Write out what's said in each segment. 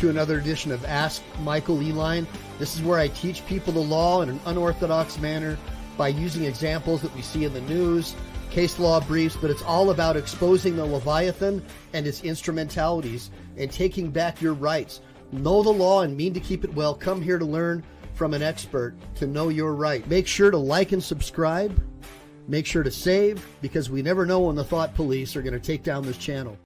to another edition of Ask Michael Ehline. This is where I teach people the law in an unorthodox manner by using examples that we see in the news, case law briefs, but it's all about exposing the Leviathan and its instrumentalities and taking back your rights. Know the law and mean to keep it well. Come here to learn from an expert to know your right. Make sure to like and subscribe. Make sure to save, because we never know when the thought police are going to take down this channel.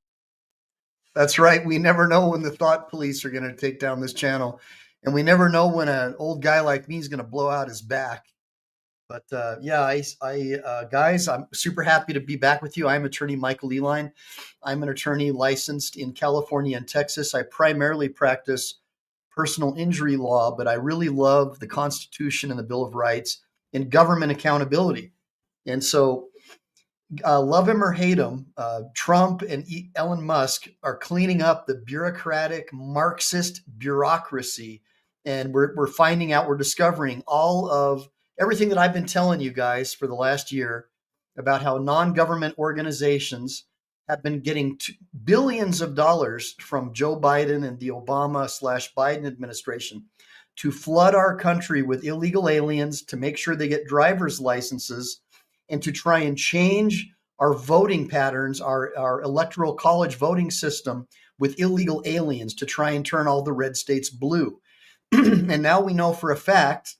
That's right. We never know when the thought police are going to take down this channel. And we never know when an old guy like me is going to blow out his back. But guys, I'm super happy to be back with you. I'm attorney Michael Ehline. I'm an attorney licensed in California and Texas. I primarily practice personal injury law, but I really love the Constitution and the Bill of Rights and government accountability. And so love him or hate him, Trump and Elon Musk are cleaning up the bureaucratic Marxist bureaucracy. And we're finding out, we're discovering all of everything that I've been telling you guys for the last year about how non-government organizations have been getting billions of dollars from Joe Biden and the Obama/Biden administration to flood our country with illegal aliens, to make sure they get driver's licenses, and to try and change our voting patterns, our electoral college voting system with illegal aliens to try and turn all the red states blue. And now we know for a fact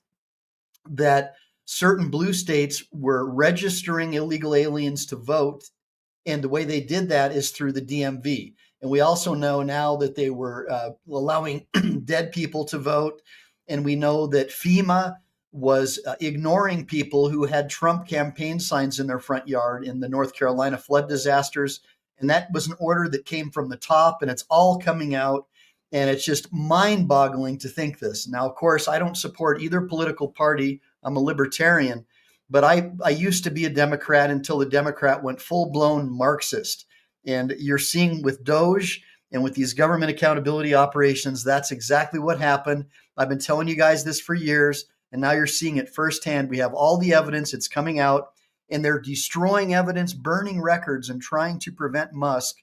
that certain blue states were registering illegal aliens to vote. And the way they did that is through the DMV. And we also know now that they were allowing dead people to vote. And we know that FEMA was ignoring people who had Trump campaign signs in their front yard in the North Carolina flood disasters. And that was an order that came from the top, and it's all coming out. And it's just mind-boggling to think this. Now, of course, I don't support either political party. I'm a libertarian, but I used to be a Democrat until the Democrat went full-blown Marxist. And you're seeing with DOGE and with these government accountability operations, that's exactly what happened. I've been telling you guys this for years, and now you're seeing it firsthand. We have all the evidence. It's coming out, and they're destroying evidence, burning records, and trying to prevent Musk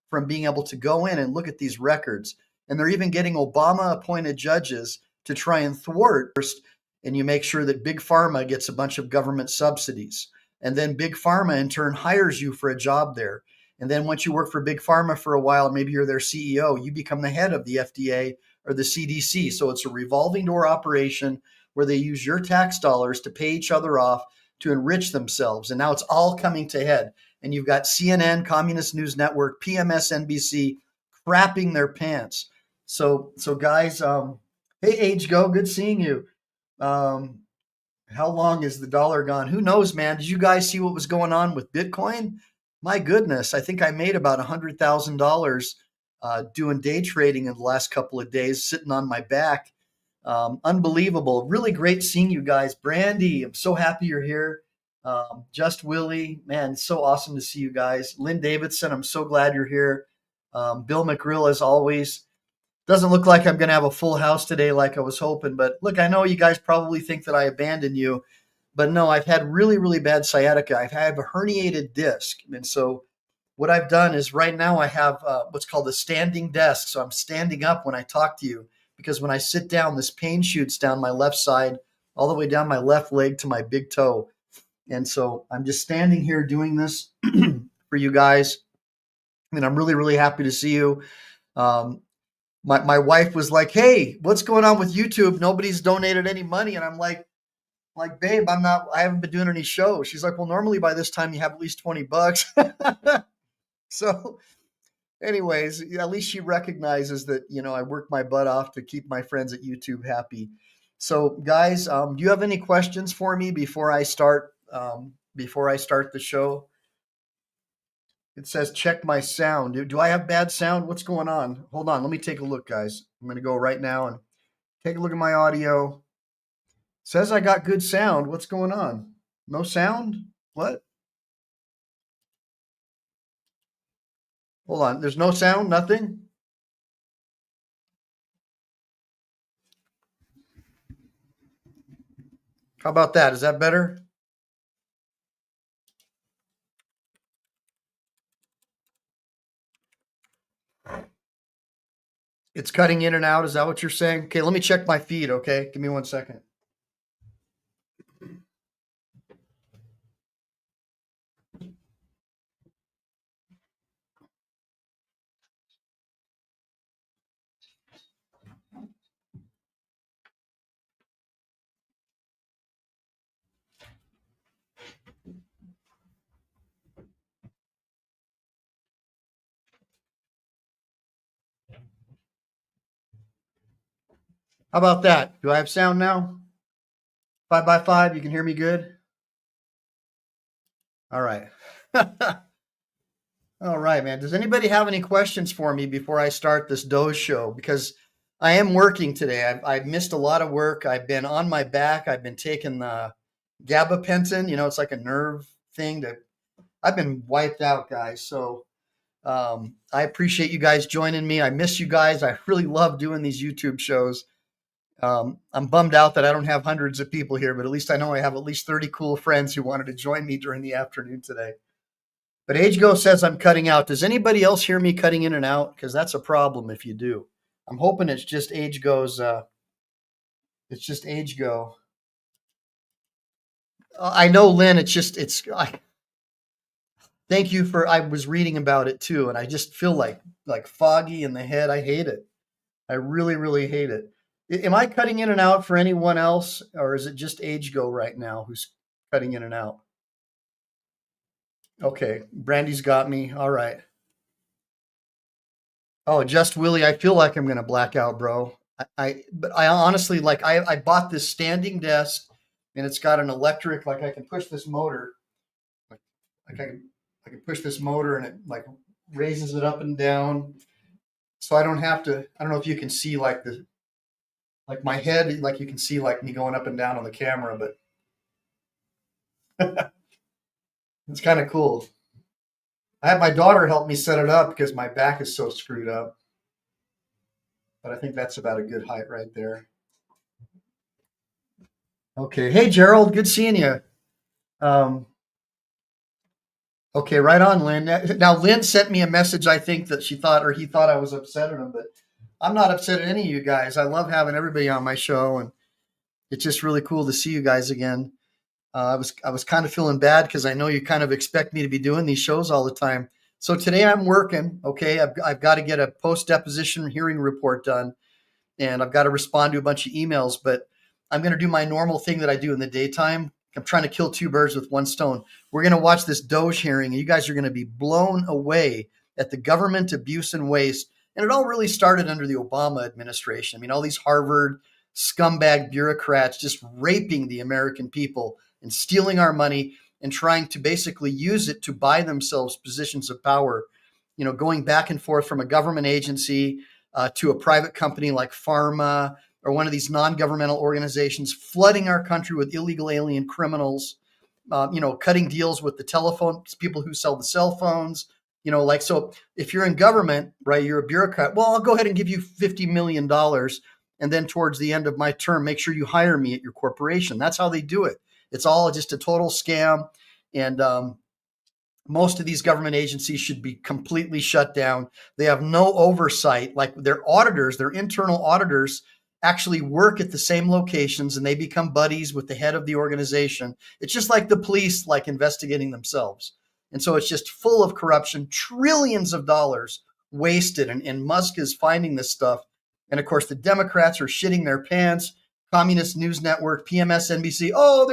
from being able to go in and look at these records. And they're even getting Obama-appointed judges to try and thwart first. And you make sure that Big Pharma gets a bunch of government subsidies. And then Big Pharma in turn hires you for a job there. And then once you work for Big Pharma for a while, maybe you're their CEO, you become the head of the FDA or the CDC. So it's a revolving door operation where they use your tax dollars to pay each other off to enrich themselves. And now it's all coming to head. And you've got CNN, Communist News Network, PMSNBC crapping their pants. So guys, hey, Age Go, good seeing you. How long is the dollar gone? Who knows, man? Did you guys see what was going on with Bitcoin? My goodness, I think I made about $100,000 doing day trading in the last couple of days, sitting on my back. Unbelievable. Really great seeing you guys. Brandy, I'm so happy you're here. Just Willie, man, so awesome to see you guys. Lynn Davidson, I'm so glad you're here. Bill McGrill, as always. Doesn't look like I'm going to have a full house today like I was hoping. But look, I know you guys probably think that I abandoned you. But no, I've had really, really bad sciatica. I have a herniated disc. And so what I've done is right now I have what's called a standing desk. So I'm standing up when I talk to you, because when I sit down, this pain shoots down my left side, all the way down my left leg to my big toe. And so I'm just standing here doing this for you guys. And I'm really, really happy to see you. My wife was like, hey, what's going on with YouTube? Nobody's donated any money. And I'm like, babe, I haven't been doing any shows. She's like, well, normally by this time you have at least $20. So anyways, at least she recognizes that, I work my butt off to keep my friends at YouTube happy. So guys, do you have any questions for me before I start the show? It says, check my sound. Do I have bad sound? What's going on? Hold on. Let me take a look, guys. I'm going to go right now and take a look at my audio. It says I got good sound. What's going on? No sound? What? Hold on. There's no sound? Nothing? How about that? Is that better? It's cutting in and out. Is that what you're saying? Okay, let me check my feed. Okay, give me 1 second. How about that? Do I have sound now? 5 by 5. You can hear me good. All right. All right, man. Does anybody have any questions for me before I start this Doge show? Because I am working today. I've missed a lot of work. I've been on my back. I've been taking the gabapentin. You know, it's like a nerve thing. I've been wiped out, guys. So I appreciate you guys joining me. I miss you guys. I really love doing these YouTube shows. I'm bummed out that I don't have hundreds of people here, but at least I know I have at least 30 cool friends who wanted to join me during the afternoon today. But AgeGo says I'm cutting out. Does anybody else hear me cutting in and out? Because that's a problem if you do. I'm hoping it's just AgeGo's. It's just AgeGo. I know, Lynn. Thank you for. I was reading about it too, and I just feel like foggy in the head. I hate it. I really, really hate it. Am I cutting in and out for anyone else, or is it just AgeGo right now who's cutting in and out? Okay, Brandy's got me. All right. Oh, just Willie, I feel like I'm gonna black out, bro. But I honestly I bought this standing desk, and it's got an electric, like I can push this motor, like, like I can push this motor, and it like raises it up and down, so I don't have to. I don't know if you can see like my head, like you can see like me going up and down on the camera, but it's kind of cool. I had my daughter help me set it up because my back is so screwed up. But I think that's about a good height right there. Okay. Hey, Gerald. Good seeing you. Um, okay, right on, Lynn. Now, Lynn sent me a message. I think that she thought or he thought I was upset at him, but I'm not upset at any of you guys. I love having everybody on my show, and it's just really cool to see you guys again. I was kind of feeling bad because I know you kind of expect me to be doing these shows all the time. So today I'm working. Okay, I've got to get a post deposition hearing report done, and I've got to respond to a bunch of emails. But I'm going to do my normal thing that I do in the daytime. I'm trying to kill two birds with one stone. We're going to watch this DOGE hearing, and you guys are going to be blown away at the government abuse and waste. And it all really started under the Obama administration. I mean, all these Harvard scumbag bureaucrats just raping the American people and stealing our money and trying to basically use it to buy themselves positions of power, you know, going back and forth from a government agency to a private company like pharma or one of these non-governmental organizations, flooding our country with illegal alien criminals, cutting deals with the telephone people who sell the cell phones, so if you're in government, right, you're a bureaucrat. Well, I'll go ahead and give you $50 million. And then towards the end of my term, make sure you hire me at your corporation. That's how they do it. It's all just a total scam. And most of these government agencies should be completely shut down. They have no oversight. Like their auditors, their internal auditors actually work at the same locations, and they become buddies with the head of the organization. It's just like the police, like investigating themselves. And so it's just full of corruption, trillions of dollars wasted. And Musk is finding this stuff. And of course, the Democrats are shitting their pants. Communist News Network, PMSNBC, oh,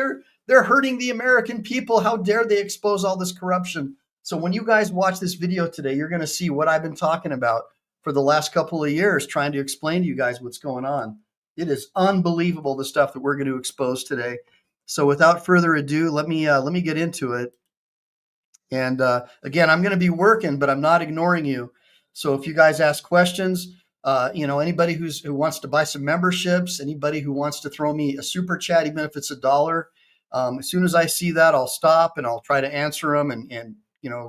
they're hurting the American people. How dare they expose all this corruption? So when you guys watch this video today, you're going to see what I've been talking about for the last couple of years, trying to explain to you guys what's going on. It is unbelievable, the stuff that we're going to expose today. So without further adu, let me get into it. And again, I'm going to be working, but I'm not ignoring you. So if you guys ask questions, anybody who wants to buy some memberships, anybody who wants to throw me a super chat, even if it's $1, as soon as I see that, I'll stop and I'll try to answer them and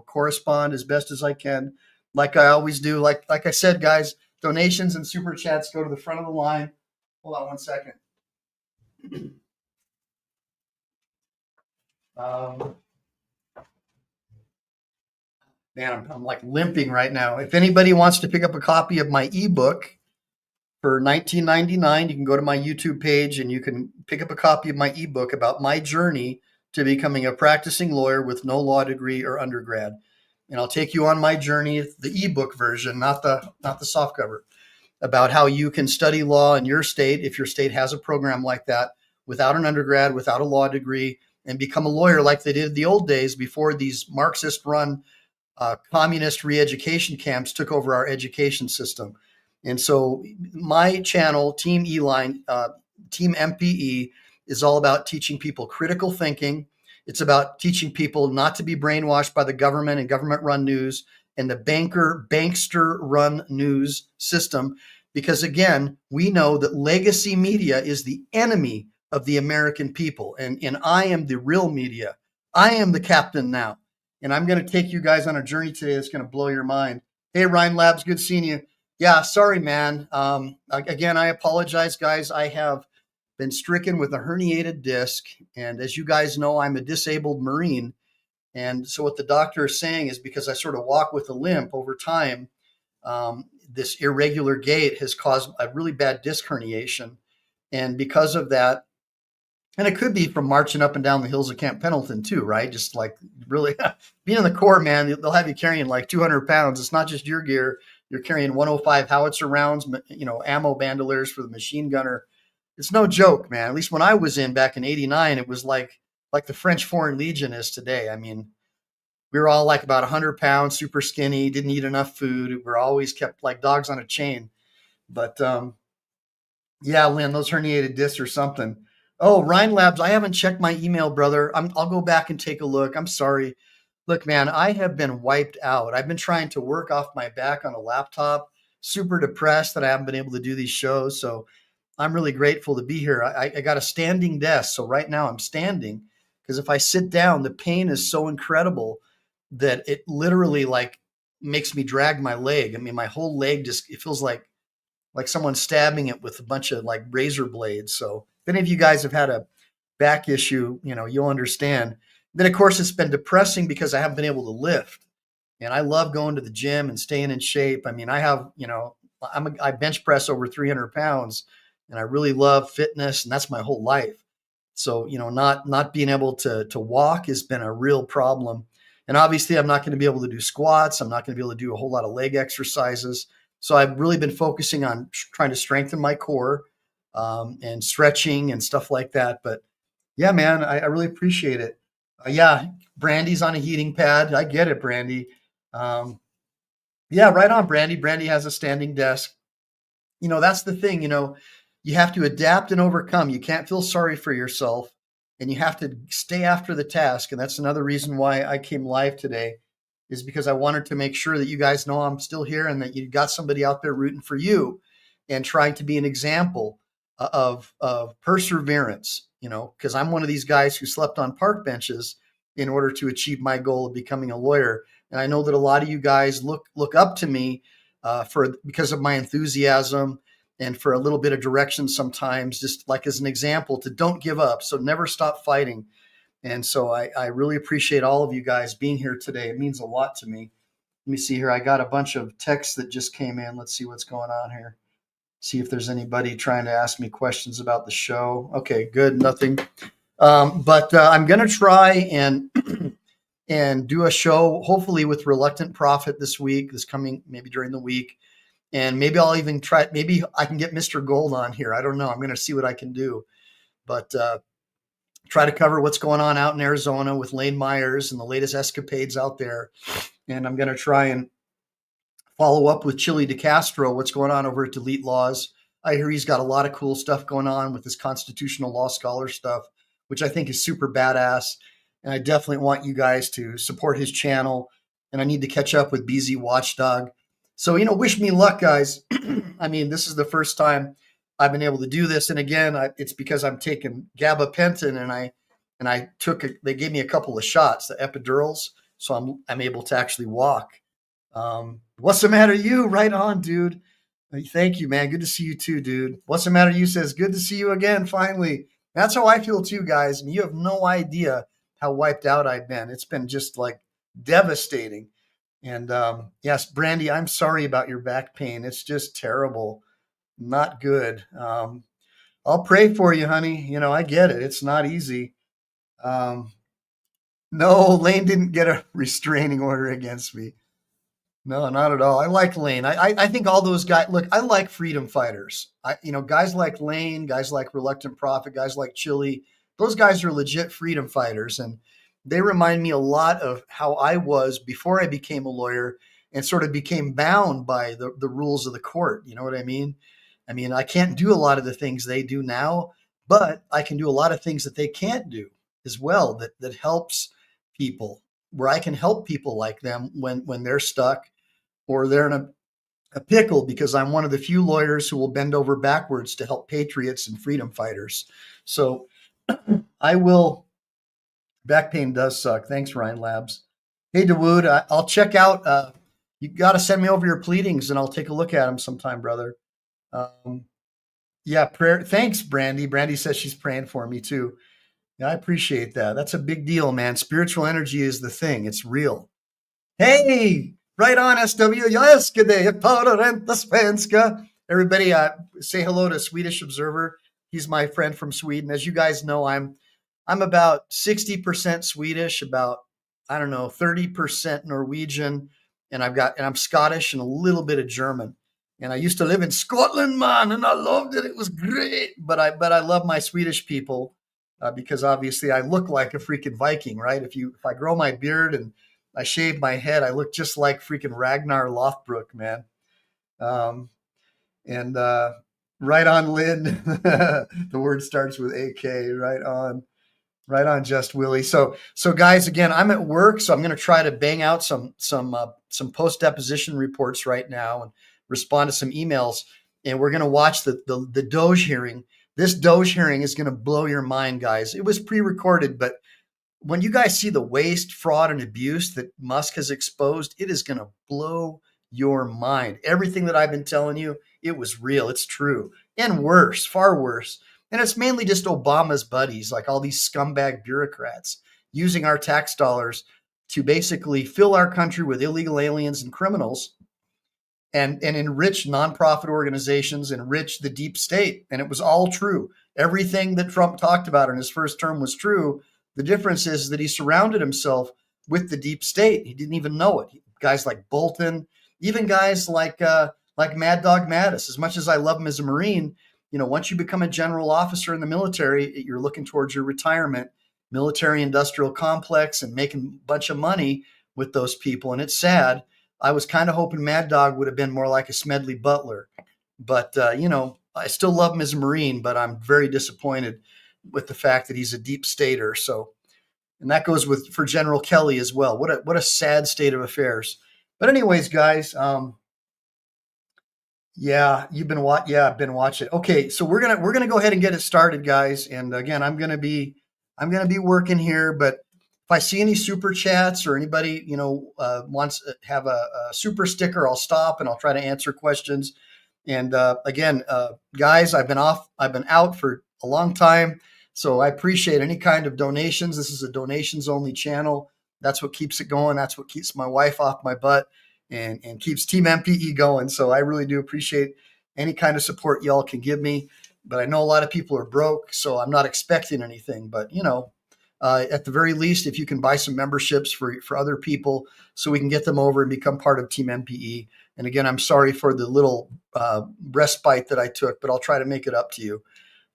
correspond as best as I can, like I always do. Like I said, guys, donations and super chats go to the front of the line. Hold on 1 second. Man, I'm like limping right now. If anybody wants to pick up a copy of my ebook, For $19.99, you can go to my YouTube page and you can pick up a copy of my ebook about my journey to becoming a practicing lawyer with no law degree or undergrad. And I'll take you on my journey, the ebook version, not the soft cover, about how you can study law in your state, if your state has a program like that, without an undergrad, without a law degree, and become a lawyer like they did in the old days before these Marxist run communist re-education camps took over our education system. And so my channel, Team Ehline, Team MPE, is all about teaching people critical thinking. It's about teaching people not to be brainwashed by the government and government-run news and the bankster-run news system. Because again, we know that legacy media is the enemy of the American people. And I am the real media. I am the captain now. And I'm going to take you guys on a journey today that's going to blow your mind. Hey, Ryan Labs, good seeing you. Yeah, sorry, man. Again, I apologize, guys. I have been stricken with a herniated disc. And as you guys know, I'm a disabled Marine. And so what the doctor is saying is because I sort of walk with a limp over time, this irregular gait has caused a really bad disc herniation. And because of that, and it could be from marching up and down the hills of Camp Pendleton too, right? Just like really being in the Corps, man, they'll have you carrying like 200 pounds. It's not just your gear. You're carrying 105 howitzer rounds, ammo bandoliers for the machine gunner. It's no joke, man. At least when I was in back in '89, it was like the French Foreign Legion is today. I mean, we were all like about 100 pounds, super skinny, didn't eat enough food. We're always kept like dogs on a chain. But yeah, Lynn, those herniated discs or something. Oh, Ryan Labs, I haven't checked my email, brother. I'll go back and take a look. I'm sorry. Look, man, I have been wiped out. I've been trying to work off my back on a laptop, super depressed that I haven't been able to do these shows. So I'm really grateful to be here. I got a standing desk. So right now I'm standing because if I sit down, the pain is so incredible that it literally like makes me drag my leg. I mean, my whole leg just, it feels like someone stabbing it with a bunch of like razor blades. So if any of you guys have had a back issue, you'll understand. Then of course it's been depressing because I haven't been able to lift. And I love going to the gym and staying in shape. I mean, I have, I bench press over 300 pounds and I really love fitness and that's my whole life. So, not being able to walk has been a real problem. And obviously I'm not going to be able to do squats. I'm not going to be able to do a whole lot of leg exercises. So I've really been focusing on trying to strengthen my core and stretching and stuff like that. But yeah, man, I really appreciate it. Yeah, Brandy's on a heating pad. I get it, Brandy. Yeah, right on, Brandy. Brandy has a standing desk. That's the thing, you have to adapt and overcome. You can't feel sorry for yourself and you have to stay after the task. And that's another reason why I came live today is because I wanted to make sure that you guys know I'm still here and that you got somebody out there rooting for you and trying to be an example of perseverance, because I'm one of these guys who slept on park benches in order to achieve my goal of becoming a lawyer. And I know that a lot of you guys look up to me because of my enthusiasm and for a little bit of direction sometimes, just like as an example to don't give up. So never stop fighting. And so I really appreciate all of you guys being here today. It means a lot to me. Let me see here. I got a bunch of texts that just came in. Let's see what's going on here. See if there's anybody trying to ask me questions about the show. Okay, good. Nothing. But I'm going to try and do a show, hopefully with Reluctant Prophet this coming, maybe during the week. And maybe I'll even maybe I can get Mr. Gold on here. I don't know. I'm going to see what I can do. But try to cover what's going on out in Arizona with Lane Myers and the latest escapades out there. And I'm going to try and follow up with Chili DeCastro, what's going on over at Delete Laws. I hear he's got a lot of cool stuff going on with his constitutional law scholar stuff, which I think is super badass. And I definitely want you guys to support his channel. And I need to catch up with BZ Watchdog. So, wish me luck, guys. I mean, this is the first time I've been able to do this. And again, it's because I'm taking gabapentin and they gave me a couple of shots, the epidurals. So I'm able to actually walk. What's the matter, you? Right on, dude. Thank you, man. Good to see you too, dude. What's the matter, you? Says, good to see you again, finally. That's how I feel too, guys. And you have no idea how wiped out I've been. It's been just like devastating. And yes, Brandy, I'm sorry about your back pain. It's just terrible. Not good. I'll pray for you, honey. I get it. It's not easy. Um, no, Lane didn't get a restraining order against me. No, not at all. I like Lane. I think all those guys. Look, I like freedom fighters. Guys like Lane, guys like Reluctant Prophet, guys like Chili. Those guys are legit freedom fighters, and they remind me a lot of how I was before I became a lawyer and sort of became bound by the rules of the court. You know what I mean? I mean, I can't do a lot of the things they do now, but I can do a lot of things that they can't do as well. That helps people, where I can help people like them when they're stuck or they're in a pickle, because I'm one of the few lawyers who will bend over backwards to help patriots and freedom fighters. So I will. Back pain does suck. Thanks, Ryan Labs. Hey, Dawood, I'll check out. You got to send me over your pleadings, and I'll take a look at them sometime, brother. Um, yeah, prayer. Thanks, Brandy. Brandy says she's praying for me too. Yeah, I appreciate that. That's a big deal, man. Spiritual energy is the thing. It's real. Hey, right on, SW. Yes, good day. Svenska. Everybody, say hello to Swedish Observer. He's my friend from Sweden. As you guys know, I'm about 60% Swedish, about, I don't know, 30% Norwegian, and I'm Scottish and a little bit of German. And I used to live in Scotland, man, and I loved it. It was great. But I love my Swedish people, because obviously I look like a freaking Viking, right? If I grow my beard and I shave my head, I look just like freaking Ragnar Lothbrok, man. Um, and right on, Lynn. The word starts with AK. Right on. Right on, Just Willie. So guys, again, I'm at work, so I'm going to try to bang out some post deposition reports right now and respond to some emails. And we're going to watch the DOGE hearing. This DOGE hearing is going to blow your mind, guys. It was pre-recorded, but when you guys see the waste, fraud, and abuse that Musk has exposed, it is going to blow your mind. Everything that I've been telling you, it was real. It's true. And worse, far worse. And it's mainly just Obama's buddies, like all these scumbag bureaucrats, using our tax dollars to basically fill our country with illegal aliens and criminals, and enrich nonprofit organizations, enrich the deep state. And it was all true. Everything that Trump talked about in his first term was true. The difference is that he surrounded himself with the deep state. He didn't even know it. Guys like Bolton, even guys like Mad Dog Mattis. As much as I love him as a Marine, once you become a general officer in the military, you're looking towards your retirement, military industrial complex, and making a bunch of money with those people. And it's sad. I was kind of hoping Mad Dog would have been more like a Smedley Butler. But, I still love him as a Marine, but I'm very disappointed with the fact that he's a deep stater. So, and that goes for General Kelly as well. What a sad state of affairs. But anyways, guys, yeah, I've been watching. Okay, so we're gonna go ahead and get it started, guys. And again, I'm gonna be working here, but if I see any super chats or anybody wants to have a super sticker, I'll stop and I'll try to answer questions. And again, guys, I've been out for a long time, so I appreciate any kind of donations. This is a donations only channel. That's what keeps it going. That's what keeps my wife off my butt and keeps Team MPE going. So I really do appreciate any kind of support y'all can give me. But I know a lot of people are broke, so I'm not expecting anything. But at the very least, if you can buy some memberships for other people, so we can get them over and become part of Team MPE. And again, I'm sorry for the little respite that I took, but I'll try to make it up to you.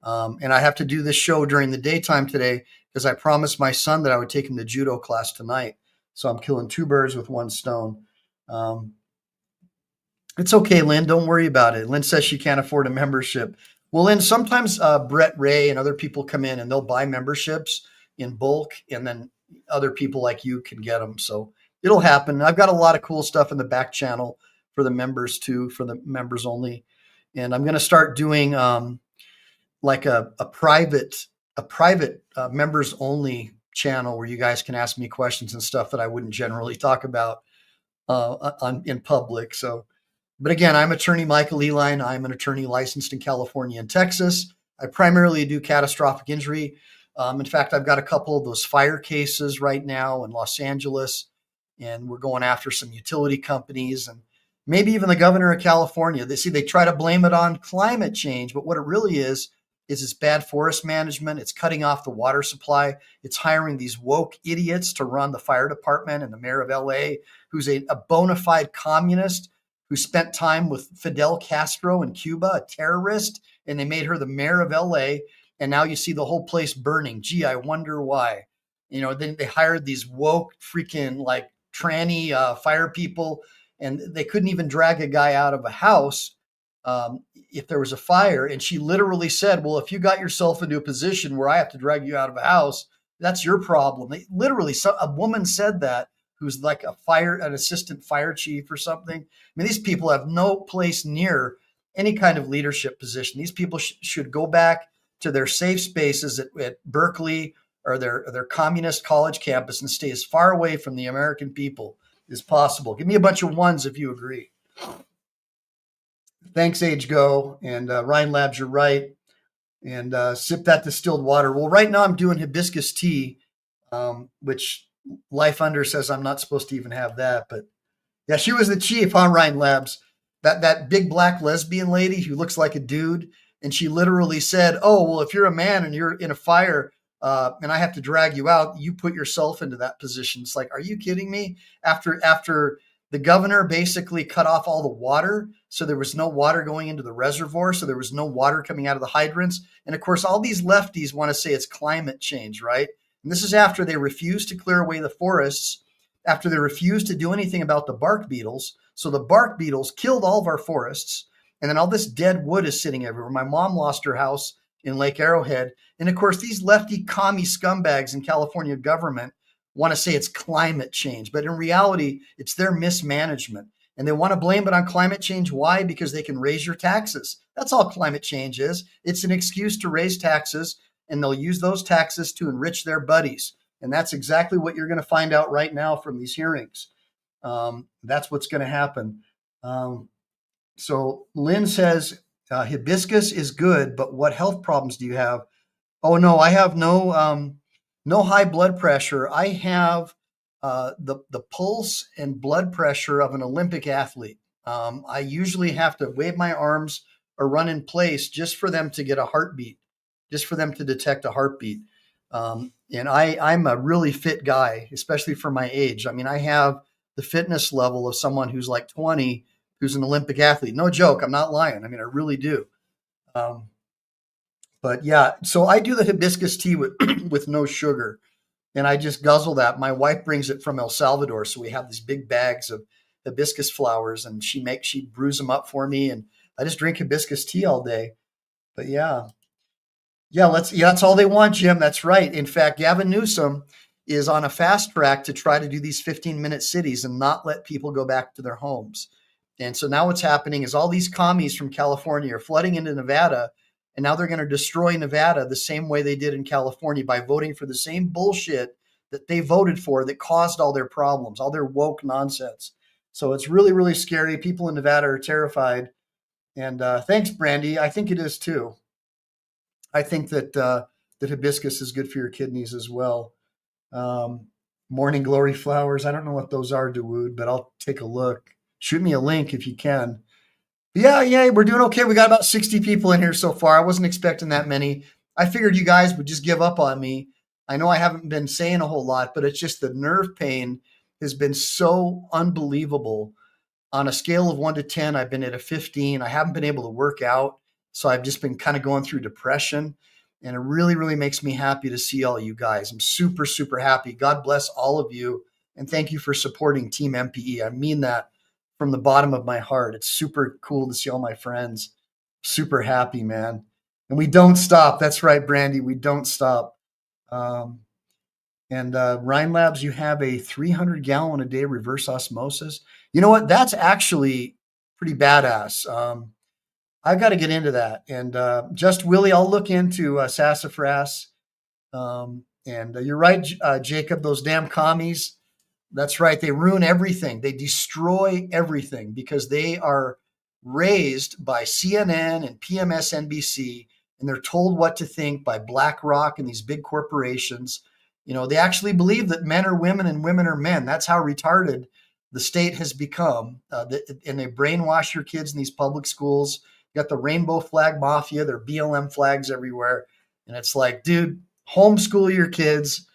And I have to do this show during the daytime today because I promised my son that I would take him to judo class tonight. So I'm killing two birds with one stone. It's okay, Lynn. Don't worry about it. Lynn says she can't afford a membership. Well, Lynn, sometimes Brett Ray and other people come in and they'll buy memberships in bulk, and then other people like you can get them. So it'll happen. I've got a lot of cool stuff in the back channel for the members too, for the members only. And I'm going to start doing like a private members only channel where you guys can ask me questions and stuff that I wouldn't generally talk about in public. So, but again, I'm attorney Michael Ehline. I'm an attorney licensed in California and Texas. I primarily do catastrophic injury. In fact, I've got a couple of those fire cases right now in Los Angeles, and we're going after some utility companies. And maybe even the governor of California. They try to blame it on climate change, but what it really is it's bad forest management. It's cutting off the water supply. It's hiring these woke idiots to run the fire department, and the mayor of LA, who's a bona fide communist who spent time with Fidel Castro in Cuba, a terrorist, and they made her the mayor of LA. And now you see the whole place burning. Gee, I wonder why. Then they hired these woke freaking like tranny fire people, and they couldn't even drag a guy out of a house if there was a fire. And she literally said, well, if you got yourself into a position where I have to drag you out of a house, that's your problem. A woman said that, who's like an assistant fire chief or something. I mean, these people have no place near any kind of leadership position. These people should go back to their safe spaces at Berkeley or their communist college campus and stay as far away from the American people as possible. Give me a bunch of ones if you agree. Thanks, Age Go. And Ryan Labs, you're right. And sip that distilled water. Well, right now I'm doing hibiscus tea, which Life Under says I'm not supposed to even have that. But yeah, she was the chief, huh, Ryan Labs? That big black lesbian lady who looks like a dude. And she literally said, oh, well, if you're a man and you're in a fire and I have to drag you out, you put yourself into that position. It's like, are you kidding me? After the governor basically cut off all the water, so there was no water going into the reservoir, so there was no water coming out of the hydrants. And of course, all these lefties want to say it's climate change, right? And this is after they refused to clear away the forests, after they refused to do anything about the bark beetles. So the bark beetles killed all of our forests. And then all this dead wood is sitting everywhere. My mom lost her house in Lake Arrowhead. And of course, these lefty commie scumbags in California government want to say it's climate change. But in reality, it's their mismanagement. And they want to blame it on climate change. Why? Because they can raise your taxes. That's all climate change is. It's an excuse to raise taxes, and they'll use those taxes to enrich their buddies. And that's exactly what you're going to find out right now from these hearings. That's what's going to happen. So Lynn says, hibiscus is good, but what health problems do you have? Oh, no, I have no high blood pressure. I have the pulse and blood pressure of an Olympic athlete. I usually have to wave my arms or run in place just for them to get a heartbeat, just for them to detect a heartbeat. And I'm a really fit guy, especially for my age. I mean, I have the fitness level of someone who's like 20, who's an Olympic athlete. No joke. I'm not lying. I mean, I really do. But yeah, so I do the hibiscus tea with no sugar, and I just guzzle that. My wife brings it from El Salvador, so we have these big bags of hibiscus flowers, and she brews them up for me, and I just drink hibiscus tea all day. But yeah, that's all they want, Jim. That's right. In fact, Gavin Newsom is on a fast track to try to do these 15-minute cities and not let people go back to their homes. And so now what's happening is all these commies from California are flooding into Nevada, and now they're going to destroy Nevada the same way they did in California by voting for the same bullshit that they voted for that caused all their problems, all their woke nonsense. So it's really, really scary. People in Nevada are terrified. And thanks, Brandy. I think it is too. I think that hibiscus is good for your kidneys as well. Morning glory flowers. I don't know what those are, Dawood, but I'll take a look. Shoot me a link if you can. Yeah, we're doing okay. We got about 60 people in here so far. I wasn't expecting that many. I figured you guys would just give up on me. I know I haven't been saying a whole lot, but it's just the nerve pain has been so unbelievable. On a scale of 1 to 10, I've been at a 15. I haven't been able to work out, so I've just been kind of going through depression. And it really, really makes me happy to see all you guys. I'm super, super happy. God bless all of you. And thank you for supporting Team MPE. I mean that from the bottom of my heart. It's super cool to see all my friends. Super happy, man. And we don't stop. That's right, Brandy. We don't stop. Rhine Labs, you have a 300-gallon a day reverse osmosis. You know what? That's actually pretty badass. I've got to get into that. And Just Willie, I'll look into sassafras. You're right, Jacob, those damn commies. That's right. They ruin everything. They destroy everything because they are raised by CNN and PMSNBC, and they're told what to think by BlackRock and these big corporations. You know, they actually believe that men are women and women are men. That's how retarded the state has become, and they brainwash your kids in these public schools. You got the rainbow flag mafia, their BLM flags everywhere. And it's like, dude, homeschool your kids,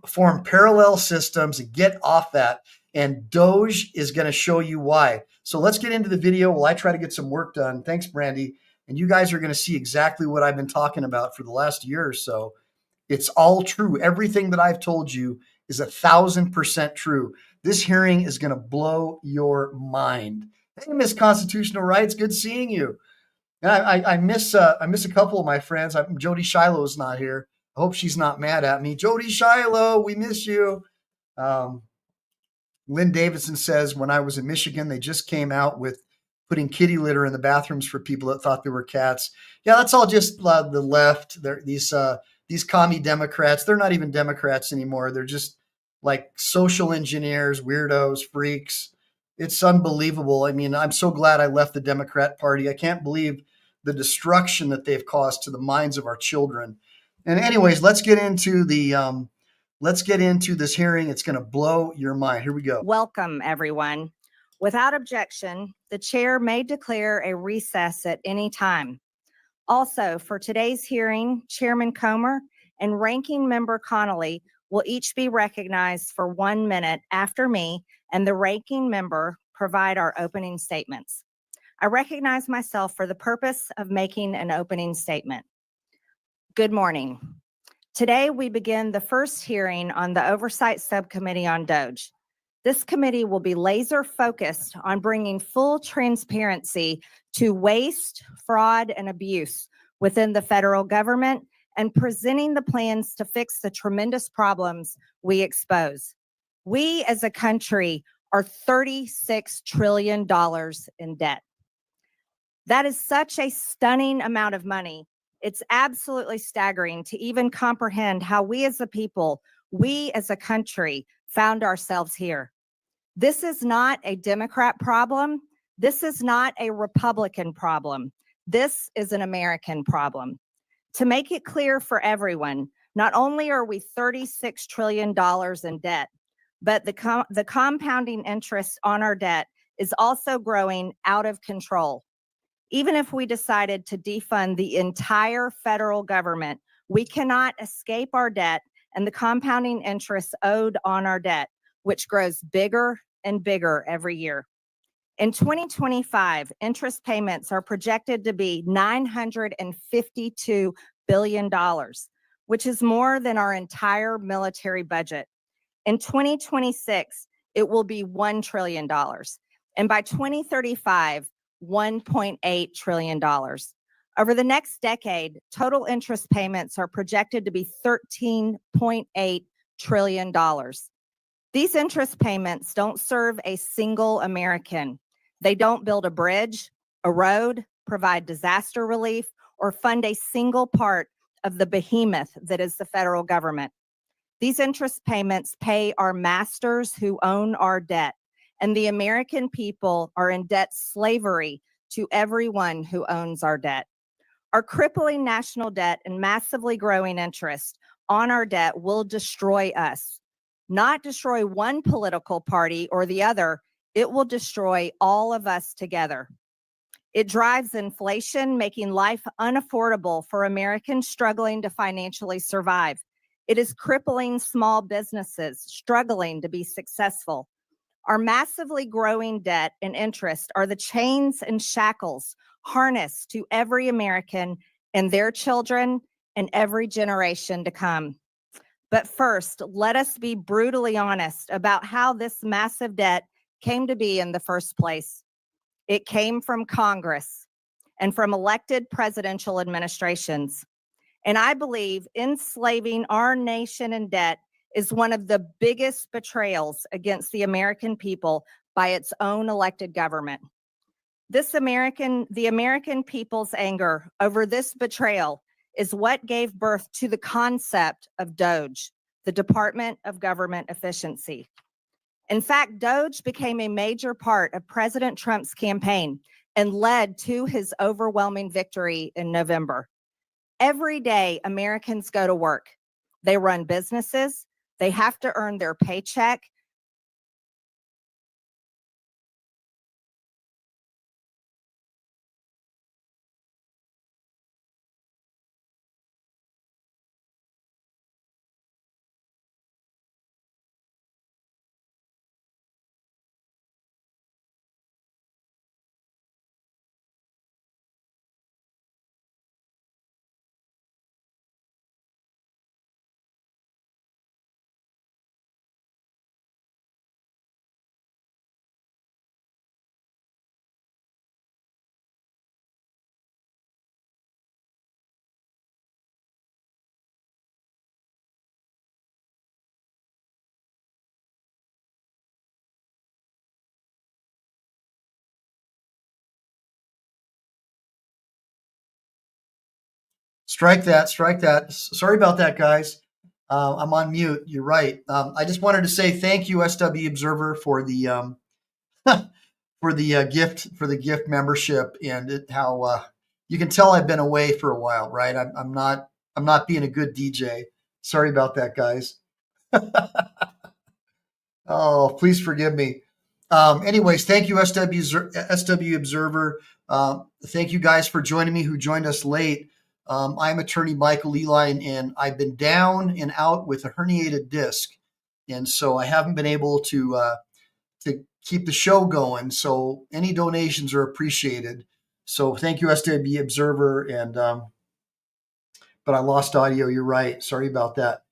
form parallel systems, and get off that. And Doge is going to show you why. So let's get into the video while I try to get some work done. Thanks, Brandy. And you guys are going to see exactly what I've been talking about for the last year or so. It's all true. Everything that I've told you is 1,000% true. This hearing is going to blow your mind. Hey, Miss Constitutional Rights, good seeing you. And I miss a couple of my friends. Jody Shiloh's not here. I hope she's not mad at me. Jody Shiloh, we miss you. Lynn Davidson says, when I was in Michigan, they just came out with putting kitty litter in the bathrooms for people that thought they were cats. Yeah, that's all just the left. These commie Democrats, they're not even Democrats anymore. They're just like social engineers, weirdos, freaks. It's unbelievable. I mean, I'm so glad I left the Democrat Party. I can't believe the destruction that they've caused to the minds of our children. And anyways, let's get into this hearing. It's going to blow your mind. Here we go. Welcome, everyone. Without objection, the chair may declare a recess at any time. Also, for today's hearing, Chairman Comer and Ranking Member Connolly will each be recognized for 1 minute after me and the Ranking Member provide our opening statements. I recognize myself for the purpose of making an opening statement. Good morning. Today, we begin the first hearing on the Oversight Subcommittee on DOGE. This committee will be laser focused on bringing full transparency to waste, fraud, and abuse within the federal government and presenting the plans to fix the tremendous problems we expose. We as a country are $36 trillion in debt. That is such a stunning amount of money. It's absolutely staggering to even comprehend how we as a people, we as a country found ourselves here. This is not a Democrat problem. This is not a Republican problem. This is an American problem. To make it clear for everyone, not only are we $36 trillion in debt, but the compounding interest on our debt is also growing out of control. Even if we decided to defund the entire federal government, we cannot escape our debt and the compounding interest owed on our debt, which grows bigger and bigger every year. In 2025, interest payments are projected to be $952 billion, which is more than our entire military budget. In 2026, it will be $1 trillion. And by 2035, $1.8 trillion. Over the next decade, total interest payments are projected to be $13.8 trillion. These interest payments don't serve a single American. They don't build a bridge, a road, provide disaster relief, or fund a single part of the behemoth that is the federal government. These interest payments pay our masters who own our debt, and the American people are in debt slavery to everyone who owns our debt. Our crippling national debt and massively growing interest on our debt will destroy us. Not destroy one political party or the other, it will destroy all of us together. It drives inflation, making life unaffordable for Americans struggling to financially survive. It is crippling small businesses struggling to be successful. Our massively growing debt and interest are the chains and shackles harnessed to every American and their children and every generation to come. But first, let us be brutally honest about how this massive debt came to be in the first place. It came from Congress and from elected presidential administrations. And I believe enslaving our nation in debt is one of the biggest betrayals against the American people by its own elected government. The American people's anger over this betrayal is what gave birth to the concept of DOGE, the Department of Government Efficiency. In fact, DOGE became a major part of President Trump's campaign and led to his overwhelming victory in November. Every day, Americans go to work. They run businesses. They have to earn their paycheck. Strike that. Strike that. Sorry about that, guys. I'm on mute. You're right. I just wanted to say thank you, SW Observer, for the gift membership, and how you can tell I've been away for a while, right? I'm not being a good DJ. Sorry about that, guys. Oh, please forgive me. Anyways, thank you, SW Observer. Thank you guys for joining me who joined us late. I'm attorney Michael Ehline, and I've been down and out with a herniated disc. And so I haven't been able to keep the show going. So any donations are appreciated. So thank you, SW Observer. And but I lost audio. You're right. Sorry about that.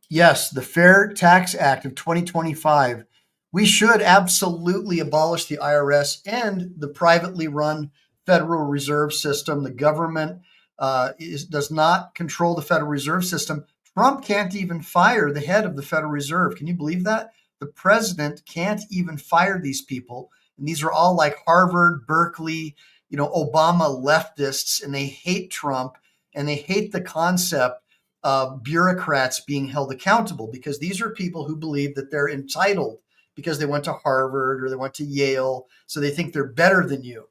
Yes, the Fair Tax Act of 2025. We should absolutely abolish the IRS and the privately run Federal Reserve System. The government does not control the Federal Reserve System. Trump can't even fire the head of the Federal Reserve. Can you believe that? The president can't even fire these people. And these are all like Harvard, Berkeley, Obama leftists, and they hate Trump and they hate the concept of bureaucrats being held accountable, because these are people who believe that they're entitled because they went to Harvard or they went to Yale. So they think they're better than you.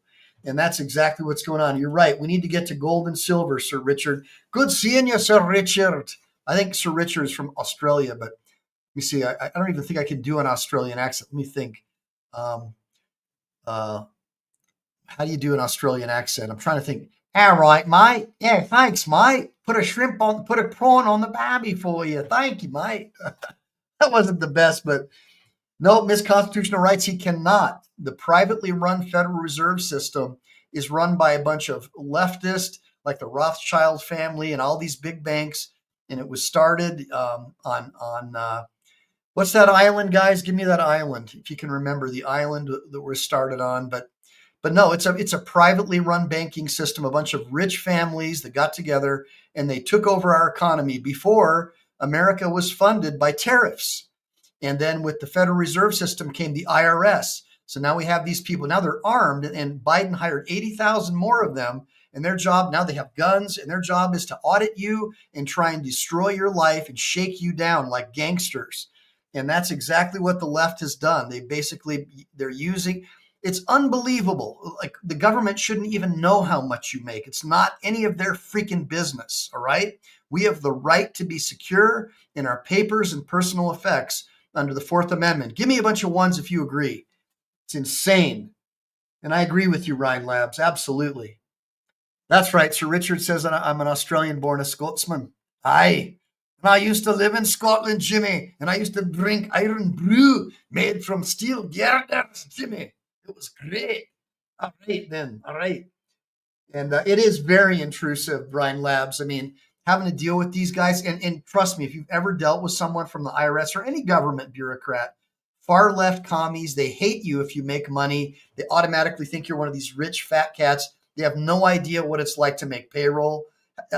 And that's exactly what's going on. You're right. We need to get to gold and silver, Sir Richard. Good seeing you, Sir Richard. I think Sir Richard is from Australia, but let me see. I don't even think I can do an Australian accent. Let me think. How do you do an Australian accent? I'm trying to think. All right, mate. Yeah, thanks, mate. Put a prawn on the barbie for you. Thank you, mate. That wasn't the best, but no, Miss Constitutional Rights, he cannot. The privately run Federal Reserve System is run by a bunch of leftists, like the Rothschild family and all these big banks. And it was started on what's that island, guys? Give me that island, if you can remember the island that was started on. But no, it's a privately run banking system, a bunch of rich families that got together and they took over our economy before America was funded by tariffs. And then with the Federal Reserve System came the IRS. So now we have these people. Now they're armed, and Biden hired 80,000 more of them. And their job, now they have guns, and their job is to audit you and try and destroy your life and shake you down like gangsters. And that's exactly what the left has done. They're using, it's unbelievable. Like, the government shouldn't even know how much you make. It's not any of their freaking business. All right. We have the right to be secure in our papers and personal effects under the Fourth Amendment. Give me a bunch of ones if you agree. It's insane. And I agree with you, Ryan Labs. Absolutely. That's right. Sir Richard says that I'm an Australian born a Scotsman. Aye. And I used to live in Scotland, Jimmy. And I used to drink iron brew made from steel girders, Jimmy. It was great. All right, then. All right. And it is very intrusive, Ryan Labs. I mean, having to deal with these guys. And trust me, if you've ever dealt with someone from the IRS or any government bureaucrat, far left commies, they hate you if you make money. They automatically think you're one of these rich fat cats. They have no idea what it's like to make payroll,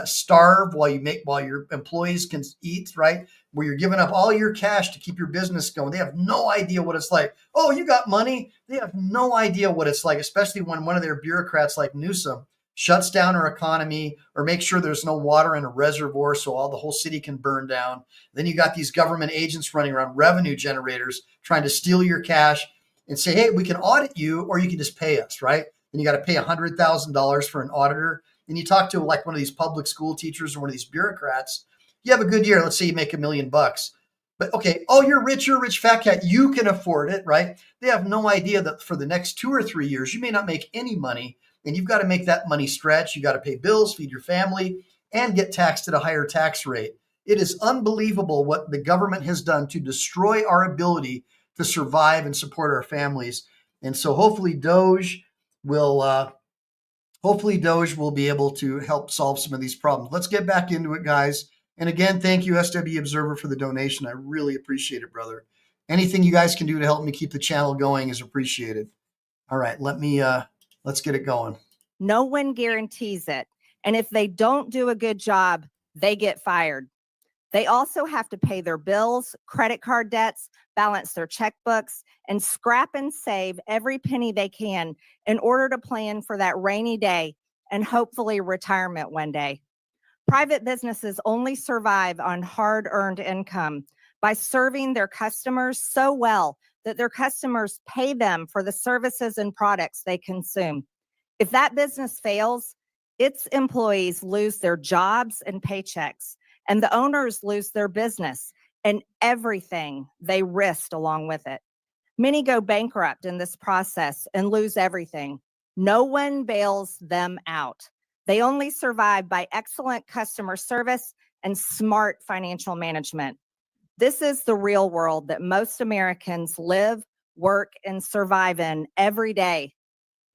starve while your employees can eat, right? Where you're giving up all your cash to keep your business going. They have no idea what it's like. Oh, you got money? They have no idea what it's like, especially when one of their bureaucrats like Newsom shuts down our economy or makes sure there's no water in a reservoir so the whole city can burn down. Then you got these government agents running around, revenue generators, trying to steal your cash and say, hey, we can audit you or you can just pay us, right? And you got to pay $100,000 for an auditor. And you talk to like one of these public school teachers or one of these bureaucrats, you have a good year. Let's say you make $1 million. But okay, oh, you're rich fat cat. You can afford it, right? They have no idea that for the next 2 or 3 years, you may not make any money. And you've got to make that money stretch. You got to pay bills, feed your family, and get taxed at a higher tax rate. It is unbelievable what the government has done to destroy our ability to survive and support our families. And so hopefully DOGE will be able to help solve some of these problems. Let's get back into it, guys. And again, thank you, SW Observer, for the donation. I really appreciate it, brother. Anything you guys can do to help me keep the channel going is appreciated. All right, let's get it going. No one guarantees it. And if they don't do a good job, they get fired. They also have to pay their bills, credit card debts, balance their checkbooks, and scrap and save every penny they can in order to plan for that rainy day and hopefully retirement one day. Private businesses only survive on hard-earned income by serving their customers so well that their customers pay them for the services and products they consume. If that business fails, its employees lose their jobs and paychecks, and the owners lose their business and everything they risked along with it. Many go bankrupt in this process and lose everything. No one bails them out. They only survive by excellent customer service and smart financial management. This is the real world that most Americans live, work, and survive in every day.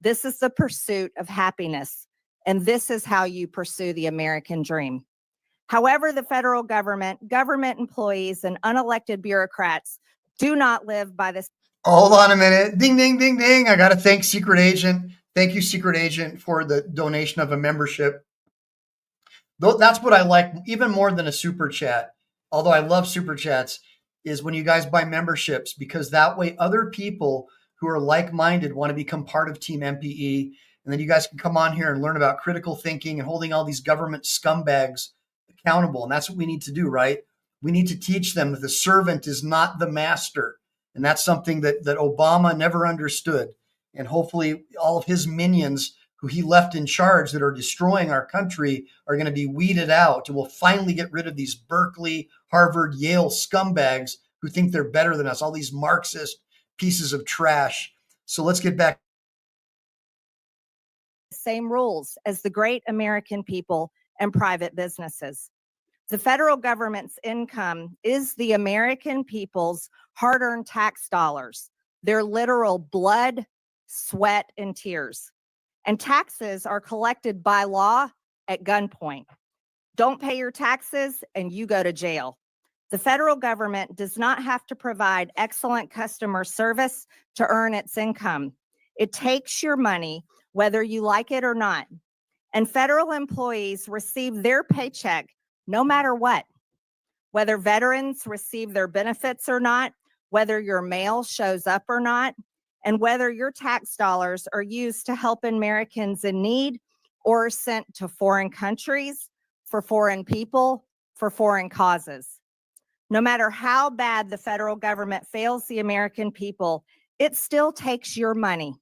This is the pursuit of happiness, and this is how you pursue the American dream. However, the federal government, government employees, and unelected bureaucrats do not live by this. Hold on a minute. Ding, ding, ding, ding. I got to thank Secret Agent. Thank you, Secret Agent, for the donation of a membership. That's what I like even more than a super chat. Although I love super chats, is when you guys buy memberships, because that way other people who are like-minded want to become part of Team MPE. And then you guys can come on here and learn about critical thinking and holding all these government scumbags accountable. And that's what we need to do, right? We need to teach them that the servant is not the master. And that's something that Obama never understood. And hopefully all of his minions who he left in charge that are destroying our country are going to be weeded out. And we'll finally get rid of these Berkeley, Harvard, Yale scumbags who think they're better than us, all these Marxist pieces of trash. So let's get back. Same rules as the great American people and private businesses. The federal government's income is the American people's hard-earned tax dollars, their literal blood, sweat, and tears. And taxes are collected by law at gunpoint. Don't pay your taxes and you go to jail. The federal government does not have to provide excellent customer service to earn its income. It takes your money whether you like it or not. And federal employees receive their paycheck no matter what, whether veterans receive their benefits or not, whether your mail shows up or not, and whether your tax dollars are used to help Americans in need or sent to foreign countries, for foreign people, for foreign causes. No matter how bad the federal government fails the American people, it still takes your money.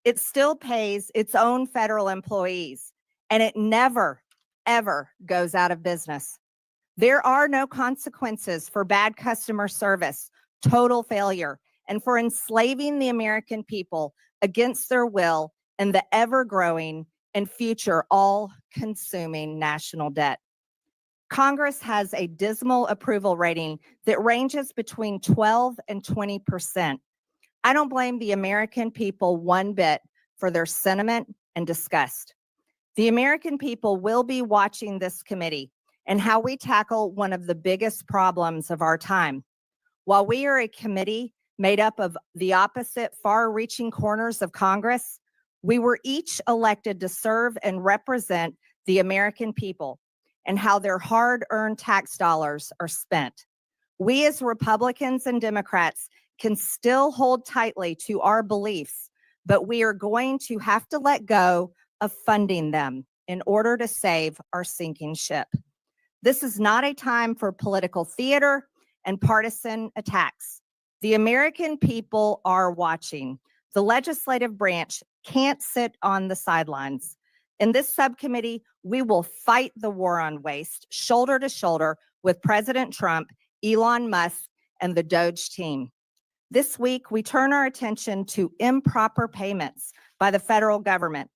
It still pays its own federal employees, and it never, ever goes out of business. There are no consequences for bad customer service, total failure, and for enslaving the American people against their will in the ever-growing and future all-consuming national debt. Congress has a dismal approval rating that ranges between 12 and 20%. I don't blame the American people one bit for their sentiment and disgust. The American people will be watching this committee and how we tackle one of the biggest problems of our time. While we are a committee made up of the opposite far-reaching corners of Congress, we were each elected to serve and represent the American people and how their hard-earned tax dollars are spent. We as Republicans and Democrats can still hold tightly to our beliefs, but we are going to have to let go of funding them in order to save our sinking ship. This is not a time for political theater and partisan attacks. The American people are watching. The legislative branch can't sit on the sidelines. In this subcommittee, we will fight the war on waste shoulder to shoulder with President Trump, Elon Musk, and the DOGE team. This week, we turn our attention to improper payments by the federal government,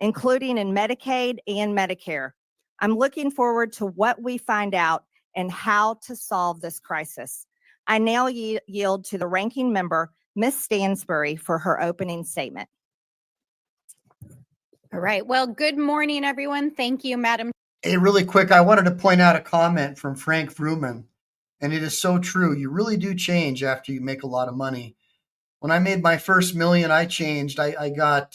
including in Medicaid and Medicare. I'm looking forward to what we find out and how to solve this crisis. I now yield to the ranking member, Ms. Stansbury, for her opening statement. All right. Well, good morning, everyone. Thank you, Madam. Hey, really quick, I wanted to point out a comment from Frank Fruman, and it is so true. You really do change after you make a lot of money. When I made my first million, I changed. I got,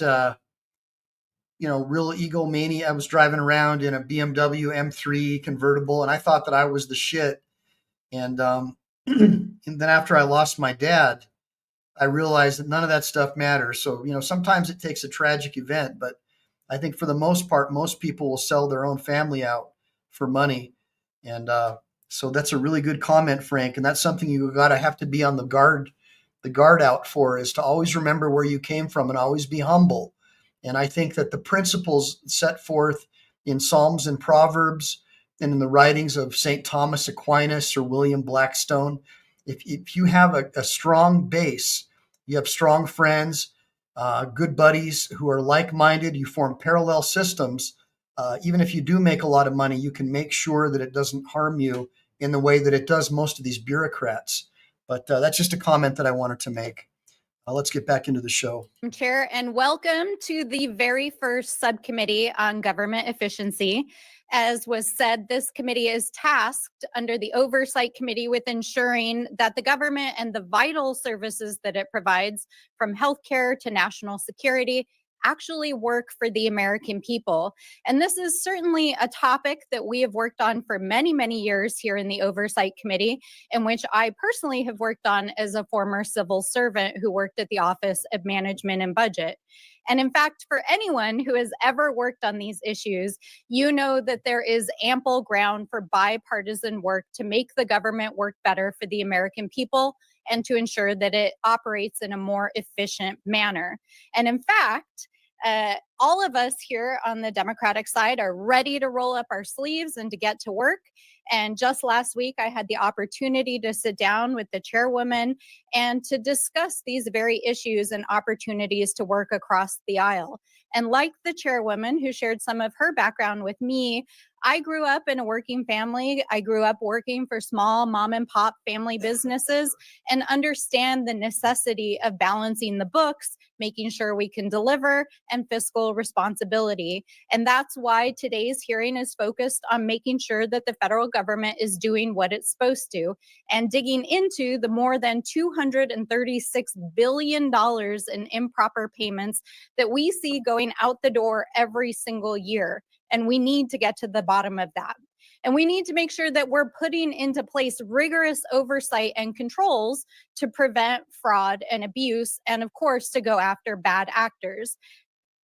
real egomania. I was driving around in a BMW M3 convertible, and I thought that I was the shit. And, and then after I lost my dad, I realized that none of that stuff matters. So, sometimes it takes a tragic event, but I think for the most part, most people will sell their own family out for money. And so that's a really good comment, Frank. And that's something you got to have to be on the guard out for, is to always remember where you came from and always be humble. And I think that the principles set forth in Psalms and Proverbs and in the writings of St. Thomas Aquinas or William Blackstone, if you have a strong base, you have strong friends, good buddies who are like-minded, you form parallel systems, even if you do make a lot of money, you can make sure that it doesn't harm you in the way that it does most of these bureaucrats. But that's just a comment that I wanted to make. Let's get back into the show. Chair, and welcome to the very first subcommittee on government efficiency. As was said, this committee is tasked under the Oversight Committee with ensuring that the government and the vital services that it provides, from healthcare to national security, actually work for the American people. And this is certainly a topic that we have worked on for many, many years here in the Oversight Committee, in which I personally have worked on as a former civil servant who worked at the Office of Management and Budget. And in fact, for anyone who has ever worked on these issues, you know that there is ample ground for bipartisan work to make the government work better for the American people and to ensure that it operates in a more efficient manner. And in fact, all of us here on the Democratic side are ready to roll up our sleeves and to get to work. And just last week, I had the opportunity to sit down with the chairwoman and to discuss these very issues and opportunities to work across the aisle. And like the chairwoman who shared some of her background with me, I grew up in a working family. I grew up working for small mom and pop family businesses and understand the necessity of balancing the books, making sure we can deliver, and fiscal responsibility. And that's why today's hearing is focused on making sure that the federal government is doing what it's supposed to and digging into the more than $236 billion in improper payments that we see going out the door every single year. And we need to get to the bottom of that. And we need to make sure that we're putting into place rigorous oversight and controls to prevent fraud and abuse, and of course, to go after bad actors.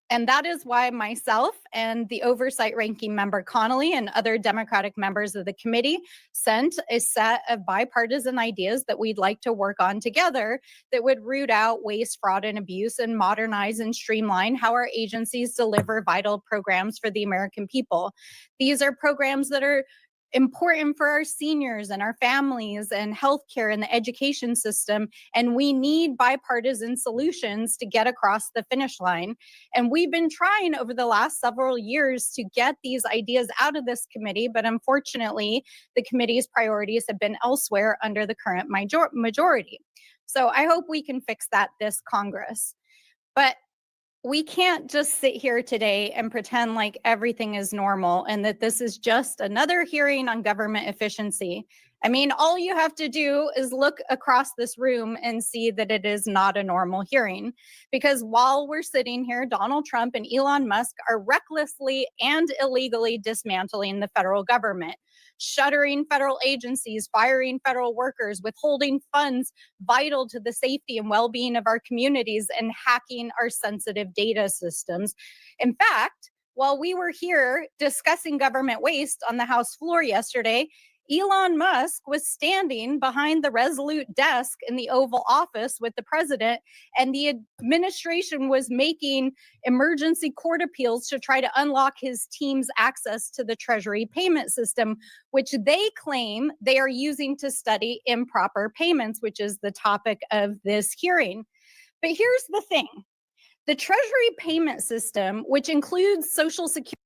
And that is why myself and the Oversight Ranking Member Connolly and other Democratic members of the committee sent a set of bipartisan ideas that we'd like to work on together that would root out waste, fraud, and abuse and modernize and streamline how our agencies deliver vital programs for the American people. These are programs that are important for our seniors and our families and healthcare and the education system. And we need bipartisan solutions to get across the finish line. And we've been trying over the last several years to get these ideas out of this committee, but unfortunately, the committee's priorities have been elsewhere under the current majority. So I hope we can fix that this Congress. But we can't just sit here today and pretend like everything is normal and that this is just another hearing on government efficiency. I mean, all you have to do is look across this room and see that it is not a normal hearing. Because while we're sitting here, Donald Trump and Elon Musk are recklessly and illegally dismantling the federal government, shuttering federal agencies, firing federal workers, withholding funds vital to the safety and well-being of our communities, and hacking our sensitive data systems. In fact, while we were here discussing government waste on the House floor yesterday, Elon Musk was standing behind the Resolute desk in the Oval Office with the president, and the administration was making emergency court appeals to try to unlock his team's access to the Treasury payment system, which they claim they are using to study improper payments, which is the topic of this hearing. But here's the thing. The Treasury payment system, which includes Social Security.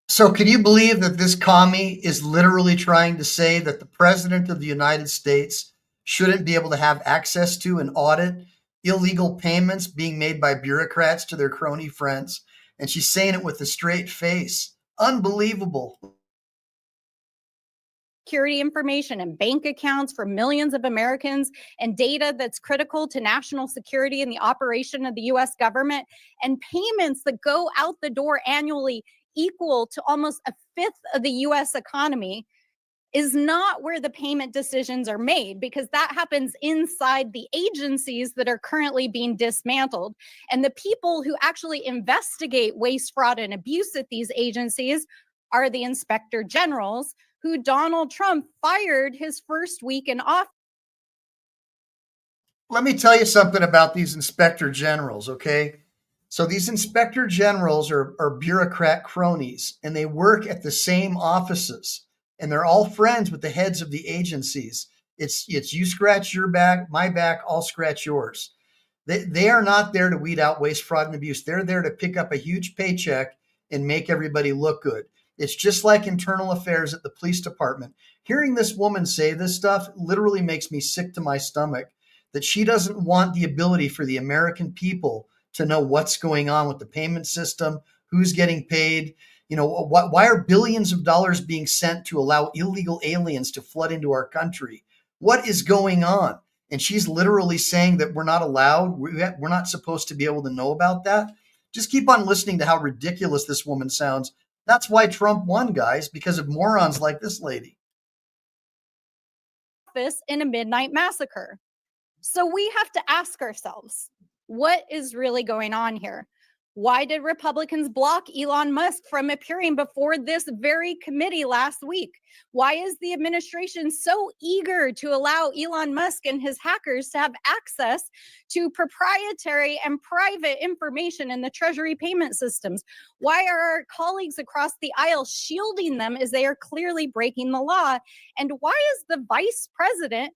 So can you believe that this commie is literally trying to say that the president of the United States shouldn't be able to have access to and audit illegal payments being made by bureaucrats to their crony friends? And she's saying it with a straight face. Unbelievable. Security information and bank accounts for millions of Americans and data that's critical to national security and the operation of the US government, and payments that go out the door annually equal to almost a fifth of the US economy, is not where the payment decisions are made, because that happens inside the agencies that are currently being dismantled. And the people who actually investigate waste, fraud, and abuse at these agencies are the inspector generals who Donald Trump fired his first week in office. Let me tell you something about these inspector generals, okay? So these inspector generals are bureaucrat cronies, and they work at the same offices, and they're all friends with the heads of the agencies. It's you scratch your back, my back, I'll scratch yours. They are not there to weed out waste, fraud, and abuse. They're there to pick up a huge paycheck and make everybody look good. It's just like internal affairs at the police department. Hearing this woman say this stuff literally makes me sick to my stomach, that she doesn't want the ability for the American people to know what's going on with the payment system, who's getting paid. Why are billions of dollars being sent to allow illegal aliens to flood into our country? What is going on? And she's literally saying that we're not allowed, we're not supposed to be able to know about that. Just keep on listening to how ridiculous this woman sounds. That's why Trump won, guys, because of morons like this lady. In a midnight massacre. So we have to ask ourselves, what is really going on here? Why did Republicans block Elon Musk from appearing before this very committee last week? Why is the administration so eager to allow Elon Musk and his hackers to have access to proprietary and private information in the Treasury payment systems? Why are our colleagues across the aisle shielding them as they are clearly breaking the law? And why is the vice president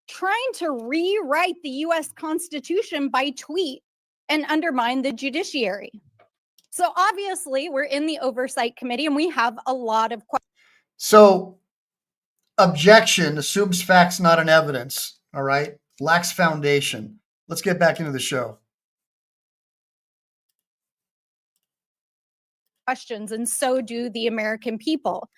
trying to rewrite the US Constitution by tweet and undermine the judiciary? So obviously we're in the oversight committee and we have a lot of questions. So objection assumes facts, not an evidence. All right. Lacks foundation. Let's get back into the show. Questions, and so do the American people,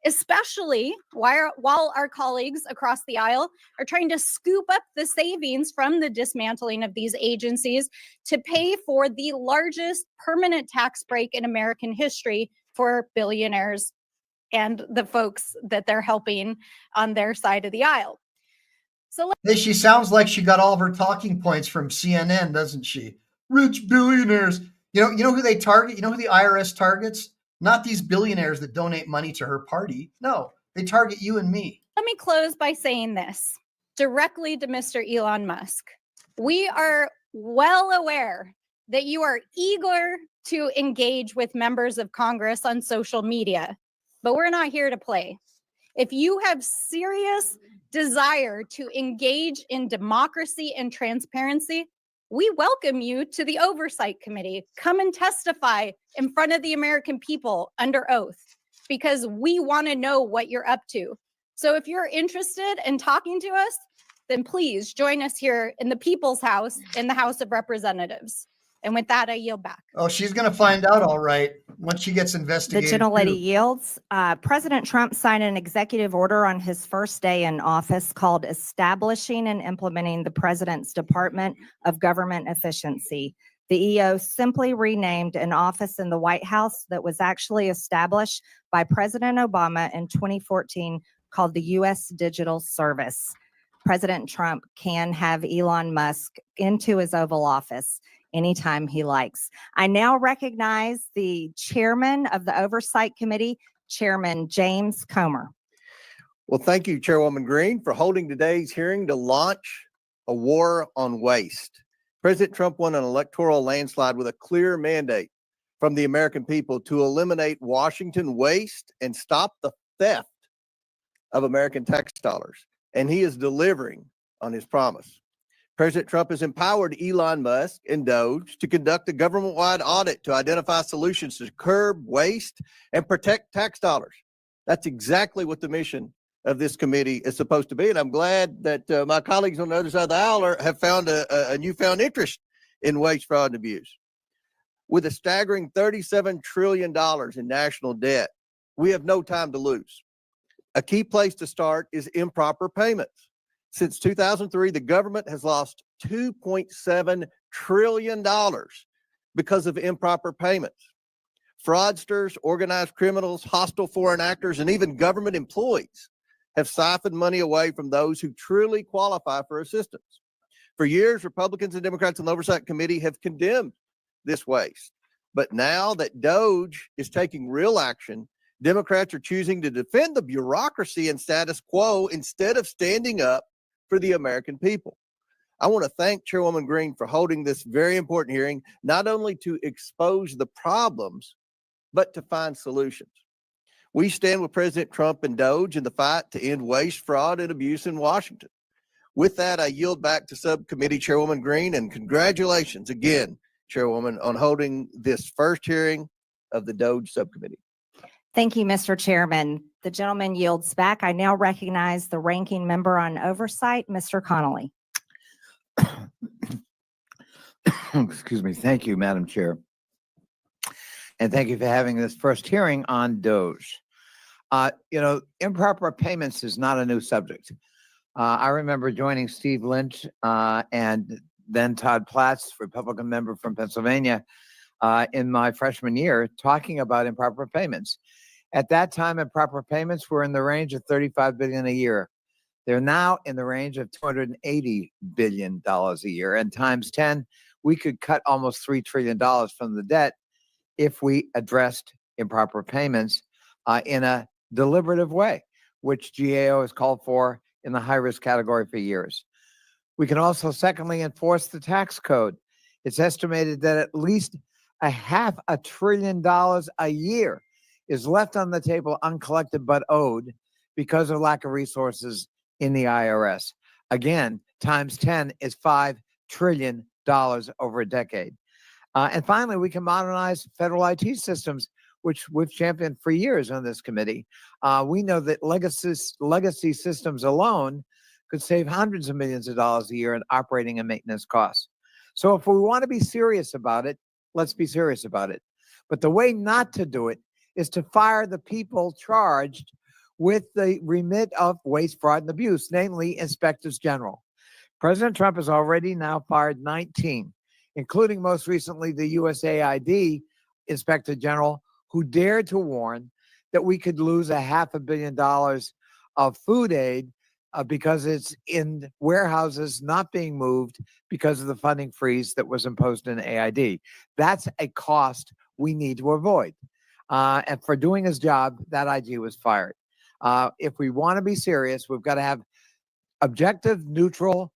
especially while our colleagues across the aisle are trying to scoop up the savings from the dismantling of these agencies to pay for the largest permanent tax break in American history for billionaires and the folks that they're helping on their side of the aisle. So hey, she sounds like she got all of her talking points from CNN, doesn't she? Rich billionaires. You know who they target? You know who the IRS targets? Not these billionaires that donate money to her party. No, they target you and me. Let me close by saying this directly to Mr. Elon Musk. We are well aware that you are eager to engage with members of Congress on social media, but we're not here to play. If you have serious desire to engage in democracy and transparency, we welcome you to the Oversight Committee. Come and testify in front of the American people under oath, because we want to know what you're up to. So if you're interested in talking to us, then please join us here in the People's House, in the House of Representatives. And with that, I yield back. Oh, she's going to find out all right once she gets investigated. The gentlelady too. yields. President Trump signed an executive order on his first day in office called Establishing and Implementing the President's Department of Government Efficiency. The EO simply renamed an office in the White House that was actually established by President Obama in 2014 called the U.S. Digital Service. President Trump can have Elon Musk into his Oval Office anytime he likes. I now recognize the chairman of the Oversight Committee, Chairman James Comer. Well, thank you, Chairwoman Green, for holding today's hearing to launch a war on waste. President Trump won an electoral landslide with a clear mandate from the American people to eliminate Washington waste and stop the theft of American tax dollars. And he is delivering on his promise. President Trump has empowered Elon Musk and DOGE to conduct a government-wide audit to identify solutions to curb waste and protect tax dollars. That's exactly what the mission of this committee is supposed to be. And I'm glad that my colleagues on the other side of the aisle have found a newfound interest in waste, fraud, and abuse. With a staggering $37 trillion in national debt, we have no time to lose. A key place to start is improper payments. Since 2003, the government has lost $2.7 trillion because of improper payments. Fraudsters, organized criminals, hostile foreign actors, and even government employees have siphoned money away from those who truly qualify for assistance. For years, Republicans and Democrats on the Oversight Committee have condemned this waste. But now that DOGE is taking real action Democrats are choosing to defend the bureaucracy and status quo instead of standing up for the American people. I want to thank Chairwoman Green for holding this very important hearing, not only to expose the problems, but to find solutions. We stand with President Trump and DOGE in the fight to end waste, fraud, and abuse in Washington. With that, I yield back to Subcommittee Chairwoman Green, and congratulations again, Chairwoman, on holding this first hearing of the DOGE Subcommittee. Thank you, Mr. Chairman. The gentleman yields back. I now recognize the ranking member on oversight, Mr. Connolly. Excuse me. Thank you, Madam Chair. And thank you for having this first hearing on DOGE. Improper payments is not a new subject. I remember joining Steve Lynch and then Todd Platts, Republican member from Pennsylvania, in my freshman year, talking about improper payments. At that time, improper payments were in the range of $35 billion a year. They're now in the range of $280 billion a year. And times 10, we could cut almost $3 trillion from the debt if we addressed improper payments in a deliberative way, which GAO has called for in the high-risk category for years. We can also, secondly, enforce the tax code. It's estimated that at least $500 billion a year is left on the table uncollected but owed because of lack of resources in the IRS. Again, times 10 is $5 trillion over a decade. And finally, we can modernize federal IT systems, which we've championed for years on this committee. We know that legacy systems alone could save hundreds of millions of dollars a year in operating and maintenance costs. So if we want to be serious about it, let's be serious about it. But the way not to do it is to fire the people charged with the remit of waste, fraud, and abuse, namely inspectors general. President Trump has already now fired 19, including most recently the USAID inspector general, who dared to warn that we could lose $500 million of food aid because it's in warehouses not being moved because of the funding freeze that was imposed in AID. That's a cost we need to avoid. And for doing his job, that IG was fired. If we want to be serious, we've got to have objective, neutral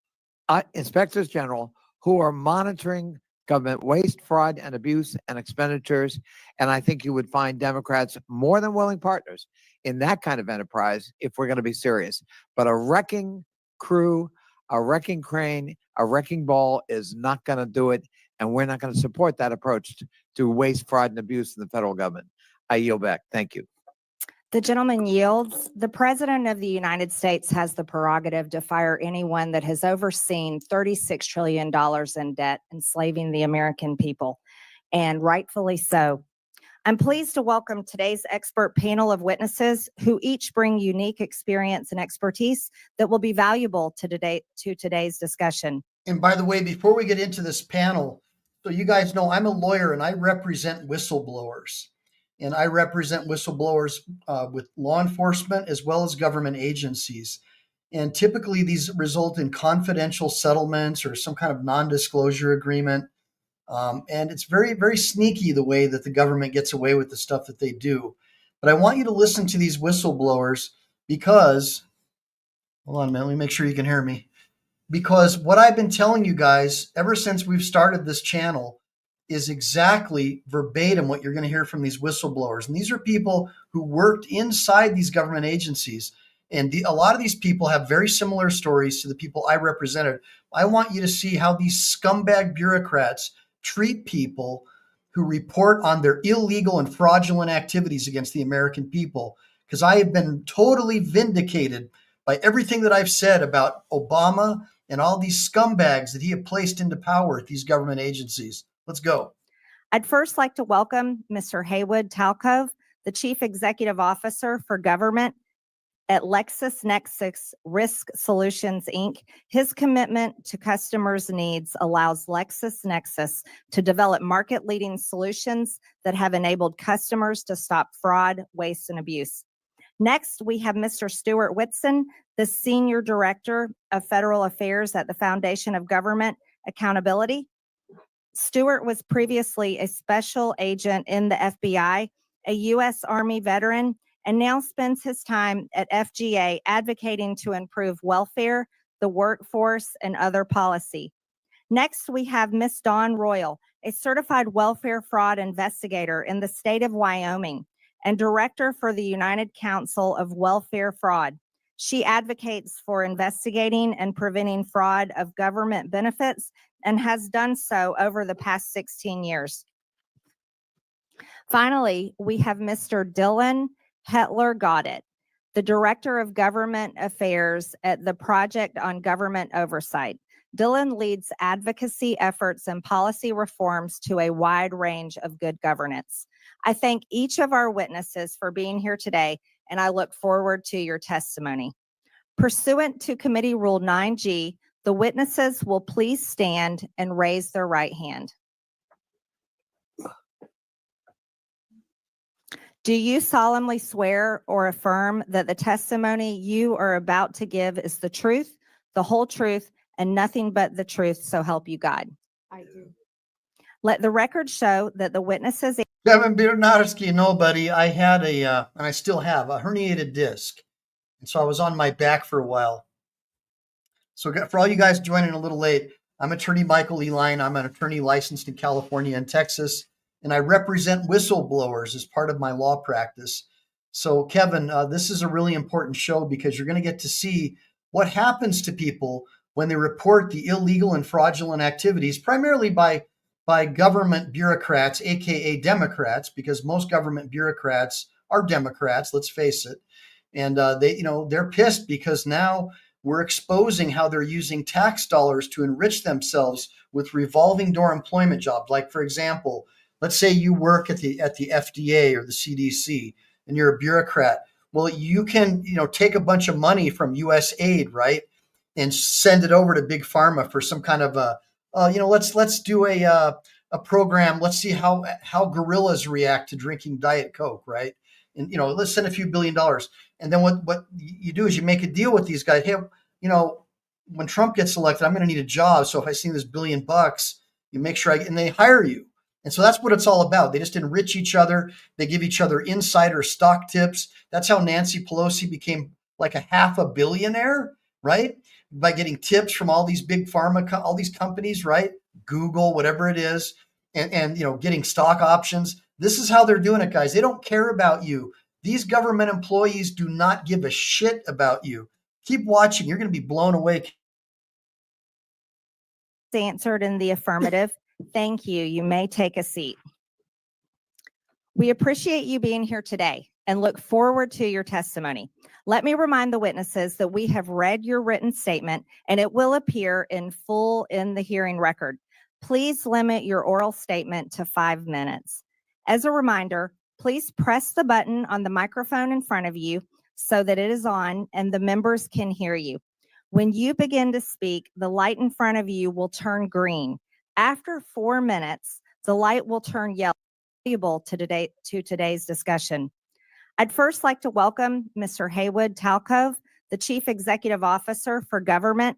inspectors general who are monitoring government waste, fraud, and abuse and expenditures. And I think you would find Democrats more than willing partners in that kind of enterprise if we're going to be serious. But a wrecking crew, a wrecking crane, a wrecking ball is not going to do it. And we're not going to support that approach to waste, fraud, and abuse in the federal government. I yield back. Thank you. The gentleman yields. The President of the United States has the prerogative to fire anyone that has overseen $36 trillion in debt, enslaving the American people, and rightfully so. I'm pleased to welcome today's expert panel of witnesses who each bring unique experience and expertise that will be valuable to today's discussion. And by the way, before we get into this panel, so you guys know I'm a lawyer and I represent whistleblowers. And I represent whistleblowers with law enforcement as well as government agencies. And typically these result in confidential settlements or some kind of non-disclosure agreement. And it's very, very sneaky the way that the government gets away with the stuff that they do. But I want you to listen to these whistleblowers because, hold on a minute, let me make sure you can hear me. Because what I've been telling you guys ever since we've started this channel is exactly verbatim what you're going to hear from these whistleblowers. And these are people who worked inside these government agencies. And a lot of these people have very similar stories to the people I represented. I want you to see how these scumbag bureaucrats treat people who report on their illegal and fraudulent activities against the American people. Because I have been totally vindicated by everything that I've said about Obama and all these scumbags that he had placed into power at these government agencies. Let's go. I'd first like to welcome Mr. Haywood Talcove, the Chief Executive Officer for Government at LexisNexis Risk Solutions, Inc. His commitment to customers' needs allows LexisNexis to develop market-leading solutions that have enabled customers to stop fraud, waste, and abuse. Next, we have Mr. Stuart Whitson, the Senior Director of Federal Affairs at the Foundation of Government Accountability. Stuart was previously a special agent in the FBI a U.S. Army veteran, and now spends his time at FGA advocating to improve welfare, the workforce, and other policy. Next, we have Ms. Dawn Royal, a certified welfare fraud investigator in the state of Wyoming and director for the United Council of Welfare Fraud. She advocates for investigating and preventing fraud of government benefits and has done so over the past 16 years. Finally, we have Mr. Dylan Hetler-Goddett, the Director of Government Affairs at the Project on Government Oversight. Dylan leads advocacy efforts and policy reforms to a wide range of good governance. I thank each of our witnesses for being here today, and I look forward to your testimony. Pursuant to Committee Rule 9G, the witnesses will please stand and raise their right hand. Do you solemnly swear or affirm that the testimony you are about to give is the truth, the whole truth, and nothing but the truth, so help you God? I do. Let the record show that the witnesses. Kevin Bernarski, no, buddy. I had and I still have a herniated disc. And so I was on my back for a while. So for all you guys joining a little late, I'm attorney Michael Ehline. I'm an attorney licensed in California and Texas, and I represent whistleblowers as part of my law practice. So Kevin, this is a really important show because you're going to get to see what happens to people when they report the illegal and fraudulent activities, primarily by government bureaucrats, aka Democrats, because most government bureaucrats are Democrats, let's face it. And they're pissed because now we're exposing how they're using tax dollars to enrich themselves with revolving door employment jobs. Like, for example, let's say you work at the FDA or the CDC and you're a bureaucrat. Well, you can, take a bunch of money from US aid, right? And send it over to Big Pharma for some kind of let's do a program. Let's see how gorillas react to drinking Diet Coke, right? And let's send a few $1 billion. And then what you do is you make a deal with these guys. Hey, when Trump gets elected, I'm going to need a job. So if I see this $1 billion, you make sure and they hire you. And so that's what it's all about. They just enrich each other. They give each other insider stock tips. That's how Nancy Pelosi became like a half a billionaire, right? By getting tips from all these big pharma, all these companies, right? Google, whatever it is, and getting stock options. This is how they're doing it, guys. They don't care about you. These government employees do not give a shit about you. Keep watching. You're going to be blown away. Answered in the affirmative. Thank you. You may take a seat. We appreciate you being here today and look forward to your testimony. Let me remind the witnesses that we have read your written statement and it will appear in full in the hearing record. Please limit your oral statement to 5 minutes. As a reminder, please press the button on the microphone in front of you so that it is on and the members can hear you. When you begin to speak, the light in front of you will turn green. After 4 minutes, the light will turn yellow to today's discussion. I'd first like to welcome Mr. Haywood Talcove, the Chief Executive Officer for Government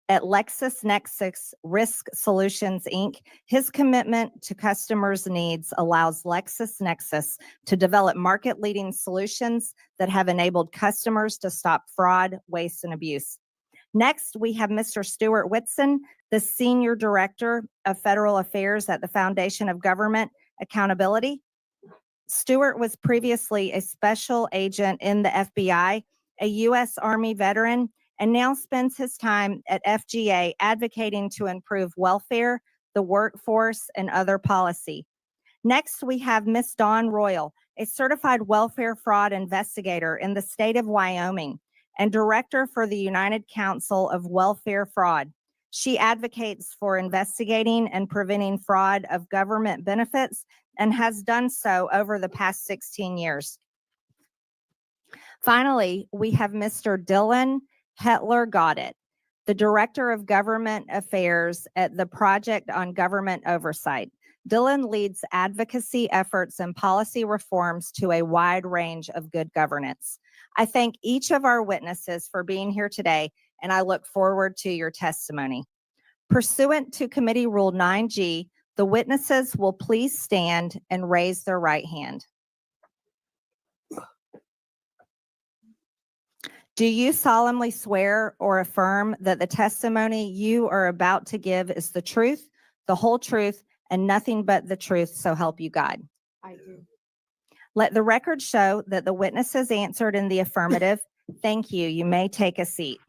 at LexisNexis Risk Solutions, Inc. His commitment to customers' needs allows LexisNexis to develop market-leading solutions that have enabled customers to stop fraud, waste, and abuse. Next, we have Mr. Stuart Whitson, the Senior Director of Federal Affairs at the Foundation of Government Accountability. Stuart was previously a special agent in the FBI, a U.S. Army veteran, and now spends his time at FGA advocating to improve welfare, the workforce, and other policy. Next, we have Ms. Dawn Royal, a certified welfare fraud investigator in the state of Wyoming and director for the United Council of Welfare Fraud. She advocates for investigating and preventing fraud of government benefits and has done so over the past 16 years. Finally, we have Mr. Dylan Hetler-Goddett, the Director of Government Affairs at the Project on Government Oversight. Dylan leads advocacy efforts and policy reforms to a wide range of good governance. I thank each of our witnesses for being here today, and I look forward to your testimony. Pursuant to Committee Rule 9G, the witnesses will please stand and raise their right hand. Do you solemnly swear or affirm that the testimony you are about to give is the truth, the whole truth, and nothing but the truth, so help you God? I do. Let the record show that the witnesses answered in the affirmative. Thank you. You may take a seat.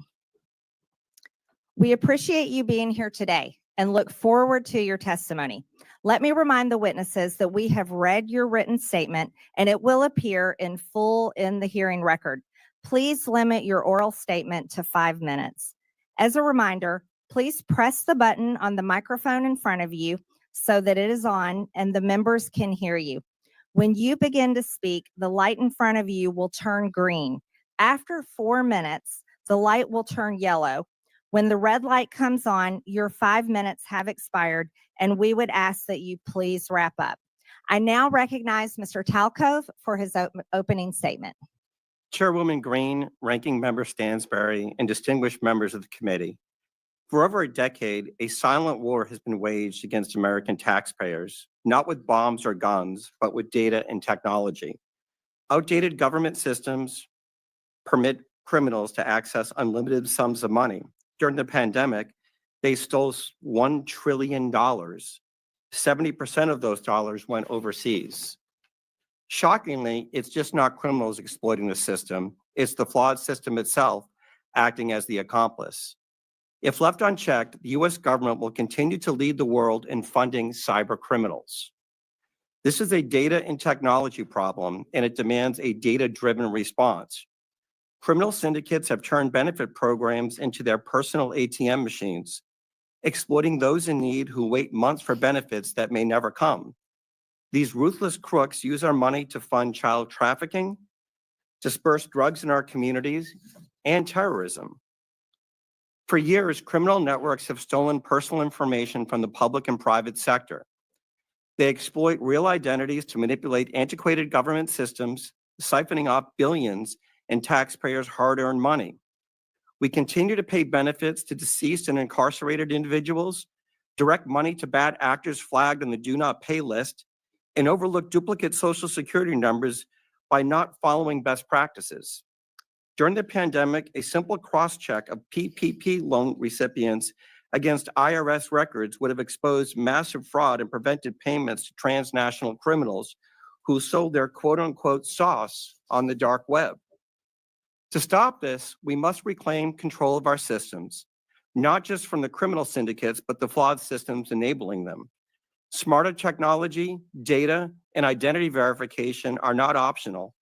We appreciate you being here today and look forward to your testimony. Let me remind the witnesses that we have read your written statement and it will appear in full in the hearing record. Please limit your oral statement to 5 minutes. As a reminder, please press the button on the microphone in front of you so that it is on and the members can hear you. When you begin to speak, the light in front of you will turn green. After 4 minutes, the light will turn yellow. When the red light comes on, your 5 minutes have expired, and we would ask that you please wrap up. I now recognize Mr. Talcove for his opening statement. Chairwoman Green, Ranking Member Stansberry, and distinguished members of the committee. For over a decade, a silent war has been waged against American taxpayers, not with bombs or guns, but with data and technology. Outdated government systems permit criminals to access unlimited sums of money. During the pandemic, they stole $1 trillion. 70% of those dollars went overseas. Shockingly, it's just not criminals exploiting the system. It's the flawed system itself acting as the accomplice. If left unchecked, the U.S. government will continue to lead the world in funding cyber criminals. This is a data and technology problem, and it demands a data-driven response. Criminal syndicates have turned benefit programs into their personal ATM machines, exploiting those in need who wait months for benefits that may never come. These ruthless crooks use our money to fund child trafficking, disperse drugs in our communities, and terrorism. For years, criminal networks have stolen personal information from the public and private sector. They exploit real identities to manipulate antiquated government systems, siphoning off billions in taxpayers' hard-earned money. We continue to pay benefits to deceased and incarcerated individuals, direct money to bad actors flagged on the do not pay list, and overlook duplicate Social Security numbers by not following best practices. During the pandemic, a simple cross-check of PPP loan recipients against IRS records would have exposed massive fraud and prevented payments to transnational criminals who sold their quote-unquote sauce on the dark web. To stop this, we must reclaim control of our systems, not just from the criminal syndicates, but the flawed systems enabling them. Smarter technology, data, and identity verification are not optional.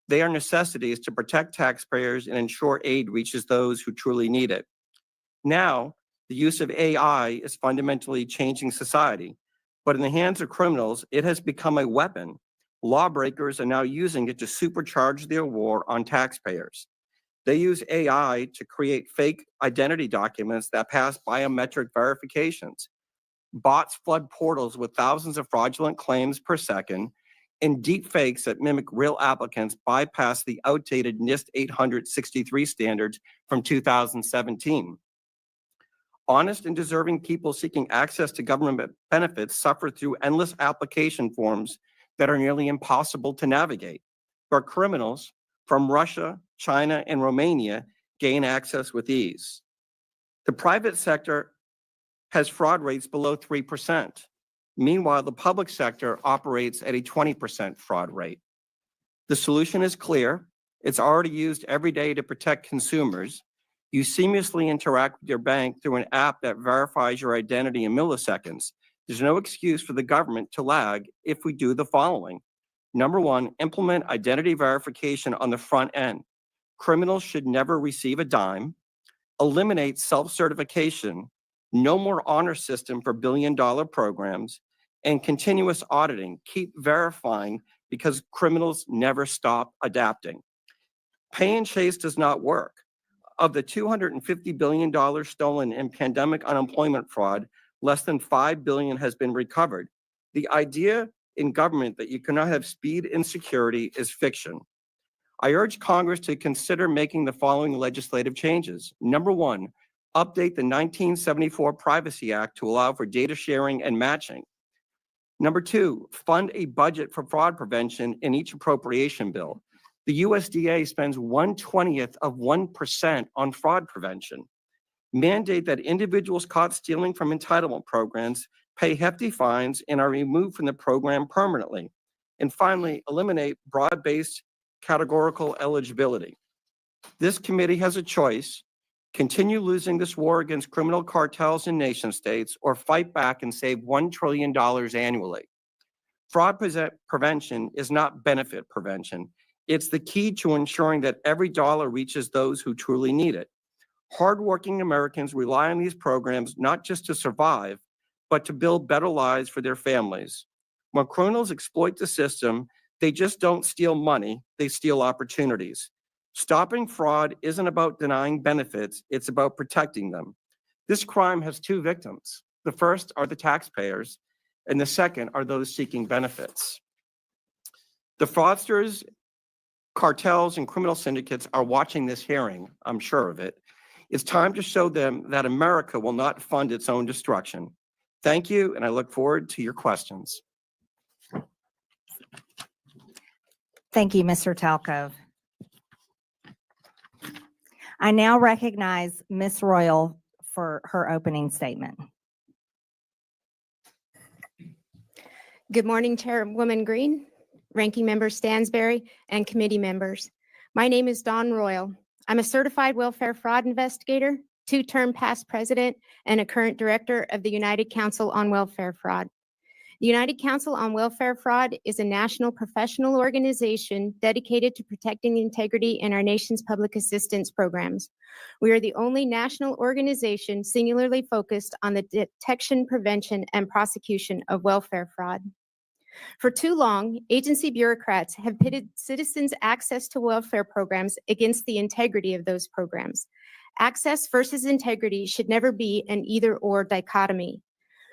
They are necessities to protect taxpayers and ensure aid reaches those who truly need it. Now, the use of AI is fundamentally changing society, but in the hands of criminals, it has become a weapon. Lawbreakers are now using it to supercharge their war on taxpayers. They use AI to create fake identity documents that pass biometric verifications. Bots flood portals with thousands of fraudulent claims per second, and deep fakes that mimic real applicants bypass the outdated NIST 863 standards from 2017. Honest and deserving people seeking access to government benefits suffer through endless application forms that are nearly impossible to navigate. But criminals from Russia, China, and Romania gain access with ease. The private sector has fraud rates below 3%. Meanwhile, the public sector operates at a 20% fraud rate. The solution is clear. It's already used every day to protect consumers. You seamlessly interact with your bank through an app that verifies your identity in milliseconds. There's no excuse for the government to lag if we do the following. Number one, implement identity verification on the front end. Criminals should never receive a dime. Eliminate self-certification. No more honor system for billion-dollar programs. And continuous auditing. Keep verifying because criminals never stop adapting. Pay and chase does not work. Of the $250 billion stolen in pandemic unemployment fraud, less than $5 billion has been recovered. The idea in government that you cannot have speed and security is fiction. I urge Congress to consider making the following legislative changes. Number one, update the 1974 Privacy Act to allow for data sharing and matching. Number two, fund a budget for fraud prevention in each appropriation bill. The USDA spends 1/20th of 1% on fraud prevention. Mandate that individuals caught stealing from entitlement programs pay hefty fines and are removed from the program permanently. And finally, eliminate broad-based categorical eligibility. This committee has a choice: continue losing this war against criminal cartels and nation states, or fight back and save $1 trillion annually. Fraud prevention is not benefit prevention. It's the key to ensuring that every dollar reaches those who truly need it. Hardworking Americans rely on these programs not just to survive, but to build better lives for their families. When criminals exploit the system, they just don't steal money, they steal opportunities. Stopping fraud isn't about denying benefits, it's about protecting them. This crime has two victims. The first are the taxpayers, and the second are those seeking benefits. The fraudsters, cartels, and criminal syndicates are watching this hearing, I'm sure of it. It's time to show them that America will not fund its own destruction. Thank you, and I look forward to your questions. Thank you, Mr. Talcove. I now recognize Ms. Royal for her opening statement. Good morning, Chairwoman Green, Ranking Member Stansberry, and committee members. My name is Dawn Royal. I'm a certified welfare fraud investigator, two-term past president, and a current director of the United Council on Welfare Fraud. The United Council on Welfare Fraud is a national professional organization dedicated to protecting the integrity in our nation's public assistance programs. We are the only national organization singularly focused on the detection, prevention, and prosecution of welfare fraud. For too long, agency bureaucrats have pitted citizens' access to welfare programs against the integrity of those programs. Access versus integrity should never be an either-or dichotomy.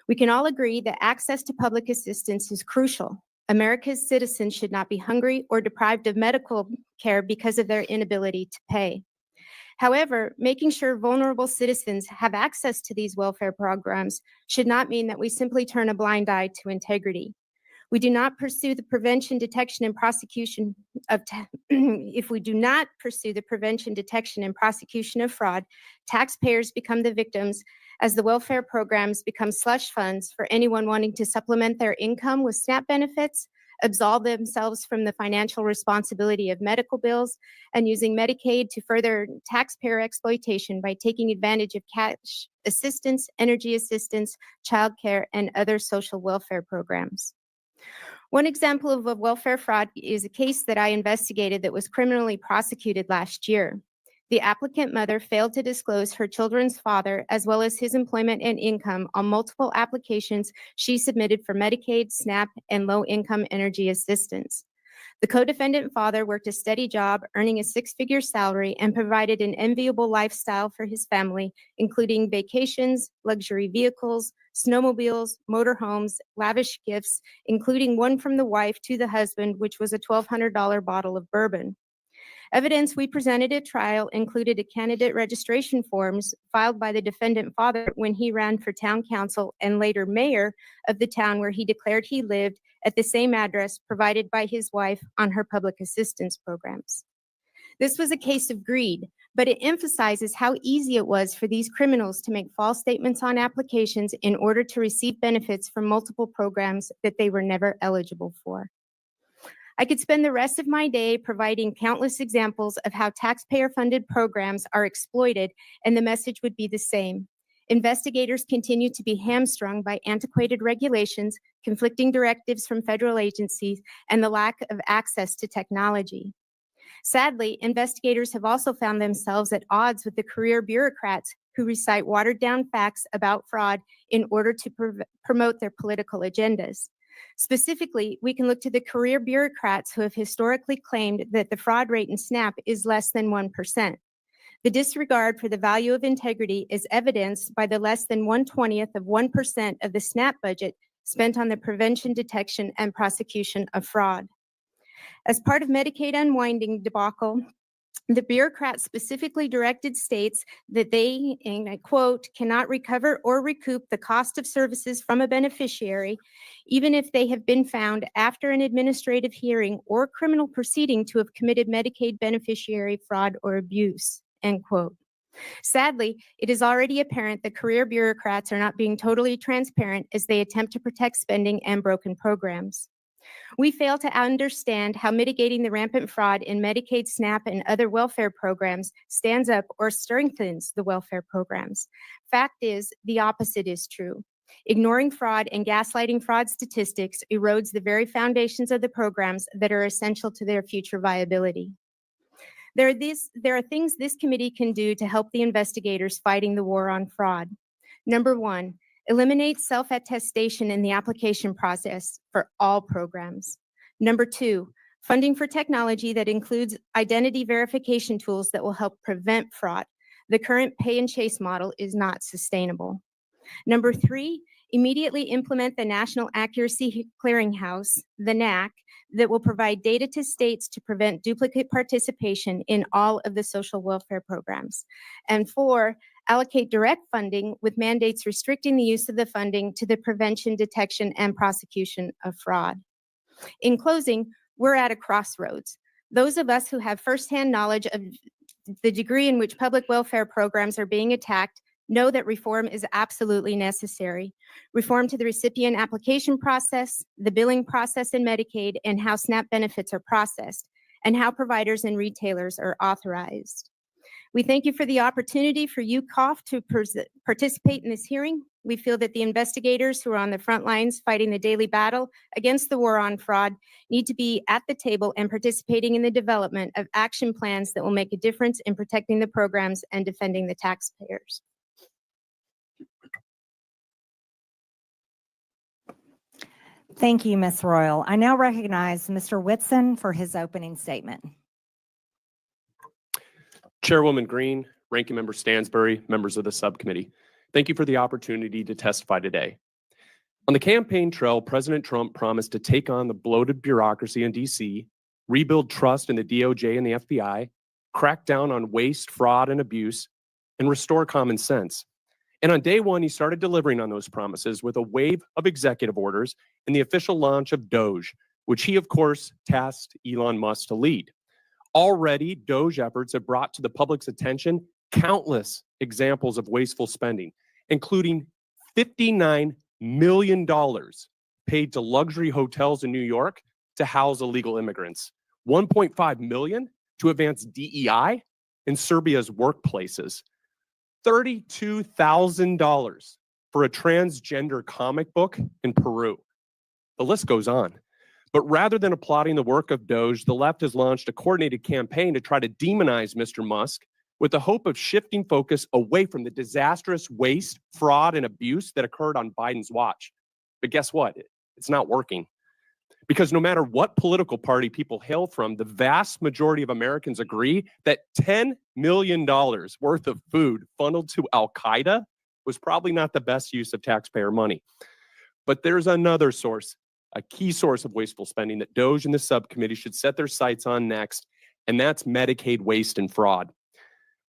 We can all agree that access to public assistance is crucial. America's citizens should not be hungry or deprived of medical care because of their inability to pay. However, making sure vulnerable citizens have access to these welfare programs should not mean that we simply turn a blind eye to integrity. We do not pursue the prevention, detection, and prosecution of if we do not pursue the prevention, detection, and prosecution of fraud, taxpayers become the victims as the welfare programs become slush funds for anyone wanting to supplement their income with SNAP benefits, absolve themselves from the financial responsibility of medical bills, and using Medicaid to further taxpayer exploitation by taking advantage of cash assistance, energy assistance, childcare, and other social welfare programs. One example of a welfare fraud is a case that I investigated that was criminally prosecuted last year. The applicant mother failed to disclose her children's father as well as his employment and income on multiple applications she submitted for Medicaid, SNAP, and low-income energy assistance. The co-defendant father worked a steady job, earning a six-figure salary, and provided an enviable lifestyle for his family, including vacations, luxury vehicles, snowmobiles, motorhomes, lavish gifts, including one from the wife to the husband, which was a $1,200 bottle of bourbon. Evidence we presented at trial included a candidate registration forms filed by the defendant father when he ran for town council and later mayor of the town where he declared he lived at the same address provided by his wife on her public assistance programs. This was a case of greed, but it emphasizes how easy it was for these criminals to make false statements on applications in order to receive benefits from multiple programs that they were never eligible for. I could spend the rest of my day providing countless examples of how taxpayer-funded programs are exploited, and the message would be the same. Investigators continue to be hamstrung by antiquated regulations, conflicting directives from federal agencies, and the lack of access to technology. Sadly, investigators have also found themselves at odds with the career bureaucrats who recite watered-down facts about fraud in order to promote their political agendas. Specifically, we can look to the career bureaucrats who have historically claimed that the fraud rate in SNAP is less than 1%. The disregard for the value of integrity is evidenced by the less than 1/20th of 1% of the SNAP budget spent on the prevention, detection, and prosecution of fraud. As part of Medicaid unwinding debacle, The bureaucrat specifically directed states that they, and I quote, cannot recover or recoup the cost of services from a beneficiary, even if they have been found after an administrative hearing or criminal proceeding to have committed Medicaid beneficiary fraud or abuse, end quote. Sadly, it is already apparent that career bureaucrats are not being totally transparent as they attempt to protect spending and broken programs. We fail to understand how mitigating the rampant fraud in Medicaid, SNAP, and other welfare programs stands up or strengthens the welfare programs. Fact is, the opposite is true. Ignoring fraud and gaslighting fraud statistics erodes the very foundations of the programs that are essential to their future viability. There are things this committee can do to help the investigators fighting the war on fraud. Number one, eliminate self-attestation in the application process for all programs. Number two, funding for technology that includes identity verification tools that will help prevent fraud. The current pay and chase model is not sustainable. Number three, immediately implement the National Accuracy Clearinghouse, the NAC, that will provide data to states to prevent duplicate participation in all of the social welfare programs. And four, allocate direct funding with mandates restricting the use of the funding to the prevention, detection, and prosecution of fraud. In closing, we're at a crossroads. Those of us who have firsthand knowledge of the degree in which public welfare programs are being attacked know that reform is absolutely necessary. Reform to the recipient application process, the billing process in Medicaid, and how SNAP benefits are processed, and how providers and retailers are authorized. We thank you for the opportunity for UCOF to participate in this hearing. We feel that the investigators who are on the front lines fighting the daily battle against the war on fraud need to be at the table and participating in the development of action plans that will make a difference in protecting the programs and defending the taxpayers. Thank you, Ms. Royal. I now recognize Mr. Whitson for his opening statement. Chairwoman Green, Ranking Member Stansbury, members of the subcommittee, thank you for the opportunity to testify today. On the campaign trail, President Trump promised to take on the bloated bureaucracy in D.C., rebuild trust in the DOJ and the FBI, crack down on waste, fraud, and abuse, and restore common sense. And on day one, he started delivering on those promises with a wave of executive orders and the official launch of DOGE, which he, of course, tasked Elon Musk to lead. Already, DOGE efforts have brought to the public's attention countless examples of wasteful spending, including $59 million paid to luxury hotels in New York to house illegal immigrants, $1.5 million to advance DEI in Serbia's workplaces, $32,000 for a transgender comic book in Peru. The list goes on. But rather than applauding the work of DOGE, the left has launched a coordinated campaign to try to demonize Mr. Musk with the hope of shifting focus away from the disastrous waste, fraud, and abuse that occurred on Biden's watch. But guess what? It's not working. Because no matter what political party people hail from, the vast majority of Americans agree that $10 million worth of food funneled to Al-Qaeda was probably not the best use of taxpayer money. But there's another source, a key source of wasteful spending that DOGE and the subcommittee should set their sights on next, and that's Medicaid waste and fraud.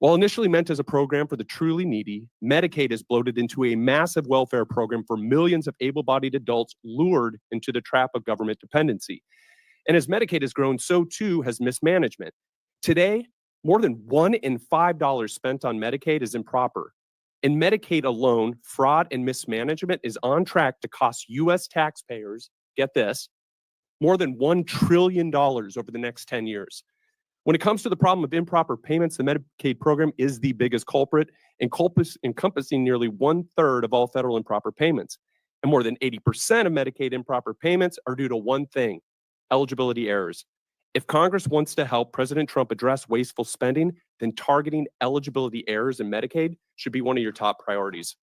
While initially meant as a program for the truly needy, Medicaid is bloated into a massive welfare program for millions of able-bodied adults lured into the trap of government dependency. And as Medicaid has grown, so too has mismanagement. Today, more than $1 in $5 spent on Medicaid is improper. In Medicaid alone, fraud and mismanagement is on track to cost U.S. taxpayers, get this, more than $1 trillion over the next 10 years. When it comes to the problem of improper payments, the Medicaid program is the biggest culprit, encompassing nearly 1/3 of all federal improper payments. And more than 80% of Medicaid improper payments are due to one thing: eligibility errors. If Congress wants to help President Trump address wasteful spending, then targeting eligibility errors in Medicaid should be one of your top priorities.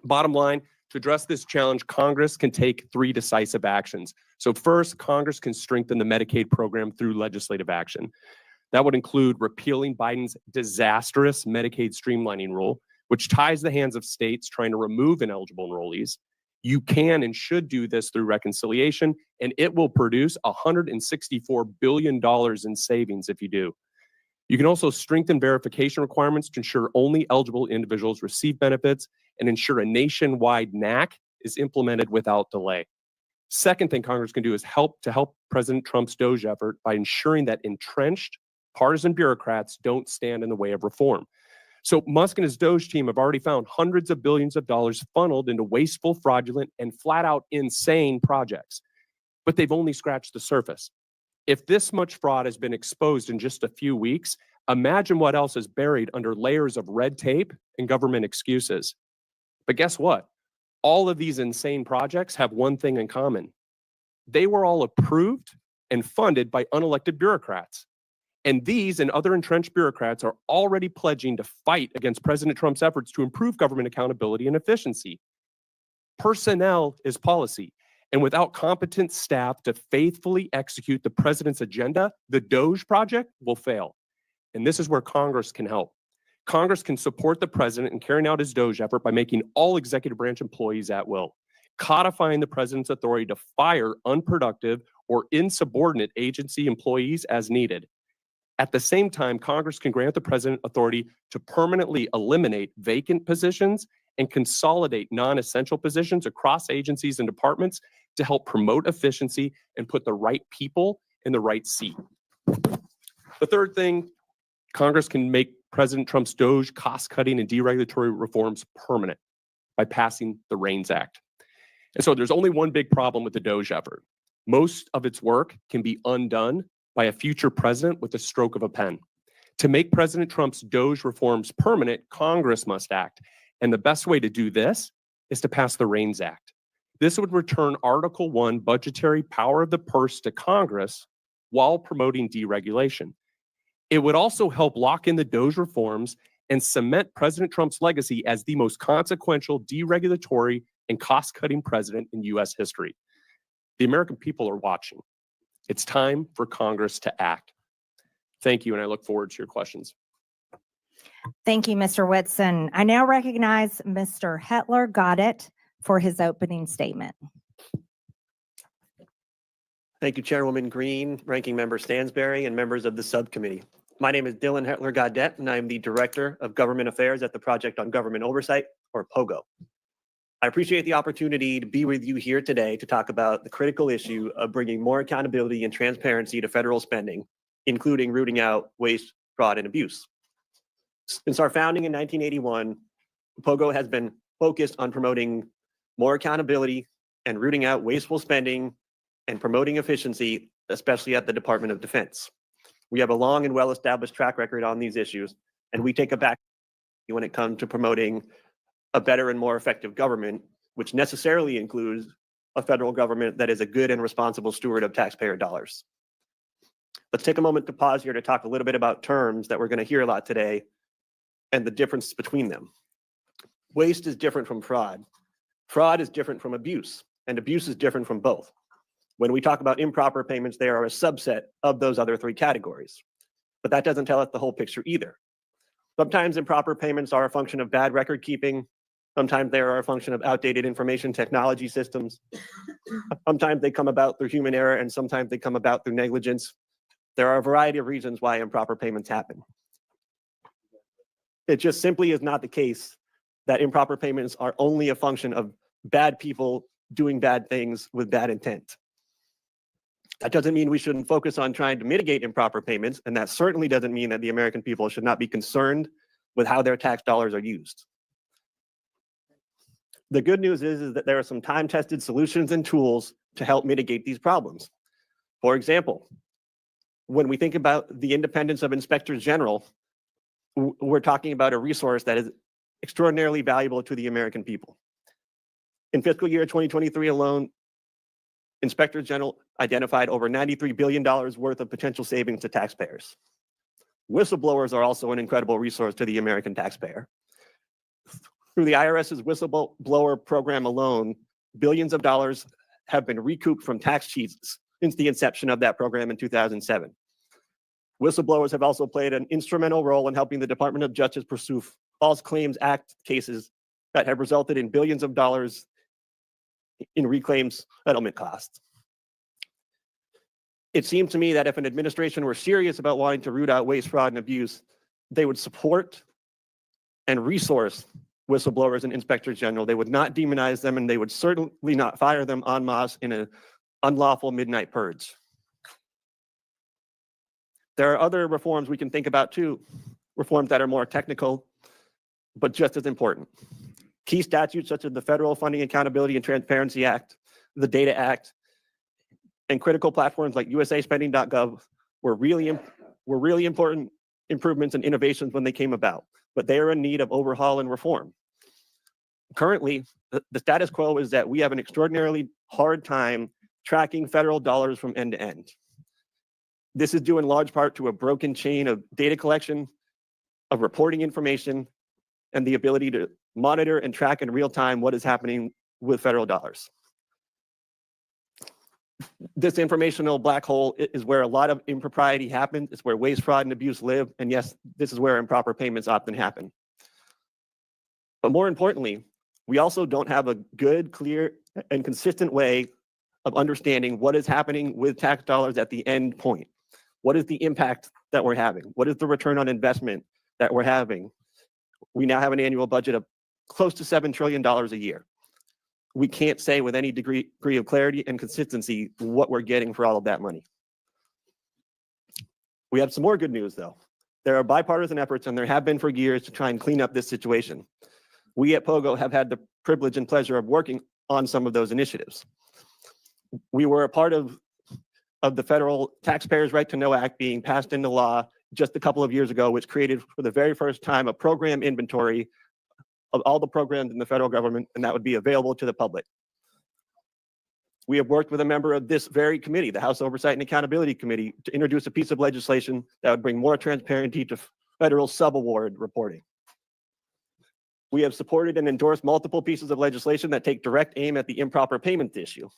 Bottom line, to address this challenge, Congress can take 3 decisive actions. So first, Congress can strengthen the Medicaid program through legislative action. That would include repealing Biden's disastrous Medicaid streamlining rule, which ties the hands of states trying to remove ineligible enrollees. You can and should do this through reconciliation, and it will produce $164 billion in savings if you do. You can also strengthen verification requirements to ensure only eligible individuals receive benefits and ensure a nationwide NAC is implemented without delay. Second thing Congress can do is help President Trump's DOGE effort by ensuring that entrenched partisan bureaucrats don't stand in the way of reform. So Musk and his DOGE team have already found hundreds of billions of dollars funneled into wasteful, fraudulent, and flat out insane projects. But they've only scratched the surface. If this much fraud has been exposed in just a few weeks, imagine what else is buried under layers of red tape and government excuses. But guess what? All of these insane projects have one thing in common. They were all approved and funded by unelected bureaucrats. And these and other entrenched bureaucrats are already pledging to fight against President Trump's efforts to improve government accountability and efficiency. Personnel is policy. And without competent staff to faithfully execute the president's agenda, the DOGE project will fail. And this is where Congress can help. Congress can support the president in carrying out his DOGE effort by making all executive branch employees at will, codifying the president's authority to fire unproductive or insubordinate agency employees as needed. At the same time, Congress can grant the president authority to permanently eliminate vacant positions and consolidate non-essential positions across agencies and departments to help promote efficiency and put the right people in the right seat. The third thing, Congress can make President Trump's DOGE cost-cutting and deregulatory reforms permanent by passing the REINS Act. And so there's only one big problem with the DOGE effort. Most of its work can be undone by a future president with a stroke of a pen. To make President Trump's DOGE reforms permanent, Congress must act. And the best way to do this is to pass the REINS Act. This would return Article 1 budgetary power of the purse to Congress while promoting deregulation. It would also help lock in the DOGE reforms and cement President Trump's legacy as the most consequential deregulatory and cost-cutting president in U.S. history. The American people are watching. It's time for Congress to act. Thank you, and I look forward to your questions. Thank you, Mr. Whitson. I now recognize Mr. Hetler Goddett for his opening statement. Thank you, Chairwoman Green, Ranking Member Stansberry, and members of the subcommittee. My name is Dylan Hetler Goddett, and I am the Director of Government Affairs at the Project on Government Oversight, or POGO. I appreciate the opportunity to be with you here today to talk about the critical issue of bringing more accountability and transparency to federal spending, including rooting out waste, fraud, and abuse. Since our founding in 1981, POGO has been focused on promoting more accountability and rooting out wasteful spending and promoting efficiency, especially at the Department of Defense. We have a long and well-established track record on these issues, and we take a back when it comes to promoting a better and more effective government, which necessarily includes a federal government that is a good and responsible steward of taxpayer dollars. Let's take a moment to pause here to talk a little bit about terms that we're going to hear a lot today and the difference between them. Waste is different from fraud. Fraud is different from abuse, and abuse is different from both. When we talk about improper payments, they are a subset of those other three categories. But that doesn't tell us the whole picture either. Sometimes improper payments are a function of bad record keeping. Sometimes they are a function of outdated information technology systems. Sometimes they come about through human error, and sometimes they come about through negligence. There are a variety of reasons why improper payments happen. It just simply is not the case that improper payments are only a function of bad people doing bad things with bad intent. That doesn't mean we shouldn't focus on trying to mitigate improper payments, and that certainly doesn't mean that the American people should not be concerned with how their tax dollars are used. The good news is that there are some time-tested solutions and tools to help mitigate these problems. For example, when we think about the independence of inspectors general, we're talking about a resource that is extraordinarily valuable to the American people. In fiscal year 2023 alone, inspectors general identified over $93 billion worth of potential savings to taxpayers. Whistleblowers are also an incredible resource to the American taxpayer. Through the IRS's whistleblower program alone, billions of dollars have been recouped from tax cheats since the inception of that program in 2007. Whistleblowers have also played an instrumental role in helping the Department of Justice pursue False Claims Act cases that have resulted in billions of dollars in reclaims settlement costs. It seemed to me that if an administration were serious about wanting to root out waste, fraud, and abuse, they would support and resource whistleblowers and inspectors general. They would not demonize them, and they would certainly not fire them en masse in an unlawful midnight purge. There are other reforms we can think about too, reforms that are more technical, but just as important. Key statutes such as the Federal Funding Accountability and Transparency Act, the Data Act, and critical platforms like usaspending.gov were really important improvements and innovations when they came about, but they are in need of overhaul and reform. Currently, the status quo is that we have an extraordinarily hard time tracking federal dollars from end to end. This is due in large part to a broken chain of data collection, of reporting information, and the ability to monitor and track in real time what is happening with federal dollars. This informational black hole is where a lot of impropriety happens. It's where waste, fraud, and abuse live. And yes, this is where improper payments often happen. But more importantly, we also don't have a good, clear, and consistent way of understanding what is happening with tax dollars at the end point. What is the impact that we're having? What is the return on investment that we're having? We now have an annual budget of close to $7 trillion a year. We can't say with any degree of clarity and consistency what we're getting for all of that money. We have some more good news, though. There are bipartisan efforts, and there have been for years, to try and clean up this situation. We at POGO have had the privilege and pleasure of working on some of those initiatives. We were a part of the Federal Taxpayers' Right to Know Act being passed into law just a couple of years ago, which created for the very first time a program inventory of all the programs in the federal government, and that would be available to the public. We have worked with a member of this very committee, the House Oversight and Accountability Committee, to introduce a piece of legislation that would bring more transparency to federal subaward reporting. We have supported and endorsed multiple pieces of legislation that take direct aim at the improper payment issue.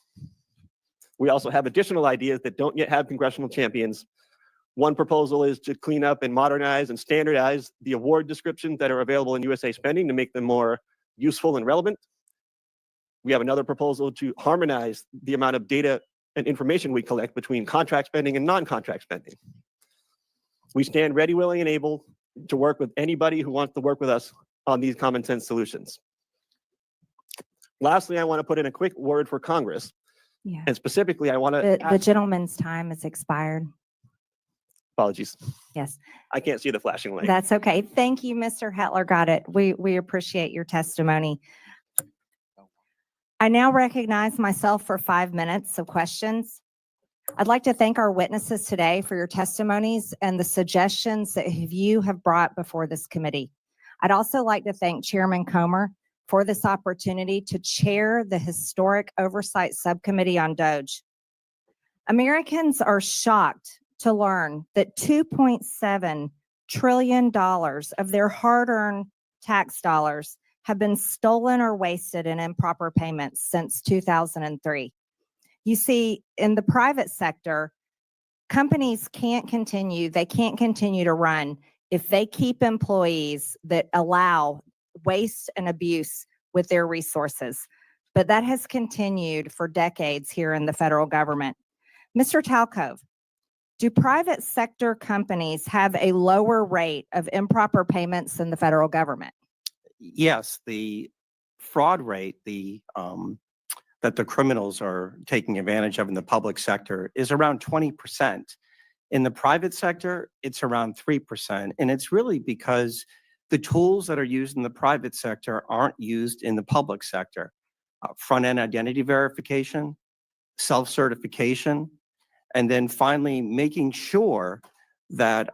We also have additional ideas that don't yet have congressional champions. One proposal is to clean up and modernize and standardize the award descriptions that are available in USA Spending to make them more useful and relevant. We have another proposal to harmonize the amount of data and information we collect between contract spending and non-contract spending. We stand ready, willing, and able to work with anybody who wants to work with us on these common sense solutions. Lastly, I want to put in a quick word for Congress. Yeah. And specifically, I want to The gentleman's time has expired. Apologies. Yes. I can't see the flashing light. That's okay. Thank you, Mr. Hetler. Got it. We appreciate your testimony. I now recognize myself for 5 minutes of questions. I'd like to thank our witnesses today for your testimonies and the suggestions that you have brought before this committee. I'd also like to thank Chairman Comer for this opportunity to chair the Historic Oversight Subcommittee on DOGE. Americans are shocked to learn that $2.7 trillion of their hard-earned tax dollars have been stolen or wasted in improper payments since 2003. You see, in the private sector, companies can't continue to run if they keep employees that allow waste and abuse with their resources. But that has continued for decades here in the federal government. Mr. Talcove, do private sector companies have a lower rate of improper payments than the federal government? Yes, the fraud rate, that the criminals are taking advantage of in the public sector is around 20%. In the private sector, it's around 3%. And it's really because the tools that are used in the private sector aren't used in the public sector. Front-end identity verification, self-certification, and then finally making sure that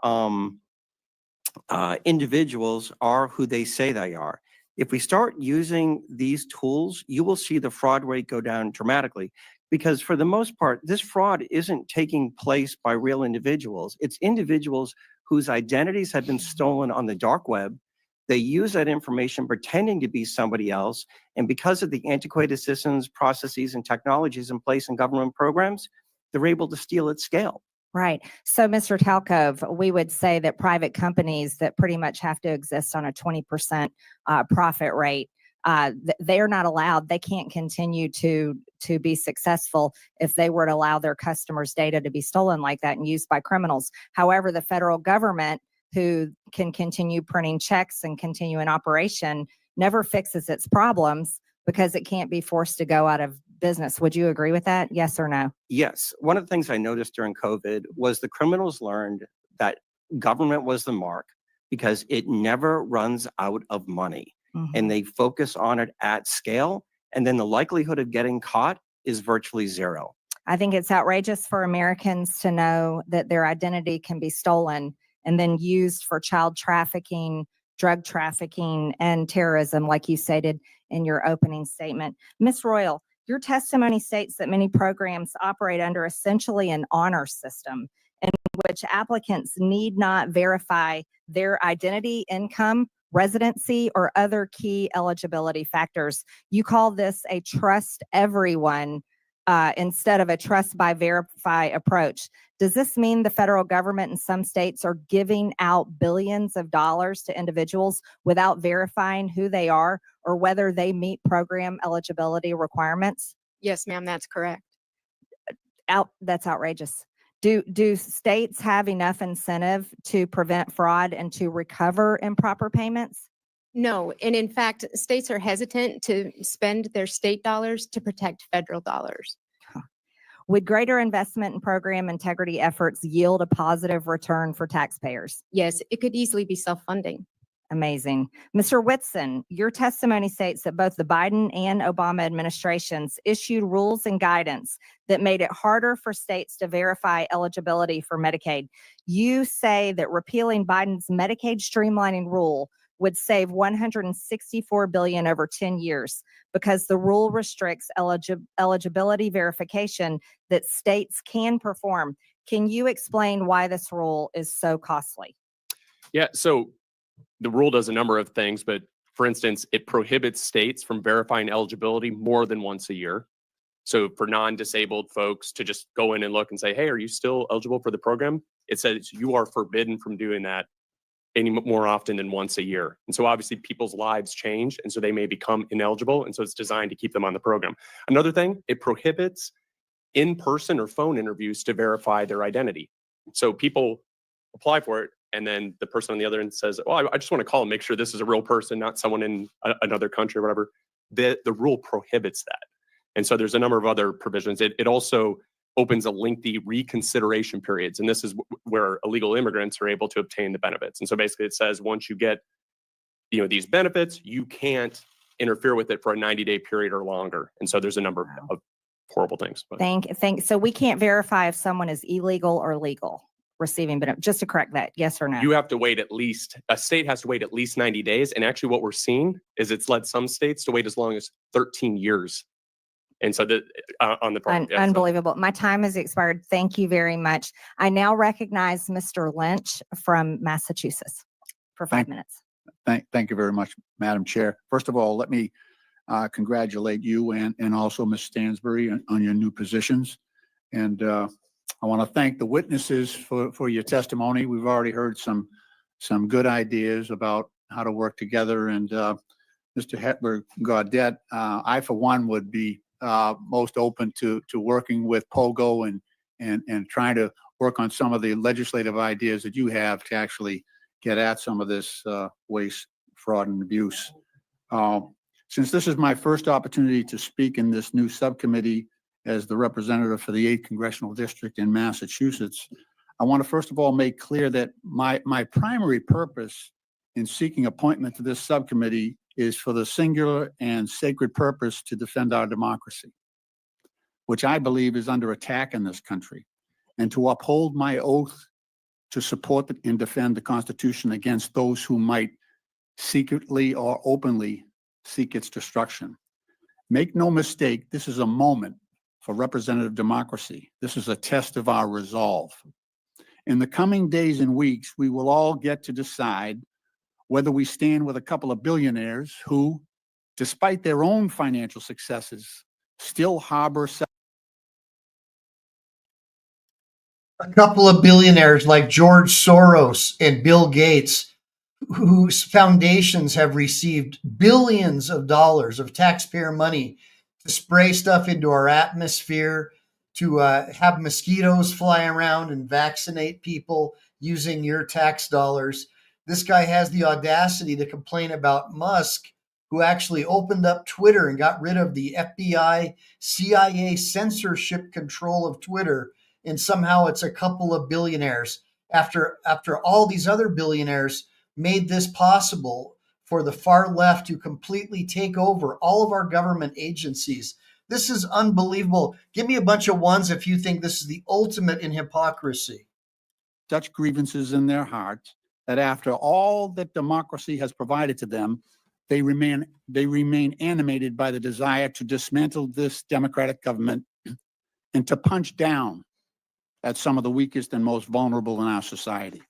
individuals are who they say they are. If we start using these tools, you will see the fraud rate go down dramatically, because for the most part, this fraud isn't taking place by real individuals. It's individuals whose identities have been stolen on the dark web. They use that information pretending to be somebody else. And because of the antiquated systems, processes, and technologies in place in government programs, they're able to steal at scale. Right. So, Mr. Talcove, we would say that private companies that pretty much have to exist on a 20% profit rate they're not allowed. They can't continue to be successful if they were to allow their customers' data to be stolen like that and used by criminals. However, the federal government, who can continue printing checks and continue in operation, never fixes its problems because it can't be forced to go out of business. Would you agree with that? Yes or no? Yes. One of the things I noticed during COVID was the criminals learned that government was the mark because it never runs out of money. And they focus on it at scale. And then the likelihood of getting caught is virtually zero. I think it's outrageous for Americans to know that their identity can be stolen and then used for child trafficking, drug trafficking, and terrorism, like you stated in your opening statement. Ms. Royal, your testimony states that many programs operate under essentially an honor system in which applicants need not verify their identity, income, residency, or other key eligibility factors. You call this a trust everyone instead of a trust by verify approach. Does this mean the federal government in some states are giving out billions of dollars to individuals without verifying who they are or whether they meet program eligibility requirements? Yes, ma'am, that's correct. That's outrageous. Do states have enough incentive to prevent fraud and to recover improper payments? No, and in fact, states are hesitant to spend their state dollars to protect federal dollars. Would greater investment in program integrity efforts yield a positive return for taxpayers? Yes, it could easily be self-funding. Amazing. Mr. Whitson, your testimony states that both the Biden and Obama administrations issued rules and guidance that made it harder for states to verify eligibility for Medicaid. You say that repealing Biden's Medicaid streamlining rule would save $164 billion over 10 years because the rule restricts eligibility verification that states can perform. Can you explain why this rule is so costly? Yeah, so the rule does a number of things, but for instance, it prohibits states from verifying eligibility more than once a year. So for non-disabled folks to just go in and look and say, hey, are you still eligible for the program? It says you are forbidden from doing that any more often than once a year. And so obviously people's lives change, and so they may become ineligible. And so it's designed to keep them on the program. Another thing, it prohibits in-person or phone interviews to verify their identity. So people apply for it, and then the person on the other end says, oh, I just want to call and make sure this is a real person, not someone in another country or whatever. The rule prohibits that. And so there's a number of other provisions. It also opens a lengthy reconsideration periods. And this is where illegal immigrants are able to obtain the benefits. And so basically it says once you get these benefits, you can't interfere with it for a 90-day period or longer. And so there's a number of horrible things. But. So we can't verify if someone is illegal or legal receiving benefits. Just to correct that, yes or no? You have to wait a state has to wait at least 90 days. And actually what we're seeing is it's led some states to wait as long as 13 years. And so on the program. Unbelievable. My time has expired. Thank you very much. I now recognize Mr. Lynch from Massachusetts for 5 minutes. Thank you very much, Madam Chair. First of all, let me congratulate you and also Ms. Stansbury on your new positions. And I want to thank the witnesses for your testimony. We've already heard some good ideas about how to work together. And Mr. Hetler-Gaudette, I for one would be most open to working with POGO and trying to work on some of the legislative ideas that you have to actually get at some of this waste, fraud, and abuse. Since this is my first opportunity to speak in this new subcommittee as the representative for the 8th Congressional District in Massachusetts, I want to first of all make clear that my primary purpose in seeking appointment to this subcommittee is for the singular and sacred purpose to defend our democracy, which I believe is under attack in this country, and to uphold my oath to support and defend the Constitution against those who might secretly or openly seek its destruction. Make no mistake, this is a moment for representative democracy. This is a test of our resolve. In the coming days and weeks, we will all get to decide whether we stand with a couple of billionaires who, despite their own financial successes, still harbor a couple of billionaires like George Soros and Bill Gates, whose foundations have received billions of dollars of taxpayer money to spray stuff into our atmosphere, to have mosquitoes fly around and vaccinate people using your tax dollars. This guy has the audacity to complain about Musk, who actually opened up Twitter and got rid of the FBI, CIA censorship control of Twitter. And somehow it's a couple of billionaires after all these other billionaires made this possible for the far left to completely take over all of our government agencies. This is unbelievable. Give me a bunch of ones if you think this is the ultimate in hypocrisy. Such grievances in their hearts that after all that democracy has provided to them, they remain animated by the desire to dismantle this democratic government and to punch down at some of the weakest and most vulnerable in our society.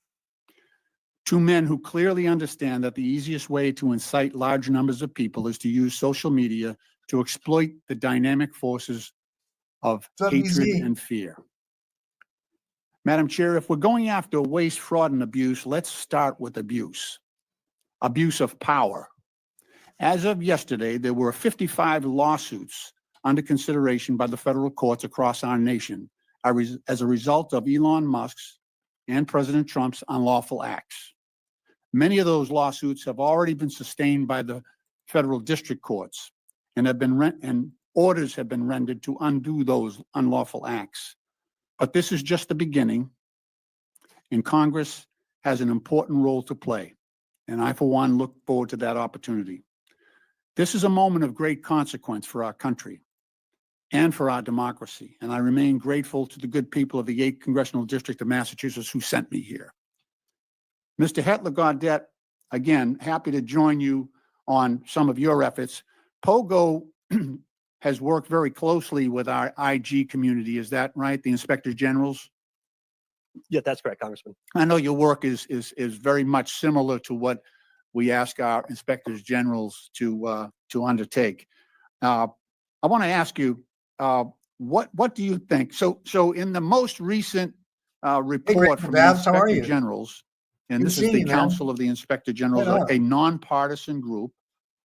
Two men who clearly understand that the easiest way to incite large numbers of people is to use social media to exploit the dynamic forces of hatred and fear. Madam Chair, if we're going after waste, fraud, and abuse, let's start with abuse. Abuse of power. As of yesterday, there were 55 lawsuits under consideration by the federal courts across our nation as a result of Elon Musk's and President Trump's unlawful acts. Many of those lawsuits have already been sustained by the federal district courts and orders have been rendered to undo those unlawful acts. But this is just the beginning, and Congress has an important role to play. And I, for one, look forward to that opportunity. This is a moment of great consequence for our country and for our democracy. And I remain grateful to the good people of the 8th Congressional District of Massachusetts who sent me here. Mr. Hetler-Gaudette, again, happy to join you on some of your efforts. POGO has worked very closely with our IG community. Is that right? The inspectors generals? Yeah, that's correct, Congressman. I know your work is very much similar to what we ask our inspectors generals to undertake. I want to ask you, what do you think? So in the most recent report from the inspector generals, and this is the Council of the Inspector Generals, a nonpartisan group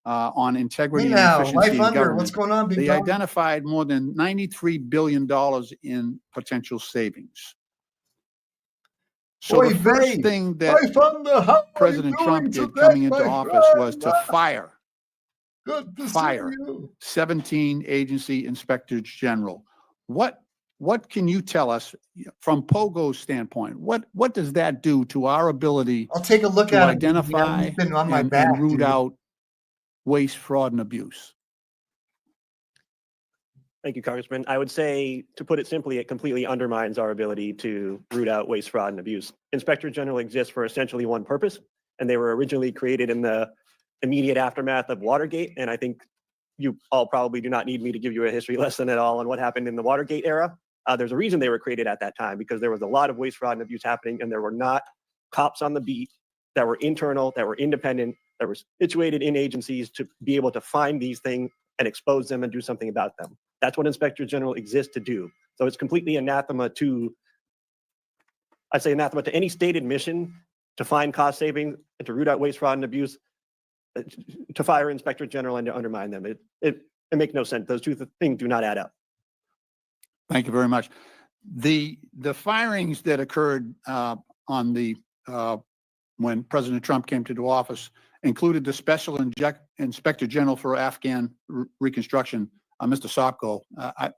on integrity and efficiency in government. What's going on, They identified more than $93 billion in potential savings. So the first thing that President Trump did coming into office was to fire 17 agency inspectors general. What can you tell us from POGO's standpoint? What does that do to our ability I'll take a look to at identify and root out waste, fraud, and abuse? Thank you, Congressman. I would say, to put it simply, it completely undermines our ability to root out waste, fraud, and abuse. Inspector General exists for essentially one purpose, and they were originally created in the immediate aftermath of Watergate. And I think you all probably do not need me to give you a history lesson at all on what happened in the Watergate era. There's a reason they were created at that time, because there was a lot of waste, fraud, and abuse happening, and there were not cops on the beat that were internal, that were independent, that were situated in agencies to be able to find these things and expose them and do something about them. That's what Inspector General exists to do. So it's completely anathema to, I'd say anathema to any stated mission to find cost savings and to root out waste, fraud, and abuse, to fire Inspector General and to undermine them. It makes no sense. Those two things do not add up. Thank you very much. The firings that occurred on the when President Trump came to office included the Special Inspector General for Afghan Reconstruction, Mr. Sopko.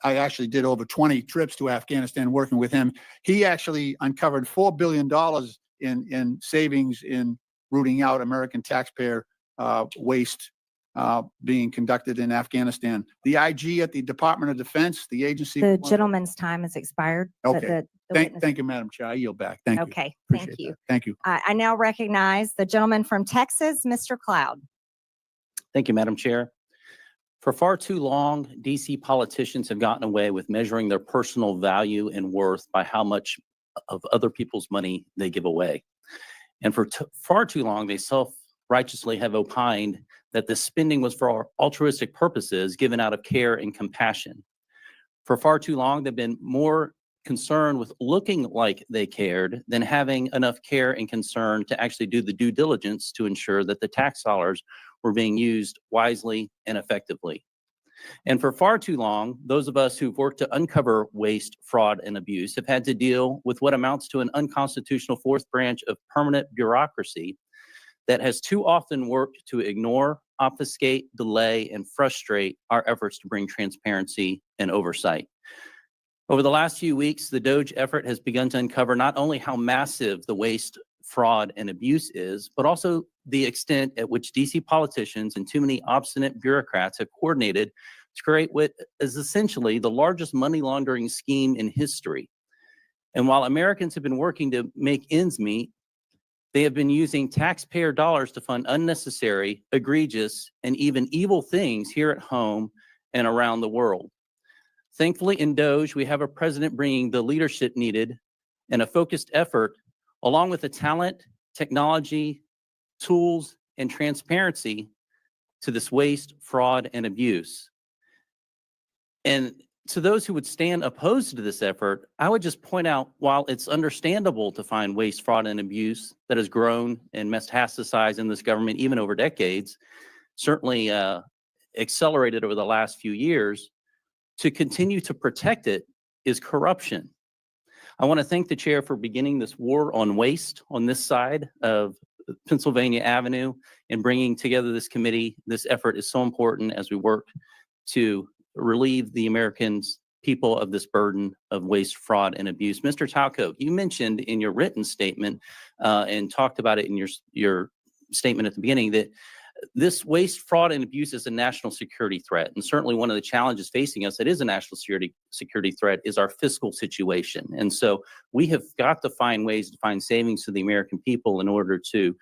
I actually did over 20 trips to Afghanistan working with him. He actually uncovered $4 billion in savings in rooting out American taxpayer waste being conducted in Afghanistan. The IG at the Department of Defense, the agency. The gentleman's time has expired. Okay. Thank you, Madam Chair. I yield back. Thank you. Okay, Appreciate thank you. that. Thank you. I now recognize the gentleman from Texas, Mr. Cloud. Thank you, Madam Chair. For far too long, DC politicians have gotten away with measuring their personal value and worth by how much of other people's money they give away. And for far too long, they self-righteously have opined that the spending was for altruistic purposes given out of care and compassion. For far too long, they've been more concerned with looking like they cared than having enough care and concern to actually do the due diligence to ensure that the tax dollars were being used wisely and effectively. And for far too long, those of us who've worked to uncover waste, fraud, and abuse have had to deal with what amounts to an unconstitutional fourth branch of permanent bureaucracy that has too often worked to ignore, obfuscate, delay, and frustrate our efforts to bring transparency and oversight. Over the last few weeks, the DOGE effort has begun to uncover not only how massive the waste, fraud, and abuse is, but also the extent at which DC politicians and too many obstinate bureaucrats have coordinated to create what is essentially the largest money laundering scheme in history. And while Americans have been working to make ends meet, they have been using taxpayer dollars to fund unnecessary, egregious, and even evil things here at home and around the world. Thankfully, in DOGE, we have a president bringing the leadership needed and a focused effort, along with the talent, technology, tools, and transparency to this waste, fraud, and abuse. And to those who would stand opposed to this effort, I would just point out, while it's understandable to find waste, fraud, and abuse that has grown and metastasized in this government even over decades, certainly accelerated over the last few years, to continue to protect it is corruption. I want to thank the chair for beginning this war on waste on this side of Pennsylvania Avenue and bringing together this committee. This effort is so important as we work to relieve the Americans, people of this burden of waste, fraud, and abuse. Mr. Talco, you mentioned in your written statement and talked about it in your statement at the beginning that this waste, fraud, and abuse is a national security threat. And certainly one of the challenges facing us that is a national security threat is our fiscal situation. And so we have got to find ways to find savings to the American people in order to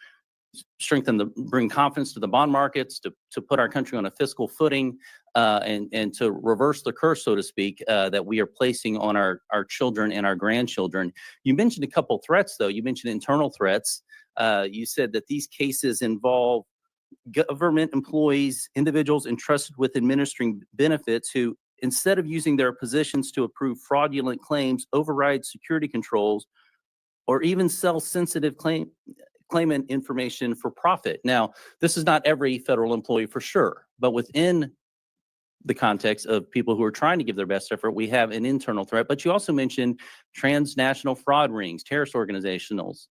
bring confidence to the bond markets, to put our country on a fiscal footing, and to reverse the curse, so to speak, that we are placing on our children and our grandchildren. You mentioned a couple threats, though. You mentioned internal threats. You said that these cases involve government employees, individuals entrusted with administering benefits who, instead of using their positions to approve fraudulent claims, override security controls, or even sell sensitive claimant information for profit. Now, this is not every federal employee for sure, but within the context of people who are trying to give their best effort, we have an internal threat. But you also mentioned transnational fraud rings, terrorist organizations,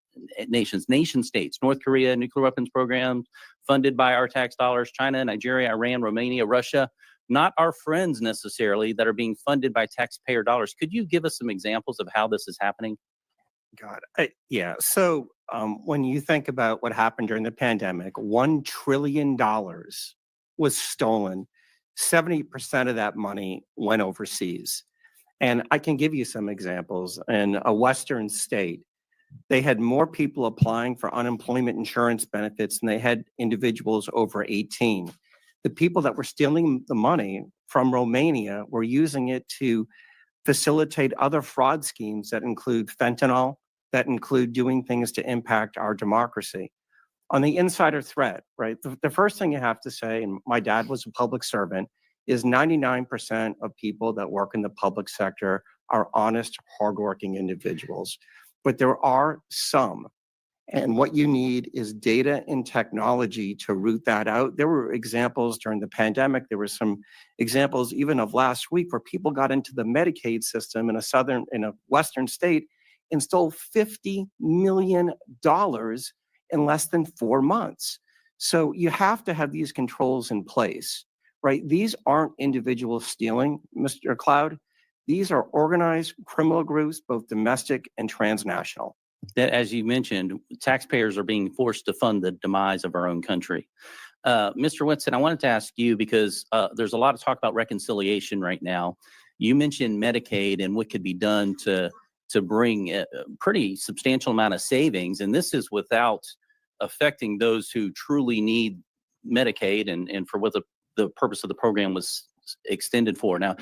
nation states, North Korea, nuclear weapons programs funded by our tax dollars, China, Nigeria, Iran, Romania, Russia, not our friends necessarily that are being funded by taxpayer dollars. Could you give us some examples of how this is happening? God, yeah. So when you think about what happened during the pandemic, $1 trillion was stolen. 70% of that money went overseas. And I can give you some examples. In a Western state, they had more people applying for unemployment insurance benefits than they had individuals over 18. The people that were stealing the money from Romania were using it to facilitate other fraud schemes that include fentanyl, that include doing things to impact our democracy. On the insider threat, right, the first thing you have to say, and my dad was a public servant, is 99% of people that work in the public sector are honest, hardworking individuals. But there are some, and what you need is data and technology to root that out. There were examples during the pandemic. There were some examples even of last week where people got into the Medicaid system in a Western state and stole $50 million in less than 4 months. So you have to have these controls in place, right? These aren't individuals stealing, Mr. Cloud. These are organized criminal groups, both domestic and transnational. That, as you mentioned, taxpayers are being forced to fund the demise of our own country. Mr. Whitson, I wanted to ask you, because there's a lot of talk about reconciliation right now. You mentioned Medicaid and what could be done to bring a pretty substantial amount of savings, and this is without affecting those who truly need Medicaid and for what the purpose of the program was extended for. Now,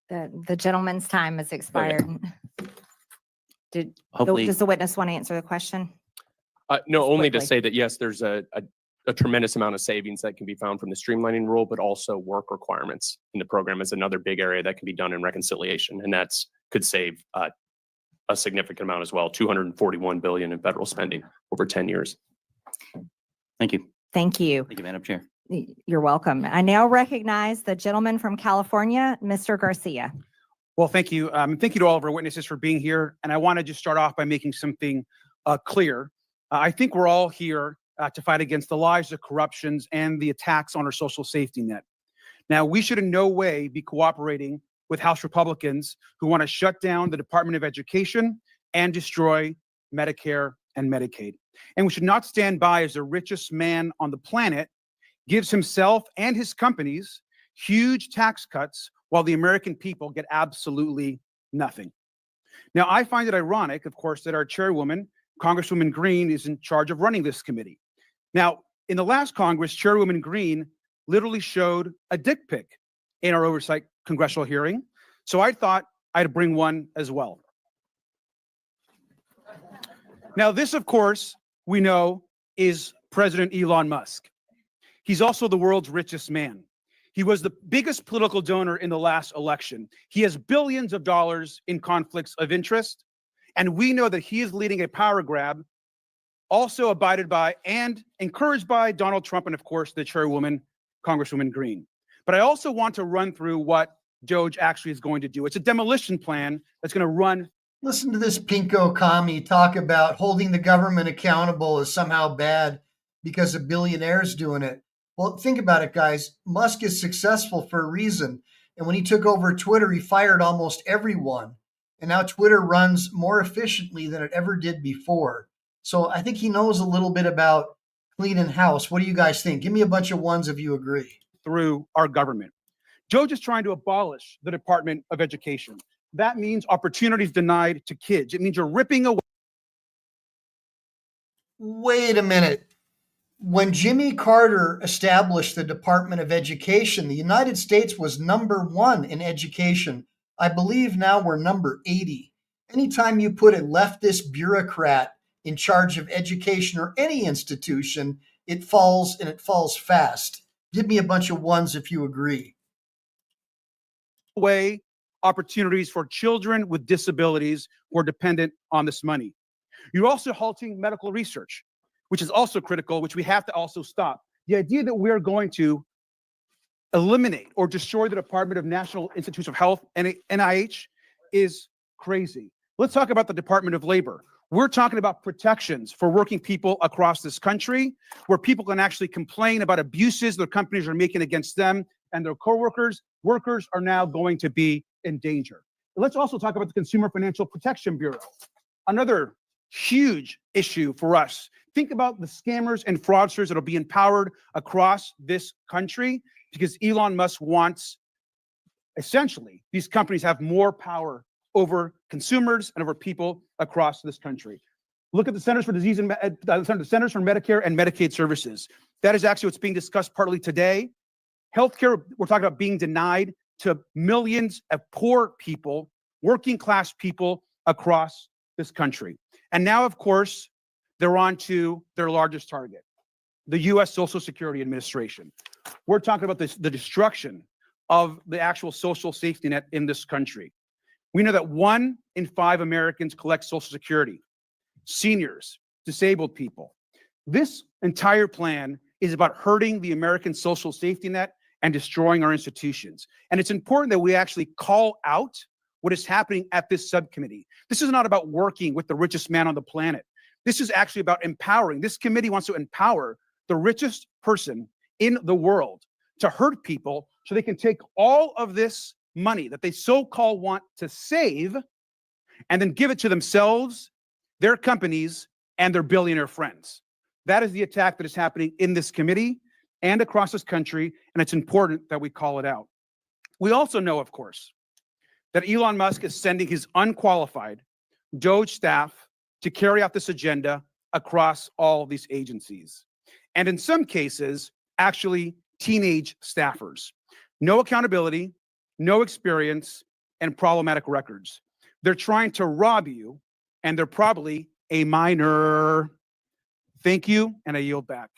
The gentleman's time has expired. hopefully, Does the witness want to answer the question? No, Just only to quickly. say that, yes, there's a tremendous amount of savings that can be found from the streamlining rule, but also work requirements in the program is another big area that can be done in reconciliation. And that's could save a significant amount as well, $241 billion in federal spending over 10 years. Thank you. Thank you. Thank you, Madam Chair. You're welcome. I now recognize the gentleman from California, Mr. Garcia. Well, thank you. Thank you to all of our witnesses for being here. And I want to just start off by making something clear. I think we're all here to fight against the lies, the corruptions, and the attacks on our social safety net. Now, we should in no way be cooperating with House Republicans who want to shut down the Department of Education and destroy Medicare and Medicaid. And we should not stand by as the richest man on the planet gives himself and his companies huge tax cuts while the American people get absolutely nothing. Now, I find it ironic, of course, that our chairwoman, Congresswoman Green, is in charge of running this committee. Now, in the last Congress, Chairwoman Green literally showed a dick pic in our oversight congressional hearing. So I thought I'd bring one as well. Now, this, of course, we know is President Elon Musk. He's also the world's richest man. He was the biggest political donor in the last election. He has billions of dollars in conflicts of interest. And we know that he is leading a power grab, also abided by and encouraged by Donald Trump and, of course, the chairwoman, Congresswoman Green. But I also want to run through what DOGE actually is going to do. It's a demolition plan that's going to run. Listen to this pinko commie talk about holding the government accountable is somehow bad because a billionaire's doing it. Well, think about it, guys. Musk is successful for a reason. And when he took over Twitter, he fired almost everyone. And now Twitter runs more efficiently than it ever did before. So I think he knows a little bit about cleaning house. What do you guys think? Give me a bunch of ones if you agree. Through our government. DOGE is trying to abolish the Department of Education. That means opportunities denied to kids. It means you're ripping away. Wait a minute. When Jimmy Carter established the Department of Education, the United States was #1 in education. I believe now we're number 80. Anytime you put a leftist bureaucrat in charge of education or any institution, it falls, and it falls fast. Give me a bunch of ones if you agree. Away opportunities for children with disabilities who are dependent on this money. You're also halting medical research, which is also critical, which we have to also stop. The idea that we're going to eliminate or destroy the Department of National Institutes of Health, NIH, is crazy. Let's talk about the Department of Labor. We're talking about protections for working people across this country, where people can actually complain about abuses their companies are making against them and their coworkers. Workers are now going to be in danger. Let's also talk about the Consumer Financial Protection Bureau, another huge issue for us. Think about the scammers and fraudsters that will be empowered across this country because Elon Musk wants, essentially, these companies have more power over consumers and over people across this country. Look at the Centers for Disease and the Centers for Medicare and Medicaid Services. That is actually what's being discussed partly today. Healthcare, we're talking about being denied to millions of poor people, working class people across this country. And now, of course, they're on to their largest target, the U.S. Social Security Administration. We're talking about the destruction of the actual social safety net in this country. We know that 1 in 5 Americans collect Social Security, seniors, disabled people. This entire plan is about hurting the American social safety net and destroying our institutions. And it's important that we actually call out what is happening at this subcommittee. This is not about working with the richest man on the planet. This is actually about empowering. This committee wants to empower the richest person in the world to hurt people so they can take all of this money that they so-called want to save and then give it to themselves, their companies, and their billionaire friends. That is the attack that is happening in this committee and across this country, and it's important that we call it out. We also know, of course, that Elon Musk is sending his unqualified DOGE staff to carry out this agenda across all these agencies. And in some cases, actually teenage staffers. No accountability, no experience, and problematic records. They're trying to rob you, and they're probably a minor. Thank you, and I yield back.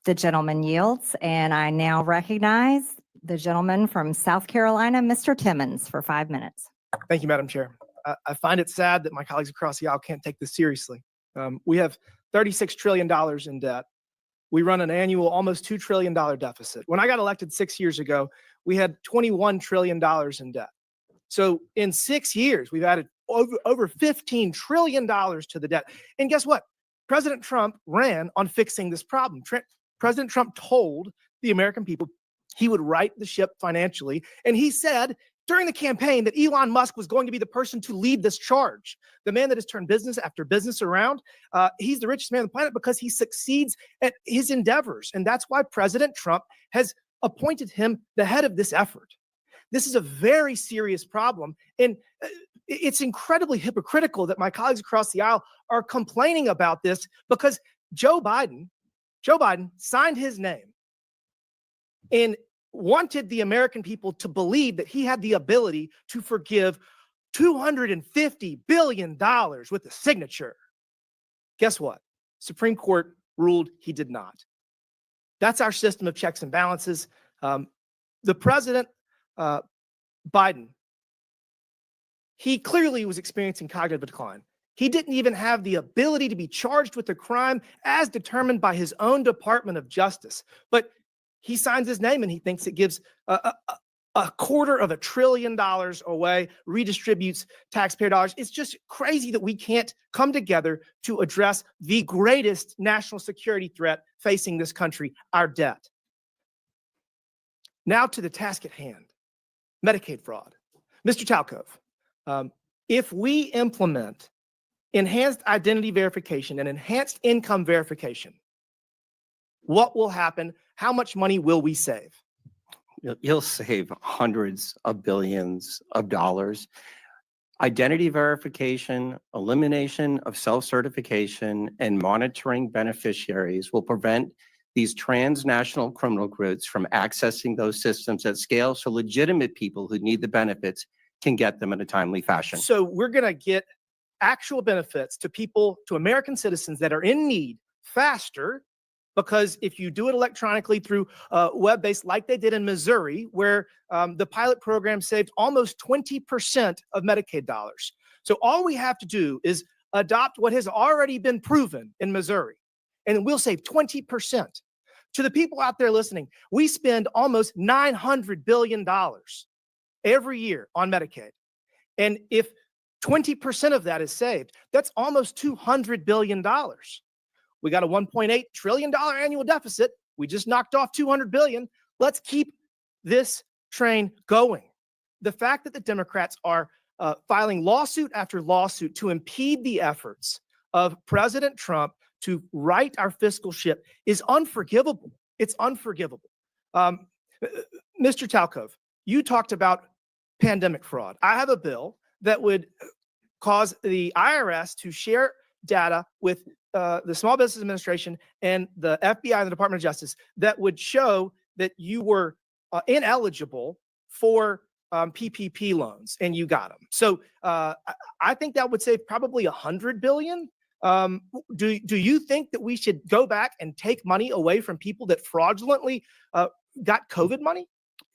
The gentleman yields, and I now recognize the gentleman from South Carolina, Mr. Timmons, for 5 minutes. Thank you, Madam Chair. I find it sad that my colleagues across the aisle can't take this seriously. We have $36 trillion in debt. We run an annual almost $2 trillion deficit. When I got elected 6 years ago, we had $21 trillion in debt. So in 6 years, we've added over $15 trillion to the debt. And guess what? President Trump ran on fixing this problem. President Trump told the American people he would right the ship financially. And he said during the campaign that Elon Musk was going to be the person to lead this charge. The man that has turned business after business around. He's the richest man on the planet because he succeeds at his endeavors. And that's why President Trump has appointed him the head of this effort. This is a very serious problem. And it's incredibly hypocritical that my colleagues across the aisle are complaining about this because Joe Biden signed his name and wanted the American people to believe that he had the ability to forgive $250 billion with a signature. Guess what? Supreme Court ruled he did not. That's our system of checks and balances. The president, Biden, he clearly was experiencing cognitive decline. He didn't even have the ability to be charged with a crime as determined by his own Department of Justice. But he signs his name and he thinks it gives $250 billion away, redistributes taxpayer dollars. It's just crazy that we can't come together to address the greatest national security threat facing this country, our debt. Now to the task at hand, Medicaid fraud. Mr. Talcove, if we implement enhanced identity verification and enhanced income verification, what will happen? How much money will we save? You'll save hundreds of billions of dollars. Identity verification, elimination of self-certification, and monitoring beneficiaries will prevent these transnational criminal groups from accessing those systems at scale so legitimate people who need the benefits can get them in a timely fashion. So we're going to get actual benefits to people, to American citizens that are in need faster, because if you do it electronically through web-based, like they did in Missouri, where the pilot program saved almost 20% of Medicaid dollars. So all we have to do is adopt what has already been proven in Missouri, and we'll save 20%. To the people out there listening, we spend almost $900 billion every year on Medicaid. And if 20% of that is saved, that's almost $200 billion. We got a $1.8 trillion annual deficit. We just knocked off $200 billion. Let's keep this train going. The fact that the Democrats are filing lawsuit after lawsuit to impede the efforts of President Trump to right our fiscal ship is unforgivable. It's unforgivable. Mr. Talcove, you talked about pandemic fraud. I have a bill that would cause the IRS to share data with the Small Business Administration and the FBI and the Department of Justice that would show that you were ineligible for PPP loans and you got them. So I think that would save probably $100 billion. Do you think that we should go back and take money away from people that fraudulently got COVID money?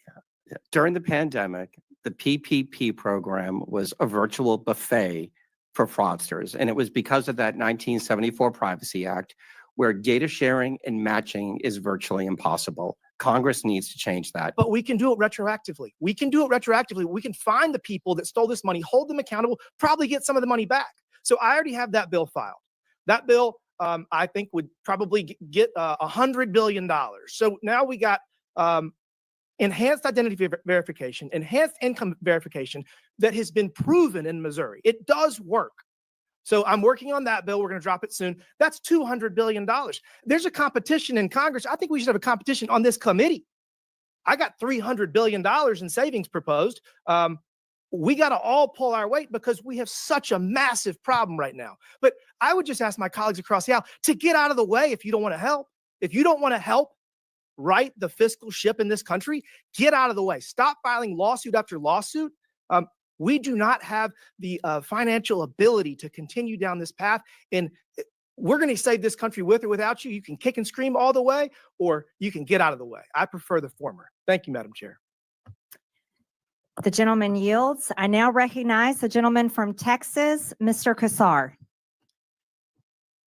Yeah. During the pandemic, the PPP program was a virtual buffet for fraudsters. And it was because of that 1974 Privacy Act, where data sharing and matching is virtually impossible. Congress needs to change that. But we can do it retroactively. We can do it retroactively. We can find the people that stole this money, hold them accountable, probably get some of the money back. So I already have that bill filed. That bill, I think, would probably get $100 billion. So now we got enhanced identity verification, enhanced income verification that has been proven in Missouri. It does work. So I'm working on that bill. We're going to drop it soon. That's $200 billion. There's a competition in Congress. I think we should have a competition on this committee. I got $300 billion in savings proposed. We got to all pull our weight because we have such a massive problem right now. But I would just ask my colleagues across the aisle to get out of the way if you don't want to help. If you don't want to help right the fiscal ship in this country, get out of the way. Stop filing lawsuit after lawsuit. We do not have the financial ability to continue down this path. And We're going to save this country with or without you. You can kick and scream all the way, or you can get out of the way. I prefer the former. Thank you, Madam Chair. The gentleman yields. I now recognize the gentleman from Texas, Mr. Kassar.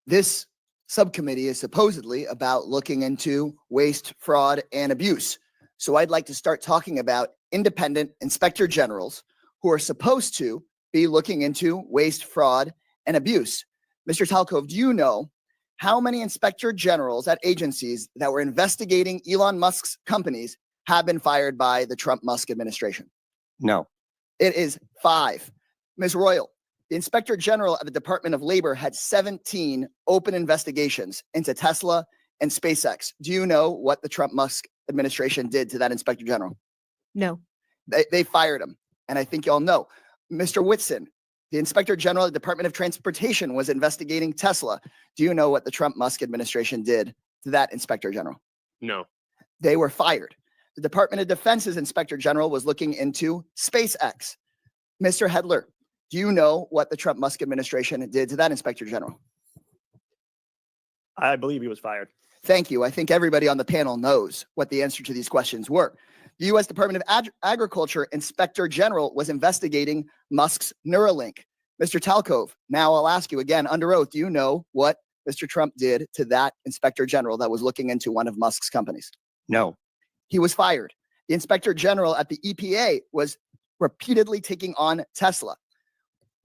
This subcommittee is supposedly about looking into waste, fraud, and abuse. So I'd like to start talking about independent inspector generals who are supposed to be looking into waste, fraud, and abuse. Mr. Talcove, do you know how many inspector generals at agencies that were investigating Elon Musk's companies have been fired by the Trump-Musk administration? No. It is 5. Ms. Royal, the Inspector General of the Department of Labor had 17 open investigations into Tesla and SpaceX. Do you know what the Trump-Musk administration did to that Inspector General? No. They fired him. And I think y'all know. Mr. Whitson, the Inspector General of the Department of Transportation was investigating Tesla. Do you know what the Trump-Musk administration did to that Inspector General? No. They were fired. The Department of Defense's Inspector General was looking into SpaceX. Mr. Hedler, do you know what the Trump-Musk administration did to that Inspector General? I believe he was fired. Thank you. I think everybody on the panel knows what the answer to these questions were. The U.S. Department of Agriculture Inspector General was investigating Musk's Neuralink. Mr. Talcove, now I'll ask you again under oath, do you know what Mr. Trump did to that Inspector General that was looking into one of Musk's companies? No. He was fired. The Inspector General at the EPA was repeatedly taking on Tesla.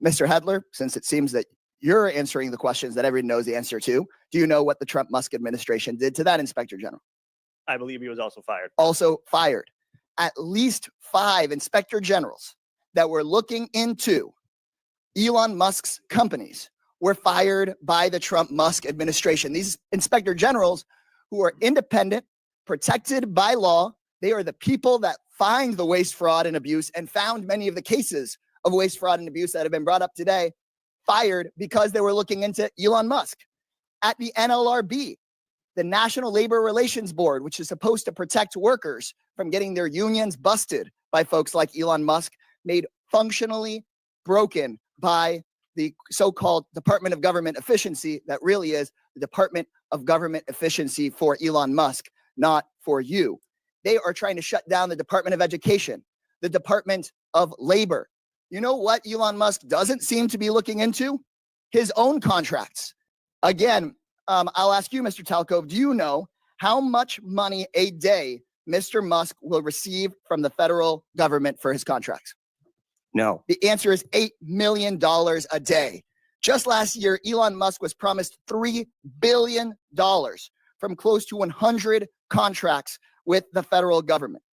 Mr. Hedler, since it seems that you're answering the questions that everyone knows the answer to, do you know what the Trump-Musk administration did to that Inspector General? I believe he was also fired. Also fired. At least 5 Inspector Generals that were looking into Elon Musk's companies were fired by the Trump-Musk administration. These Inspector Generals, who are independent, protected by law, they are the people that find the waste, fraud, and abuse and found many of the cases of waste, fraud, and abuse that have been brought up today, fired because they were looking into Elon Musk. At the NLRB, the National Labor Relations Board, which is supposed to protect workers from getting their unions busted by folks like Elon Musk, made functionally broken by the so-called Department of Government Efficiency that really is the Department of Government Efficiency for Elon Musk, not for you. They are trying to shut down the Department of Education, the Department of Labor. You know what Elon Musk doesn't seem to be looking into? His own contracts. Again, I'll ask you, Mr. Talcove, do you know how much money a day Mr. Musk will receive from the federal government for his contracts? No. The answer is $8 million a day. Just last year, Elon Musk was promised $3 billion from close to 100 contracts with the federal government.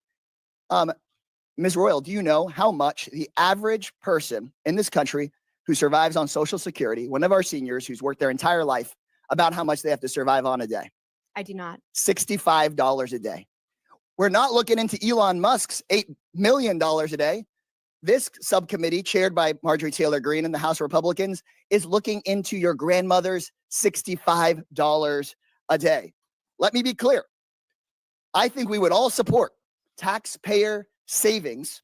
Ms. Royal, do you know how much the average person in this country who survives on Social Security, one of our seniors who's worked their entire life, about how much they have to survive on a day? I do not. $65 a day. We're not looking into Elon Musk's $8 million a day. This subcommittee, chaired by Marjorie Taylor Greene and the House Republicans, is looking into your grandmother's $65 a day. Let me be clear. I think we would all support taxpayer savings,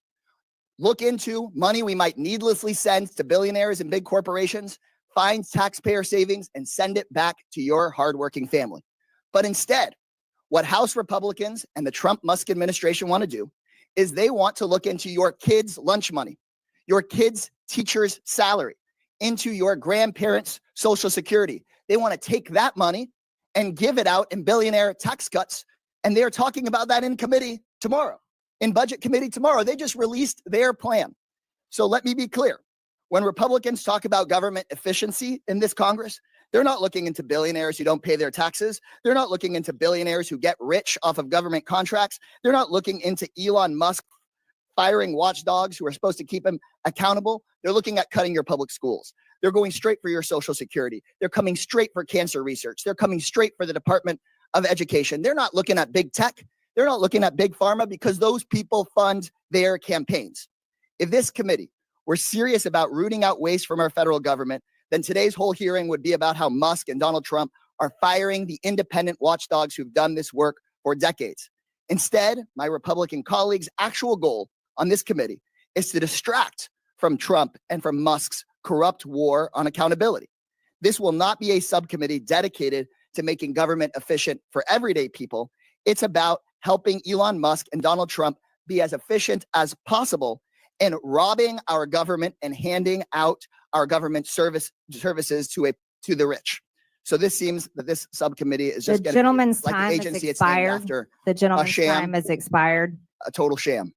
look into money we might needlessly send to billionaires and big corporations, find taxpayer savings, and send it back to your hardworking family. But instead, what House Republicans and the Trump-Musk administration want to do is they want to look into your kids' lunch money, your kids' teacher's salary, into your grandparents' Social Security. They want to take that money and give it out in billionaire tax cuts. And they're talking about that in committee tomorrow, in budget committee tomorrow. They just released their plan. So let me be clear. When Republicans talk about government efficiency in this Congress, they're not looking into billionaires who don't pay their taxes. They're not looking into billionaires who get rich off of government contracts. They're not looking into Elon Musk firing watchdogs who are supposed to keep him accountable. They're looking at cutting your public schools. They're going straight for your Social Security. They're coming straight for cancer research. They're coming straight for the Department of Education. They're not looking at big tech. They're not looking at big pharma because those people fund their campaigns. If this committee were serious about rooting out waste from our federal government, then today's whole hearing would be about how Musk and Donald Trump are firing the independent watchdogs who've done this work for decades. Instead, my Republican colleagues' actual goal on this committee is to distract from Trump and from Musk's corrupt war on accountability. This will not be a subcommittee dedicated to making government efficient for everyday people. It's about helping Elon Musk and Donald Trump be as efficient as possible and robbing our government and handing out our government services to the rich. So this seems that this subcommittee is The just going to gentleman's like the time has agency it's named expired. after, The gentleman's sham. time has expired. a total sham.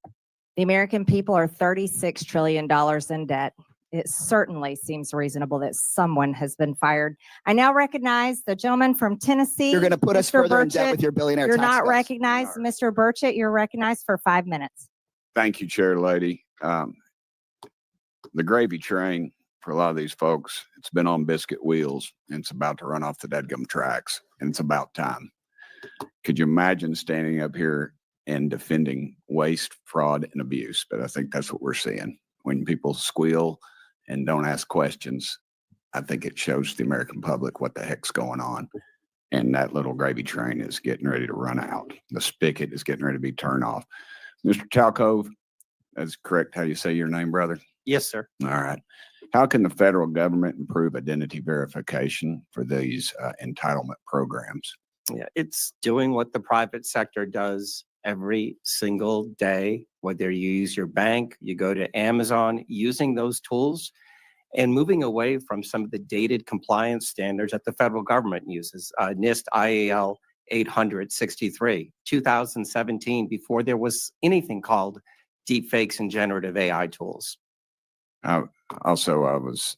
The American people are $36 trillion in debt. It certainly seems reasonable that someone has been fired. I now recognize the gentleman from Tennessee. You're going to put us Mr. further in debt Burchett. with your billionaire You're tax not cuts. recognized. Mr. Burchett, you're recognized for 5 minutes. Thank you, Chair Lady. The gravy train for a lot of these folks, it's been on biscuit wheels and it's about to run off the dadgum tracks, and it's about time. Could you imagine standing up here and defending waste, fraud, and abuse? But I think that's what we're seeing. When people squeal and don't ask questions, I think it shows the American public what the heck's going on. And that little gravy train is getting ready to run out. The spigot is getting ready to be turned off. Mr. Talcove, that's correct how you say your name, brother? Yes, sir. All right. How can the federal government improve identity verification for these entitlement programs? Yeah, it's doing what the private sector does every single day, whether you use your bank, you go to Amazon, using those tools and moving away from some of the dated compliance standards that the federal government uses. NIST IAL 863, 2017, before there was anything called deepfakes and generative AI tools. Also, I was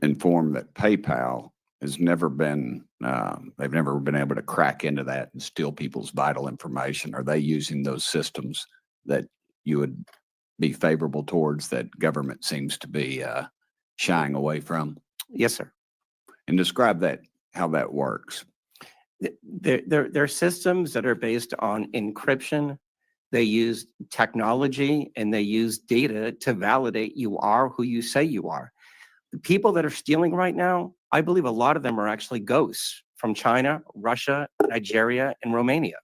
informed that PayPal has never been, they've never been able to crack into that and steal people's vital information. Are they using those systems that you would be favorable towards that government seems to be shying away from? Yes, sir. And describe that, how that works. They're systems that are based on encryption. They use technology and they use data to validate you are who you say you are. The people that are stealing right now, I believe a lot of them are actually ghosts from China, Russia, Nigeria, and Romania.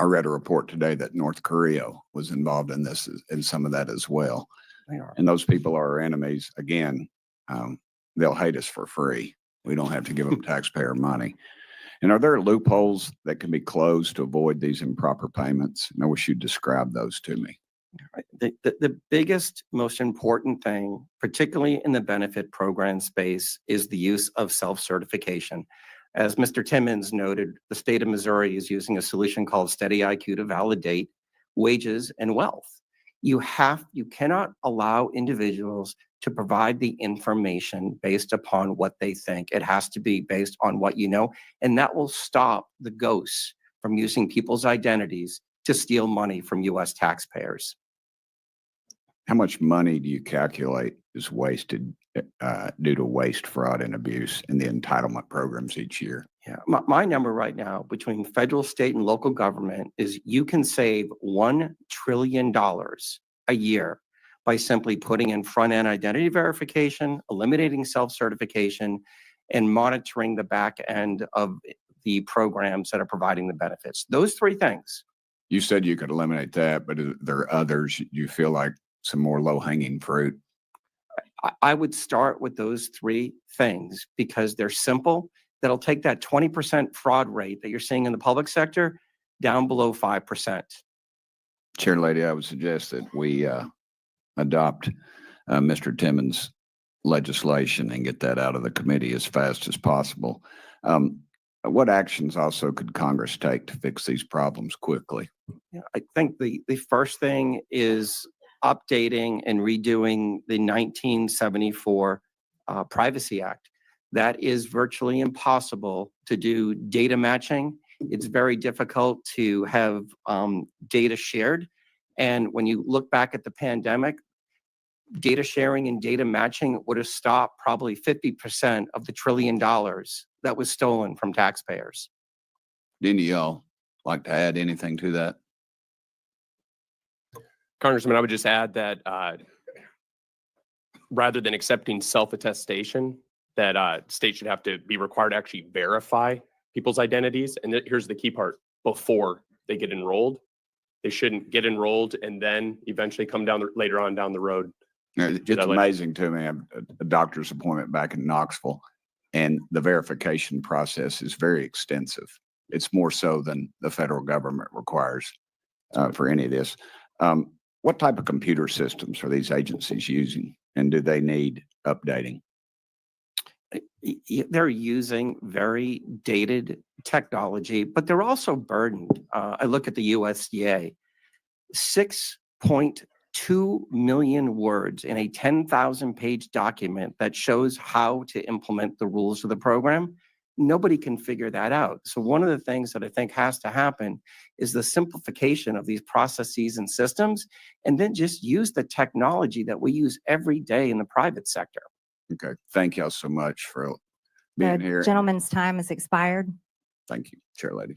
I read a report today that North Korea was involved in this, in some of that as well. They are. And those people are our enemies. Again, they'll hate us for free. We don't have to give them taxpayer money. And are there loopholes that can be closed to avoid these improper payments? And I wish you'd describe those to me. The biggest, most important thing, particularly in the benefit program space, is the use of self-certification. As Mr. Timmons noted, the state of Missouri is using a solution called Steady IQ to validate wages and wealth. You cannot allow individuals to provide the information based upon what they think. It has to be based on what you know, and that will stop the ghosts from using people's identities to steal money from U.S. taxpayers. How much money do you calculate is wasted due to waste, fraud, and abuse in the entitlement programs each year? Yeah, my number right now between federal, state, and local government is you can save $1 trillion a year by simply putting in front-end identity verification, eliminating self-certification, and monitoring the back end of the programs that are providing the benefits. Those three things. You said you could eliminate that, but there are others you feel like some more low-hanging fruit? I would start with those three things because they're simple. That'll take that 20% fraud rate that you're seeing in the public sector down below 5%. Chair Lady, I would suggest that we adopt Mr. Timmons' legislation and get that out of the committee as fast as possible. What actions also could Congress take to fix these problems quickly? Yeah, I think the first thing is updating and redoing the 1974 Privacy Act. That is virtually impossible to do data matching. It's very difficult to have data shared. And when you look back at the pandemic, data sharing and data matching would have stopped probably 50% of the $1 trillion that was stolen from taxpayers. Any of y'all like to add anything to that? Congressman, I would just add that rather than accepting self-attestation, that states should have to be required to actually verify people's identities. And here's the key part: before they get enrolled. They shouldn't get enrolled and then eventually come down later on down the road It's that later. amazing to me. I have a doctor's appointment back in Knoxville, and the verification process is very extensive. It's more so than the federal government requires for any of this. What type of computer systems are these agencies using, and do they need updating? They're using very dated technology, but they're also burdened. I look at the USDA, 6.2 million words in a 10,000 page document that shows how to implement the rules of the program. Nobody can figure that out. So one of the things that I think has to happen is the simplification of these processes and systems, and then just use the technology that we use every day in the private sector. Okay. Thank y'all so much for being The here. gentleman's time has expired. Thank you, Chair Lady.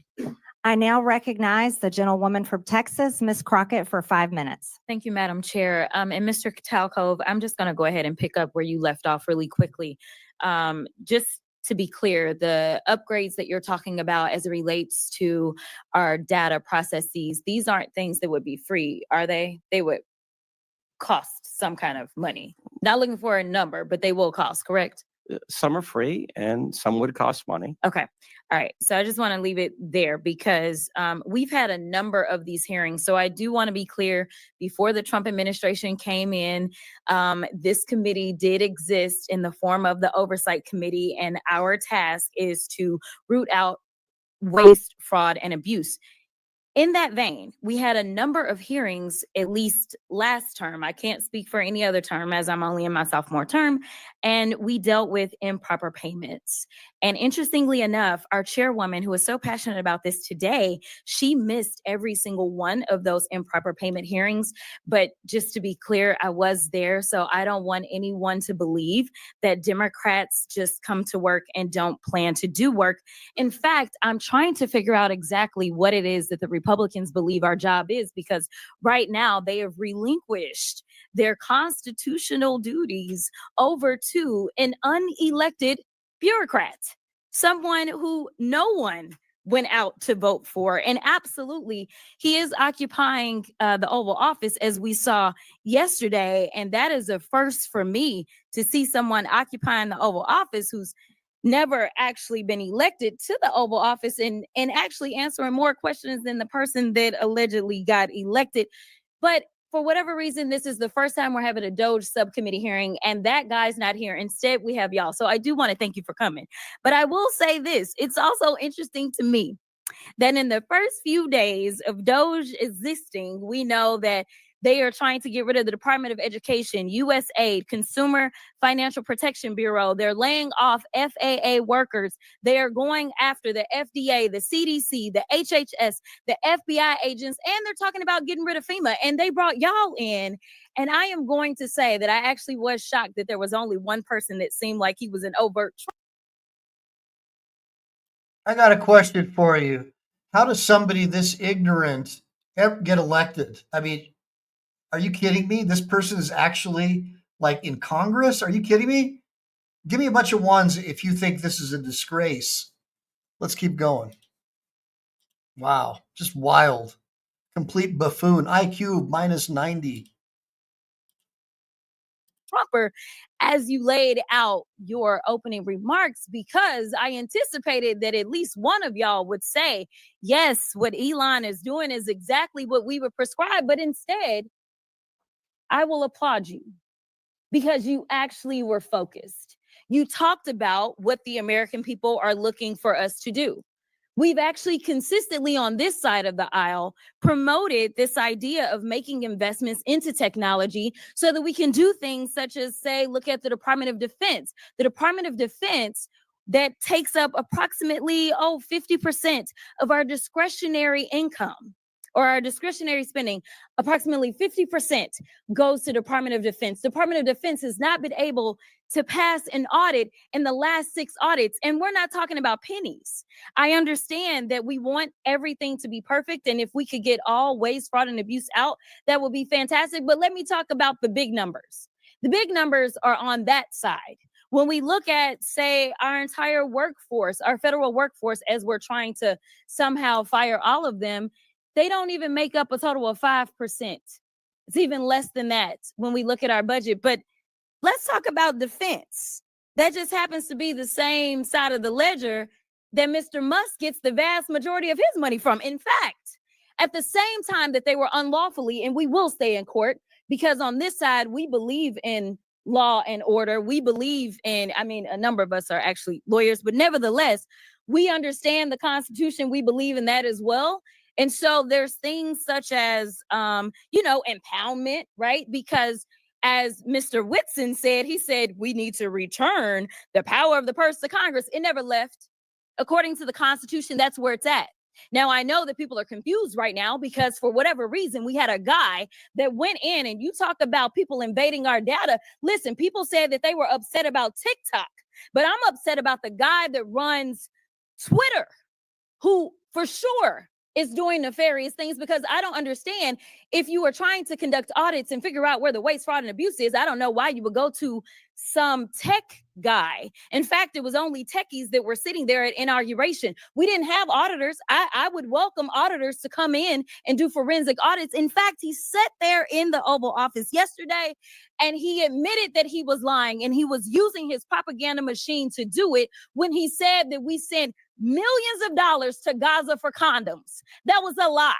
I now recognize the gentlewoman from Texas, Ms. Crockett, for 5 minutes. Thank you, Madam Chair. And Mr. Talcove, I'm just going to go ahead and pick up where you left off really quickly. Just to be clear, the upgrades that you're talking about as it relates to our data processes, these aren't things that would be free, are they? They would cost some kind of money. Not looking for a number, but they will cost, correct? Some are free and some would cost money. Okay. All right. So I just want to leave it there because we've had a number of these hearings. So I do want to be clear, before the Trump administration came in, this committee did exist in the form of the Oversight Committee, and our task is to root out waste, fraud, and abuse. In that vein, we had a number of hearings, at least last term. I can't speak for any other term as I'm only in my sophomore term. And we dealt with improper payments. And interestingly enough, our chairwoman, who is so passionate about this today, she missed every single one of those improper payment hearings. But just to be clear, I was there. So I don't want anyone to believe that Democrats just come to work and don't plan to do work. In fact, I'm trying to figure out exactly what it is that the Republicans believe our job is, because right now they have relinquished their constitutional duties over to an unelected bureaucrat, someone who no one went out to vote for. And absolutely, he is occupying the Oval Office, as we saw yesterday. And that is a first for me, to see someone occupying the Oval Office who's never actually been elected to the Oval Office and actually answering more questions than the person that allegedly got elected. But for whatever reason, this is the first time we're having a DOGE subcommittee hearing, and that guy's not here. Instead, we have y'all. So I do want to thank you for coming. But I will say this, it's also interesting to me that in the first few days of DOGE existing, we know that they are trying to get rid of the Department of Education, USAID, Consumer Financial Protection Bureau. They're laying off FAA workers. They are going after the FDA, the CDC, the HHS, the FBI agents, and they're talking about getting rid of FEMA. And they brought y'all in. And I am going to say that I actually was shocked that there was only one person that seemed like he was an overt. I got a question for you. How does somebody this ignorant ever get elected? I mean, are you kidding me? This person is actually like in Congress? Are you kidding me? Give me a bunch of ones if you think this is a disgrace. Let's keep going. Wow, just wild. Complete buffoon. IQ minus 90. Proper as you laid out your opening remarks, because I anticipated that at least one of y'all would say, yes, what Elon is doing is exactly what we would prescribe. But instead, I will applaud you because you actually were focused. You talked about what the American people are looking for us to do. We've actually consistently on this side of the aisle promoted this idea of making investments into technology so that we can do things such as, say, look at the Department of Defense. The Department of Defense that takes up approximately 50% of our discretionary income, or our discretionary spending. Approximately 50% goes to Department of Defense. Department of Defense has not been able to pass an audit in the last 6 audits. And we're not talking about pennies. I understand that we want everything to be perfect. And if we could get all waste, fraud, and abuse out, that would be fantastic. But let me talk about the big numbers. The big numbers are on that side. When we look at, say, our entire workforce, our federal workforce, as we're trying to somehow fire all of them, they don't even make up a total of 5%. It's even less than that when we look at our budget. But let's talk about defense. That just happens to be the same side of the ledger that Mr. Musk gets the vast majority of his money from. In fact, at the same time that they were unlawfully, and we will stay in court, because on this side, we believe in law and order. We believe in, I mean, a number of us are actually lawyers, but nevertheless, we understand the Constitution. We believe in that as well. And so there's things such as, impoundment, right? Because as Mr. Whitson said, he said, we need to return the power of the purse to Congress. It never left. According to the Constitution, that's where it's at. Now, I know that people are confused right now because for whatever reason, we had a guy that went in, and you talk about people invading our data. Listen, people said that they were upset about TikTok, but I'm upset about the guy that runs Twitter, who for sure is doing nefarious things, because I don't understand, if you are trying to conduct audits and figure out where the waste, fraud, and abuse is, I don't know why you would go to some tech guy. In fact, it was only techies that were sitting there at inauguration. We didn't have auditors. I would welcome auditors to come in and do forensic audits. In fact, he sat there in the Oval Office yesterday and he admitted that he was lying, and he was using his propaganda machine to do it when he said that we sent millions of dollars to Gaza for condoms. That was a lie.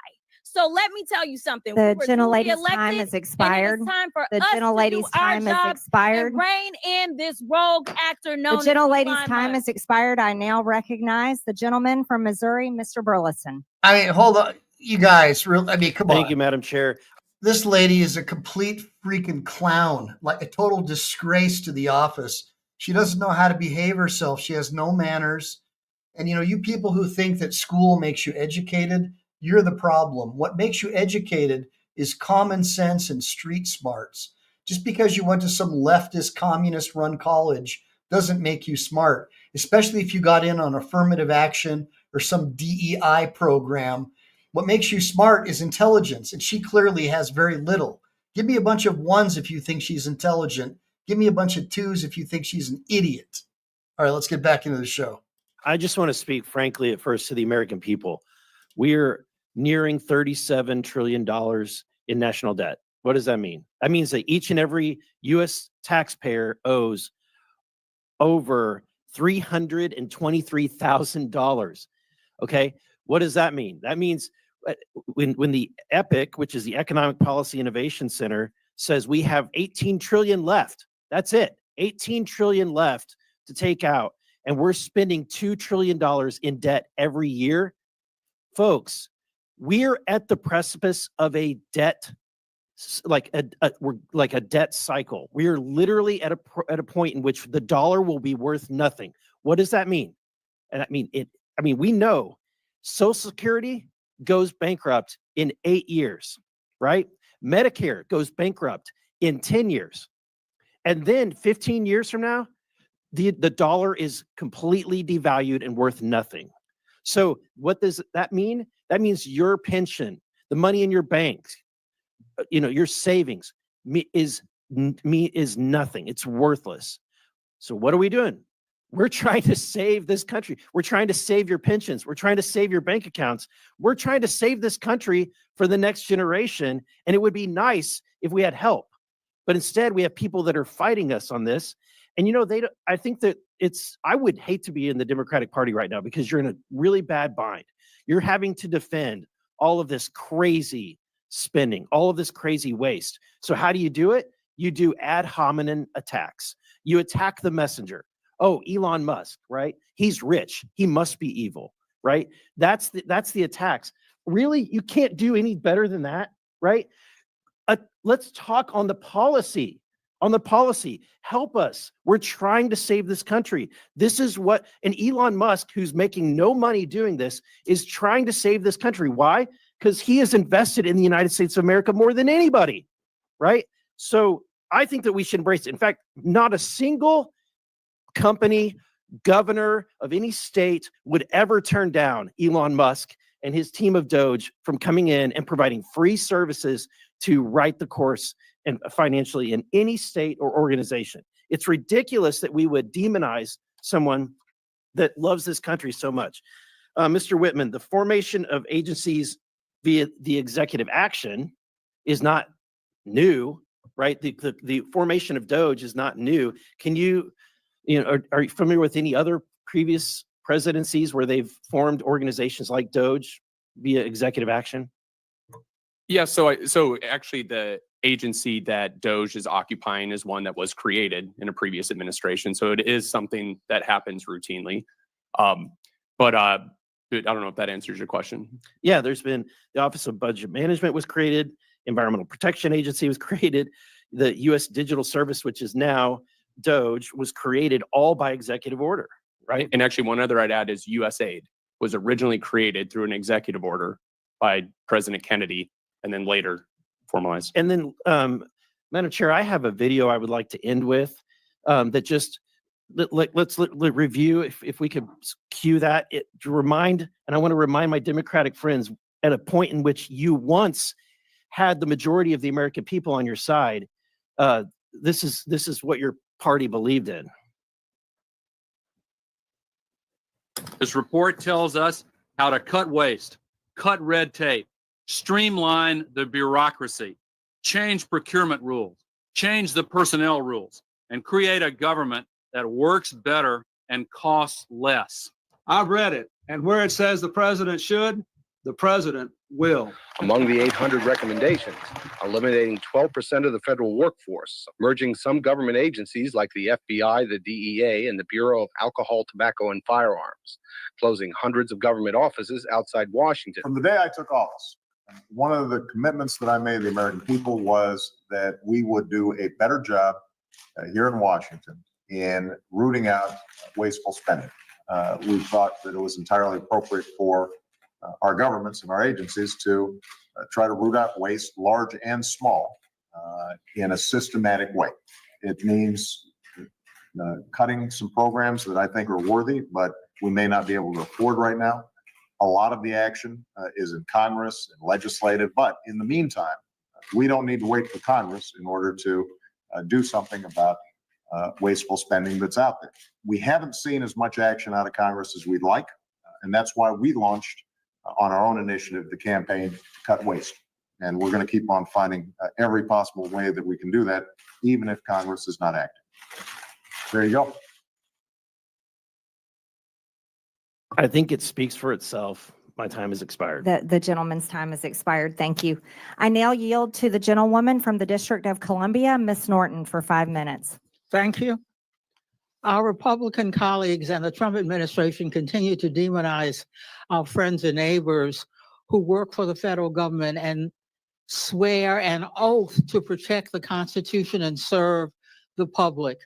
So let me tell you something. The We were gentlelady's duly time elected, has expired. and it is time for The us to do gentlelady's our time has job expired. and rein in this rogue actor The known as gentlelady's Elon time Musk. has expired. I now recognize the gentleman from Missouri, Mr. Burleson. I mean, hold on, you guys. Come Thank on. you, Madam Chair. This lady is a complete freaking clown, like a total disgrace to the office. She doesn't know how to behave herself. She has no manners. And you people who think that school makes you educated, you're the problem. What makes you educated is common sense and street smarts. Just because you went to some leftist communist run college doesn't make you smart, especially if you got in on affirmative action or some DEI program. What makes you smart is intelligence, and she clearly has very little. Give me a bunch of ones if you think she's intelligent. Give me a bunch of twos if you think she's an idiot. All right, let's get back into the show. I just want to speak frankly at first to the American people. We're nearing $37 trillion in national debt. What does that mean? That means that each and every U.S. taxpayer owes over $323,000. Okay. What does that mean? That means when the EPIC, which is the Economic Policy Innovation Center, says we have 18 trillion left. That's it. 18 trillion left to take out. And we're spending $2 trillion in debt every year. Folks, we're at the precipice of a debt, we're like a debt cycle. We are literally at a point in which the dollar will be worth nothing. What does that mean? And we know Social Security goes bankrupt in 8 years, right? Medicare goes bankrupt in 10 years. And then 15 years from now, the dollar is completely devalued and worth nothing. So what does that mean? That means your pension, the money in your bank, your savings is nothing. It's worthless. So what are we doing? We're trying to save this country. We're trying to save your pensions. We're trying to save your bank accounts. We're trying to save this country for the next generation. And it would be nice if we had help. But instead, we have people that are fighting us on this. And I think that I would hate to be in the Democratic Party right now because you're in a really bad bind. You're having to defend all of this crazy spending, all of this crazy waste. So how do you do it? You do ad hominem attacks. You attack the messenger. Oh, Elon Musk, right? He's rich. He must be evil, right? That's the attacks. Really, you can't do any better than that, right? Let's talk on the policy. Help us. We're trying to save this country. This is what, and Elon Musk, who's making no money doing this, is trying to save this country. Why? Because he has invested in the United States of America more than anybody, right? So I think that we should embrace it. In fact, not a single company, governor of any state would ever turn down Elon Musk and his team of DOGE from coming in and providing free services to right the course and financially in any state or organization. It's ridiculous that we would demonize someone that loves this country so much. Mr. Whitman, the formation of agencies via the executive action is not new, right? The formation of DOGE is not new. Can you, are you familiar with any other previous presidencies where they've formed organizations like DOGE via executive action? Yeah, so actually the agency that DOGE is occupying is one that was created in a previous administration. So it is something that happens routinely. But I don't know if that answers your question. Yeah, there's been the Office of Budget Management was created, Environmental Protection Agency was created, the U.S. Digital Service, which is now DOGE, was created all by executive order, right? And actually one other I'd add is USAID was originally created through an executive order by President Kennedy and then later formalized. And then, Madam Chair, I have a video I would like to end with that just let's review if we could cue that to remind, and I want to remind my Democratic friends at a point in which you once had the majority of the American people on your side. This is what your party believed in. This report tells us how to cut waste, cut red tape, streamline the bureaucracy, change procurement rules, change the personnel rules, and create a government that works better and costs less. I've read it, and where it says the president should, the president will. Among the 800 recommendations, eliminating 12% of the federal workforce, merging some government agencies like the FBI, the DEA, and the Bureau of Alcohol, Tobacco, and Firearms, closing hundreds of government offices outside Washington. From the day I took office, one of the commitments that I made to the American people was that we would do a better job here in Washington in rooting out wasteful spending. We thought that it was entirely appropriate for our governments and our agencies to try to root out waste, large and small, in a systematic way. It means cutting some programs that I think are worthy, but we may not be able to afford right now. A lot of the action is in Congress and legislative, but in the meantime, we don't need to wait for Congress in order to do something about wasteful spending that's out there. We haven't seen as much action out of Congress as we'd like, and that's why we launched on our own initiative the campaign to cut waste. And we're going to keep on finding every possible way that we can do that, even if Congress is not acting. There you go. I think it speaks for itself. My time has expired. The gentleman's time has expired. Thank you. I now yield to the gentlewoman from the District of Columbia, Ms. Norton, for 5 minutes. Thank you. Our Republican colleagues and the Trump administration continue to demonize our friends and neighbors who work for the federal government and swear an oath to protect the Constitution and serve the public.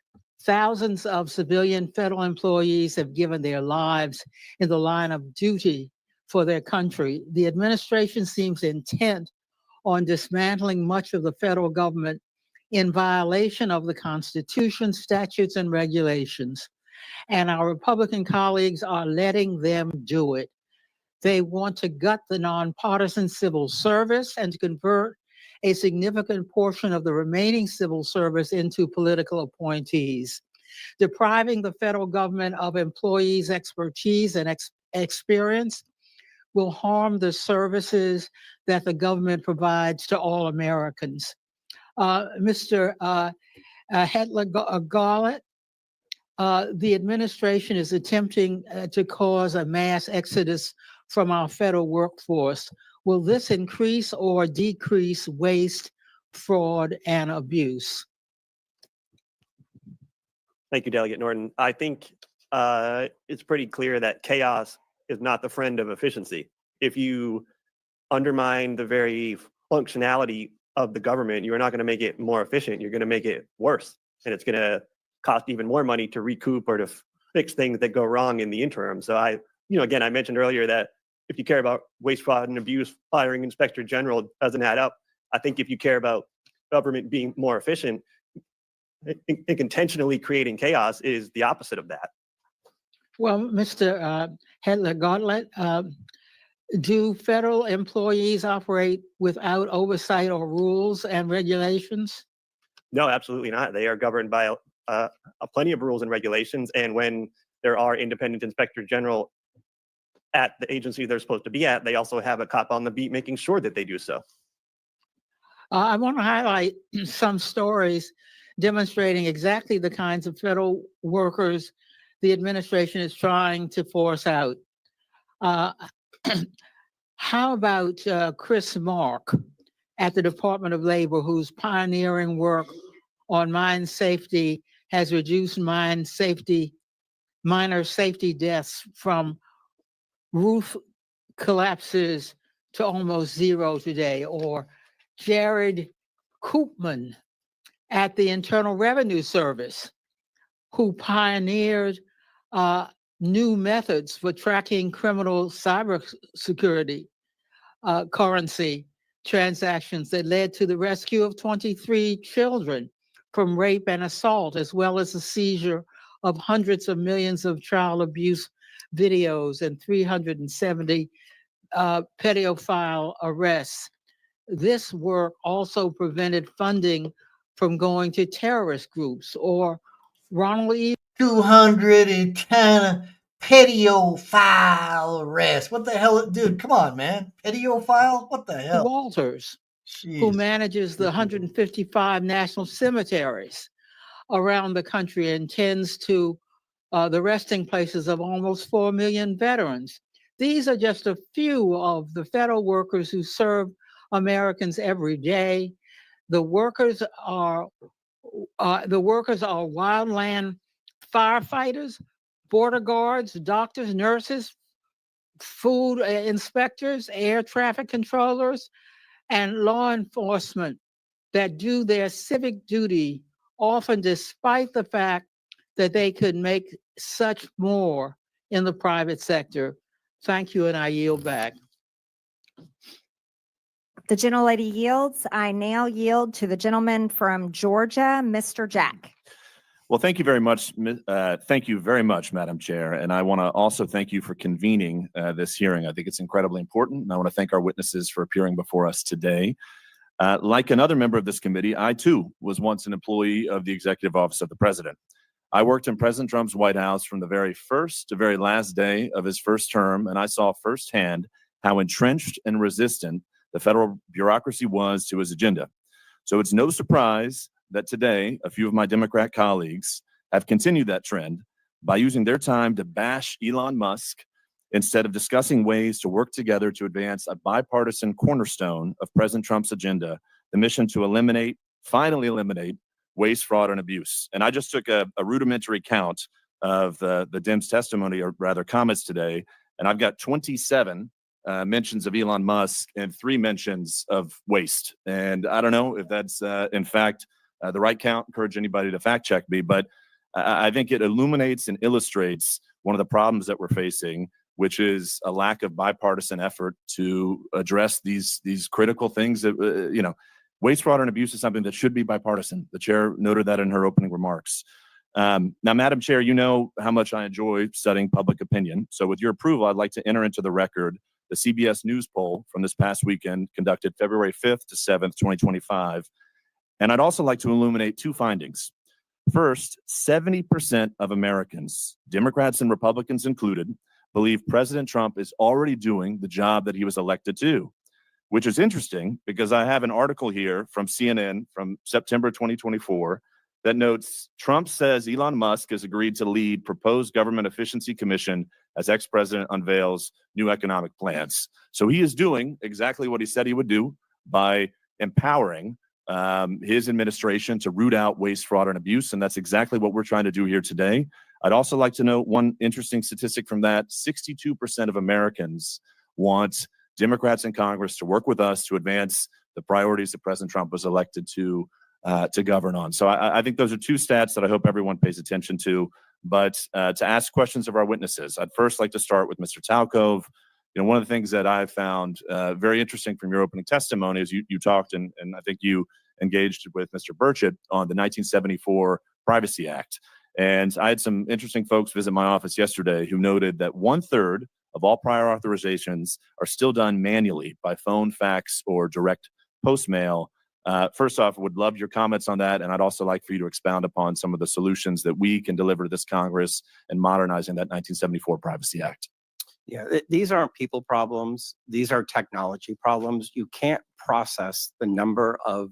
Thousands of civilian federal employees have given their lives in the line of duty for their country. The administration seems intent on dismantling much of the federal government in violation of the Constitution, statutes, and regulations. And our Republican colleagues are letting them do it. They want to gut the nonpartisan civil service and to convert a significant portion of the remaining civil service into political appointees. Depriving the federal government of employees' expertise and experience will harm the services that the government provides to all Americans. Mr. Hetler-Garlett, the administration is attempting to cause a mass exodus from our federal workforce. Will this increase or decrease waste, fraud, and abuse? Thank you, Delegate Norton. I think it's pretty clear that chaos is not the friend of efficiency. If you undermine the very functionality of the government, you're not going to make it more efficient. You're going to make it worse. And it's going to cost even more money to recoup or to fix things that go wrong in the interim. So again, I mentioned earlier that if you care about waste, fraud, and abuse, firing Inspector General doesn't add up. I think if you care about government being more efficient, intentionally creating chaos is the opposite of that. Well, Mr. Hetler-Garlett, do federal employees operate without oversight or rules and regulations? No, absolutely not. They are governed by plenty of rules and regulations. And when there are independent inspector general at the agency they're supposed to be at, they also have a cop on the beat making sure that they do so. I want to highlight some stories demonstrating exactly the kinds of federal workers the administration is trying to force out. How about Chris Mark at the Department of Labor, whose pioneering work on mine safety has reduced minor safety deaths from roof collapses to almost zero today? Or Jared Koopman at the Internal Revenue Service, who pioneered new methods for tracking criminal cybersecurity currency transactions that led to the rescue of 23 children from rape and assault, as well as the seizure of hundreds of millions of child abuse videos and 370 pedophile arrests. This work also prevented funding from going to terrorist groups. Or Ronald E. 210 pedophile arrests. What the hell, dude? Come on, man. Pedophile? What the hell? Walters, who Jeez. manages the 155 national cemeteries around the country and tends to the resting places of almost 4 million veterans. These are just a few of the federal workers who serve Americans every day. The workers are wildland firefighters, border guards, doctors, nurses, food inspectors, air traffic controllers, and law enforcement that do their civic duty, often despite the fact that they could make such more in the private sector. Thank you, and I yield back. The gentlelady yields. I now yield to the gentleman from Georgia, Mr. Jack. Well, thank you very much. Thank you very much, Madam Chair. And I want to also thank you for convening this hearing. I think it's incredibly important. And I want to thank our witnesses for appearing before us today. Like another member of this committee, I too was once an employee of the Executive Office of the President. I worked in President Trump's White House from the very first to very last day of his first term, and I saw firsthand how entrenched and resistant the federal bureaucracy was to his agenda. So it's no surprise that today a few of my Democrat colleagues have continued that trend by using their time to bash Elon Musk instead of discussing ways to work together to advance a bipartisan cornerstone of President Trump's agenda, the mission to finally eliminate waste, fraud, and abuse. And I just took a rudimentary count of the Dems testimony, or rather comments today, and I've got 27 mentions of Elon Musk and 3 mentions of waste. And I don't know if that's in fact the right count. Encourage anybody to fact check me, but I think it illuminates and illustrates one of the problems that we're facing, which is a lack of bipartisan effort to address these critical things that, waste, fraud, and abuse is something that should be bipartisan. The chair noted that in her opening remarks. Now, Madam Chair, you know how much I enjoy studying public opinion. So with your approval, I'd like to enter into the record the CBS News poll from this past weekend, conducted February 5th to 7th, 2025. And I'd also like to illuminate 2 findings. First, 70% of Americans, Democrats and Republicans included, believe President Trump is already doing the job that he was elected to do, which is interesting because I have an article here from CNN from September 2024 that notes Trump says Elon Musk has agreed to lead proposed government efficiency commission as ex-president unveils new economic plans. So he is doing exactly what he said he would do by empowering his administration to root out waste, fraud, and abuse. And that's exactly what we're trying to do here today. I'd also like to note one interesting statistic from that. 62% of Americans want Democrats in Congress to work with us to advance the priorities that President Trump was elected to govern on. So I think those are 2 stats that I hope everyone pays attention to. But to ask questions of our witnesses, I'd first like to start with Mr. Talcove. One of the things that I found very interesting from your opening testimony is you talked, and I think you engaged with Mr. Burchett on the 1974 Privacy Act. And I had some interesting folks visit my office yesterday who noted that 1/3 of all prior authorizations are still done manually by phone, fax, or direct post mail. First off, would love your comments on that, and I'd also like for you to expound upon some of the solutions that we can deliver to this Congress in modernizing that 1974 Privacy Act. Yeah, these aren't people problems. These are technology problems. You can't process the number of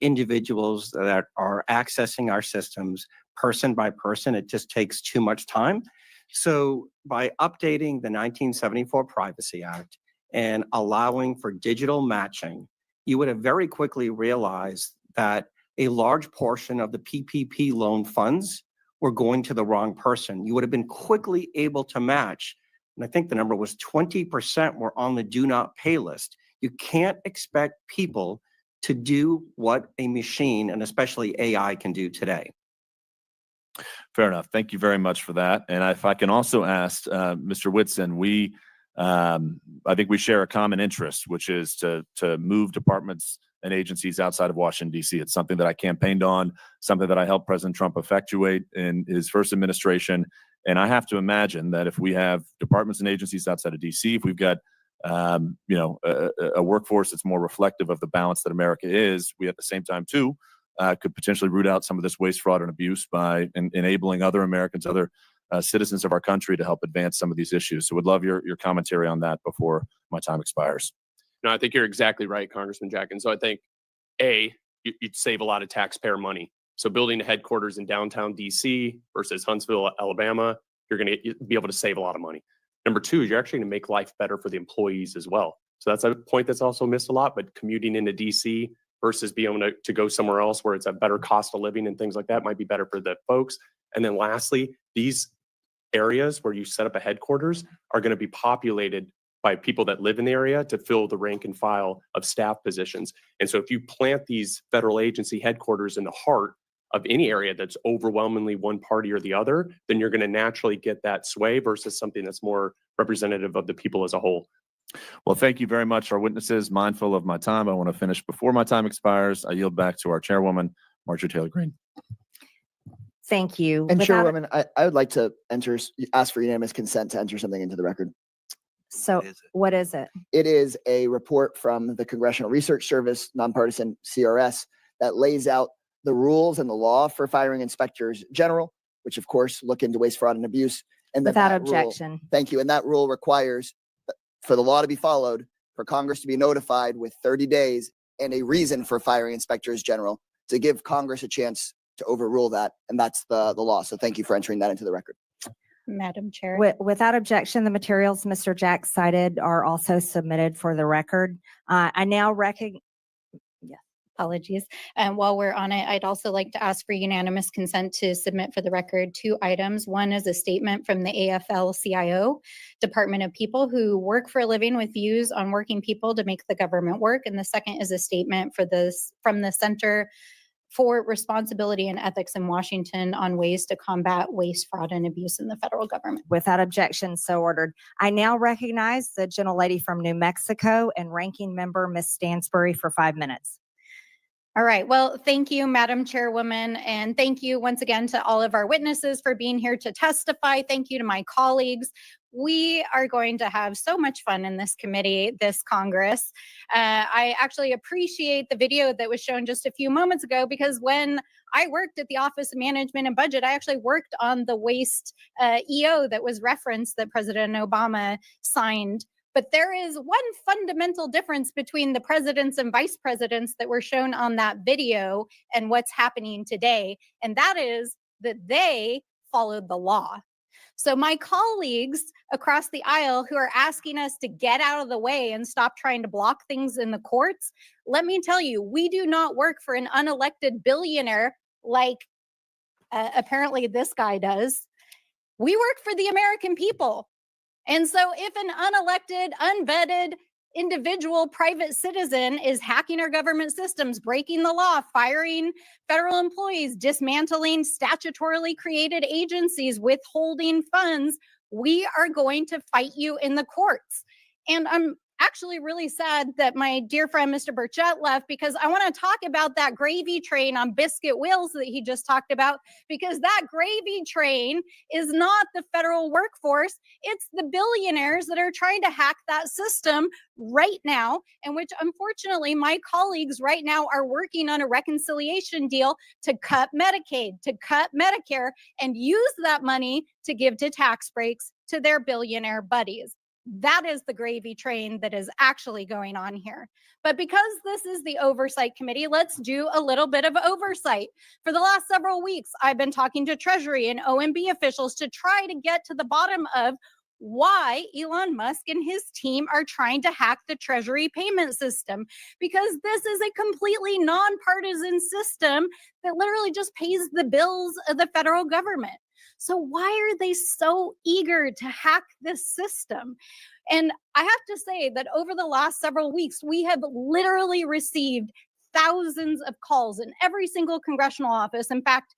individuals that are accessing our systems person by person. It just takes too much time. So by updating the 1974 Privacy Act and allowing for digital matching, you would have very quickly realized that a large portion of the PPP loan funds were going to the wrong person. You would have been quickly able to match. And I think the number was 20% were on the do not pay list. You can't expect people to do what a machine, and especially AI, can do today. Fair enough. Thank you very much for that. And if I can also ask Mr. Whitson, I think we share a common interest, which is to move departments and agencies outside of Washington, D.C. It's something that I campaigned on, something that I helped President Trump effectuate in his first administration. And I have to imagine that if we have departments and agencies outside of D.C., if we've got a workforce that's more reflective of the balance that America is, we at the same time too could potentially root out some of this waste, fraud, and abuse by enabling other Americans, other citizens of our country to help advance some of these issues. So would love your commentary on that before my time expires. No, I think you're exactly right, Congressman Jack. And so I think, you'd save a lot of taxpayer money. So building a headquarters in downtown DC versus Huntsville, Alabama, you're going to be able to save a lot of money. Number two, you're actually going to make life better for the employees as well. So that's a point that's also missed a lot, but commuting into DC versus being able to go somewhere else where it's a better cost of living and things like that might be better for the folks. And then lastly, these areas where you set up a headquarters are going to be populated by people that live in the area to fill the rank and file of staff positions. And so if you plant these federal agency headquarters in the heart of any area that's overwhelmingly one party or the other, then you're going to naturally get that sway versus something that's more representative of the people as a whole. Well, thank you very much, our witnesses. Mindful of my time, I want to finish before my time expires. I yield back to our chairwoman, Marjorie Taylor Greene. Thank you. And Chairwoman, I would like to ask for unanimous consent to enter something into the record. So what is it? It is a report from the Congressional Research Service, nonpartisan CRS, that lays out the rules and the law for firing inspectors general, which of course look into waste, fraud, and abuse. And Without that objection. Thank you. And that rule requires for the law to be followed, for Congress to be notified with 30 days and a reason for firing inspectors general to give Congress a chance to overrule that. And that's the law. So thank you for entering that into the record. Madam Chair. Without objection, the materials Mr. Jack cited are also submitted for the record. I now recognize. Apologies. And while we're on it, I'd also like to ask for unanimous consent to submit for the record 2 items. One is a statement from the AFL-CIO, Department of People who work for a living with views on working people to make the government work. And the second is a statement from the Center for Responsibility and Ethics in Washington on ways to combat waste, fraud, and abuse in the federal government. Without objection, so ordered. I now recognize the gentlelady from New Mexico and ranking member Ms. Stansbury for 5 minutes. All right. Well, thank you, Madam Chairwoman. And thank you once again to all of our witnesses for being here to testify. Thank you to my colleagues. We are going to have so much fun in this committee, this Congress. I actually appreciate the video that was shown just a few moments ago, because when I worked at the Office of Management and Budget, I actually worked on the waste EO that was referenced that President Obama signed. But there is one fundamental difference between the presidents and vice presidents that were shown on that video and what's happening today. And that is that they followed the law. So my colleagues across the aisle who are asking us to get out of the way and stop trying to block things in the courts, let me tell you, we do not work for an unelected billionaire like apparently this guy does. We work for the American people. And so if an unelected, unvetted individual private citizen is hacking our government systems, breaking the law, firing federal employees, dismantling statutorily created agencies, withholding funds, we are going to fight you in the courts. And I'm actually really sad that my dear friend, Mr. Burchett, left, because I want to talk about that gravy train on biscuit wheels that he just talked about, because that gravy train is not the federal workforce. It's the billionaires that are trying to hack that system right now, and which unfortunately my colleagues right now are working on a reconciliation deal to cut Medicaid, to cut Medicare, and use that money to give to tax breaks to their billionaire buddies. That is the gravy train that is actually going on here. But because this is the oversight committee, let's do a little bit of oversight. For the last several weeks, I've been talking to Treasury and OMB officials to try to get to the bottom of why Elon Musk and his team are trying to hack the Treasury payment system, because this is a completely nonpartisan system that literally just pays the bills of the federal government. So why are they so eager to hack this system? And I have to say that over the last several weeks, we have literally received thousands of calls in every single congressional office. In fact,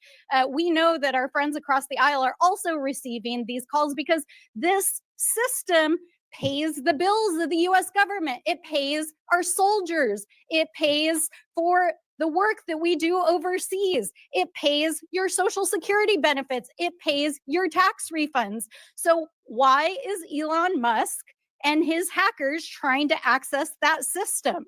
we know that our friends across the aisle are also receiving these calls because this system pays the bills of the US government. It pays our soldiers. It pays for the work that we do overseas. It pays your Social Security benefits. It pays your tax refunds. So why is Elon Musk and his hackers trying to access that system?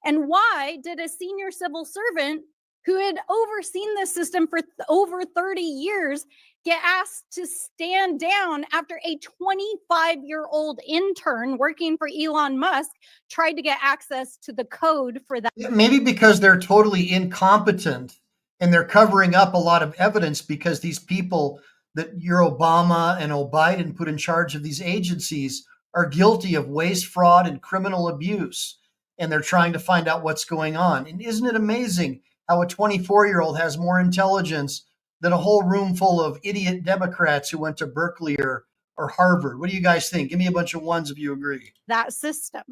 And why did a senior civil servant who had overseen this system for over 30 years get asked to stand down after a 25-year-old intern working for Elon Musk tried to get access to the code for that? Maybe because they're totally incompetent and they're covering up a lot of evidence because these people that your Obama and Biden put in charge of these agencies are guilty of waste, fraud, and criminal abuse. And they're trying to find out what's going on. And isn't it amazing how a 24-year-old has more intelligence than a whole room full of idiot Democrats who went to Berkeley or Harvard? What do you guys think? Give me a bunch of ones if you agree. That system.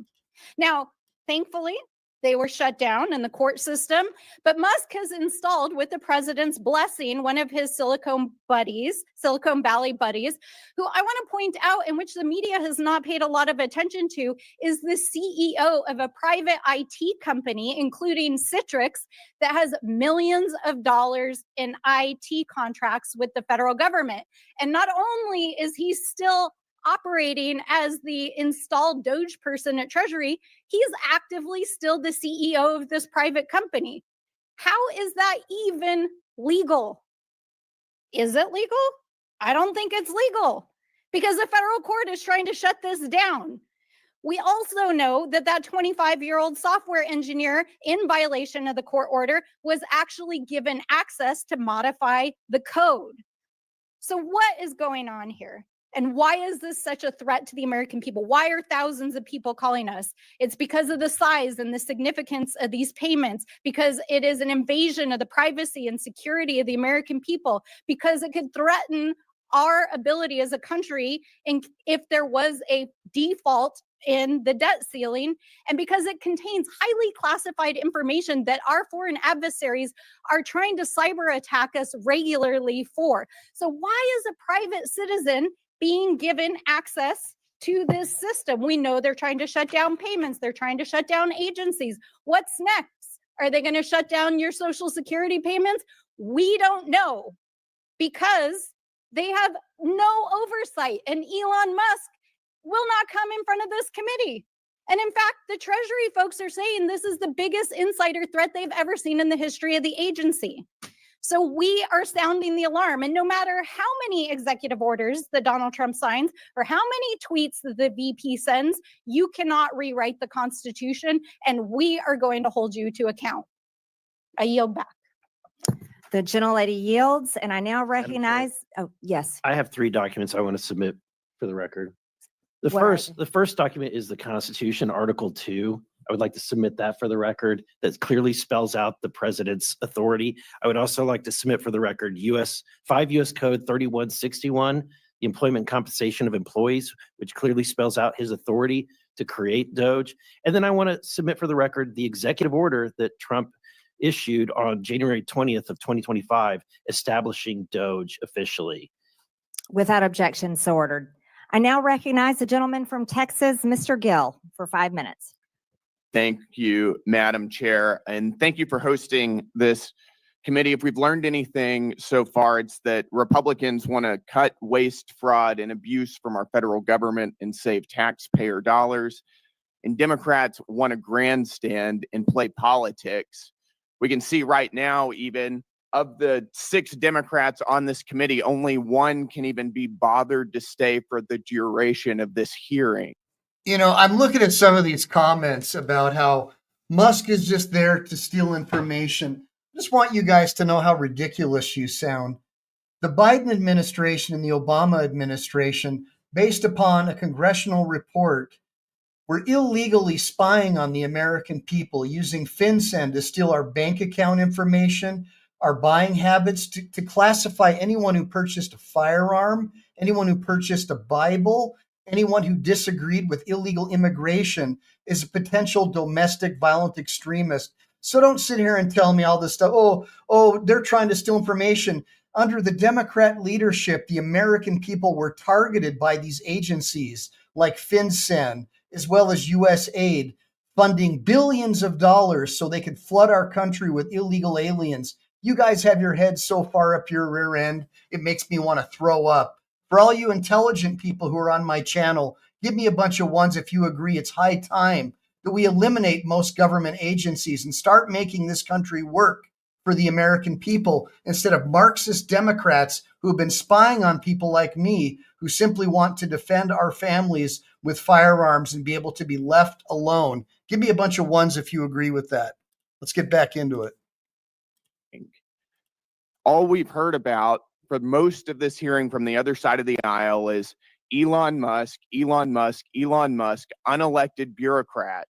Now, thankfully, they were shut down in the court system, but Musk has installed, with the president's blessing, one of his Silicon Valley buddies, who I want to point out, in which the media has not paid a lot of attention to, is the CEO of a private IT company, including Citrix, that has millions of dollars in IT contracts with the federal government. And not only is he still operating as the installed DOGE person at Treasury, he's actively still the CEO of this private company. How is that even legal? Is it legal? I don't think it's legal because the federal court is trying to shut this down. We also know that that 25-year-old software engineer, in violation of the court order, was actually given access to modify the code. So what is going on here? And why is this such a threat to the American people? Why are thousands of people calling us? It's because of the size and the significance of these payments, because it is an invasion of the privacy and security of the American people, because it could threaten our ability as a country if there was a default in the debt ceiling, and because it contains highly classified information that our foreign adversaries are trying to cyber attack us regularly for. So why is a private citizen being given access to this system? We know they're trying to shut down payments. They're trying to shut down agencies. What's next? Are they going to shut down your Social Security payments? We don't know, because they have no oversight, and Elon Musk will not come in front of this committee. And in fact, the Treasury folks are saying this is the biggest insider threat they've ever seen in the history of the agency. So we are sounding the alarm. And no matter how many executive orders that Donald Trump signs or how many tweets that the VP sends, you cannot rewrite the Constitution, and we are going to hold you to account. I yield back. The gentlelady yields, and I now recognize, oh, yes. I have 3 documents I want to submit for the record. The What first document is the Constitution, Article 2. I would like to submit that for the record. That clearly spells out the president's authority. I would also like to submit for the record 5 U.S. Code 3161, the employment compensation of employees, which clearly spells out his authority to create DOGE. And then I want to submit for the record the executive order that Trump issued on January 20th of 2025, establishing DOGE officially. Without objection, so ordered. I now recognize the gentleman from Texas, Mr. Gill, for 5 minutes. Thank you, Madam Chair, and thank you for hosting this committee. If we've learned anything so far, it's that Republicans want to cut waste, fraud, and abuse from our federal government and save taxpayer dollars, and Democrats want to grandstand and play politics. We can see right now, even of the 6 Democrats on this committee, only 1 can even be bothered to stay for the duration of this hearing. You know, I'm looking at some of these comments about how Musk is just there to steal information. I just want you guys to know how ridiculous you sound. The Biden administration and the Obama administration, based upon a congressional report, were illegally spying on the American people using FinCEN to steal our bank account information, our buying habits, to classify anyone who purchased a firearm, anyone who purchased a Bible, anyone who disagreed with illegal immigration as a potential domestic violent extremist. So don't sit here and tell me all this stuff. Oh, they're trying to steal information. Under the Democrat leadership, the American people were targeted by these agencies like FinCEN, as well as US aid, funding billions of dollars so they could flood our country with illegal aliens. You guys have your heads so far up your rear end, it makes me want to throw up. For all you intelligent people who are on my channel, give me a bunch of ones if you agree it's high time that we eliminate most government agencies and start making this country work for the American people instead of Marxist Democrats who have been spying on people like me who simply want to defend our families with firearms and be able to be left alone. Give me a bunch of ones if you agree with that. Let's get back into it. All we've heard about for most of this hearing from the other side of the aisle is Elon Musk, Elon Musk, Elon Musk, unelected bureaucrat.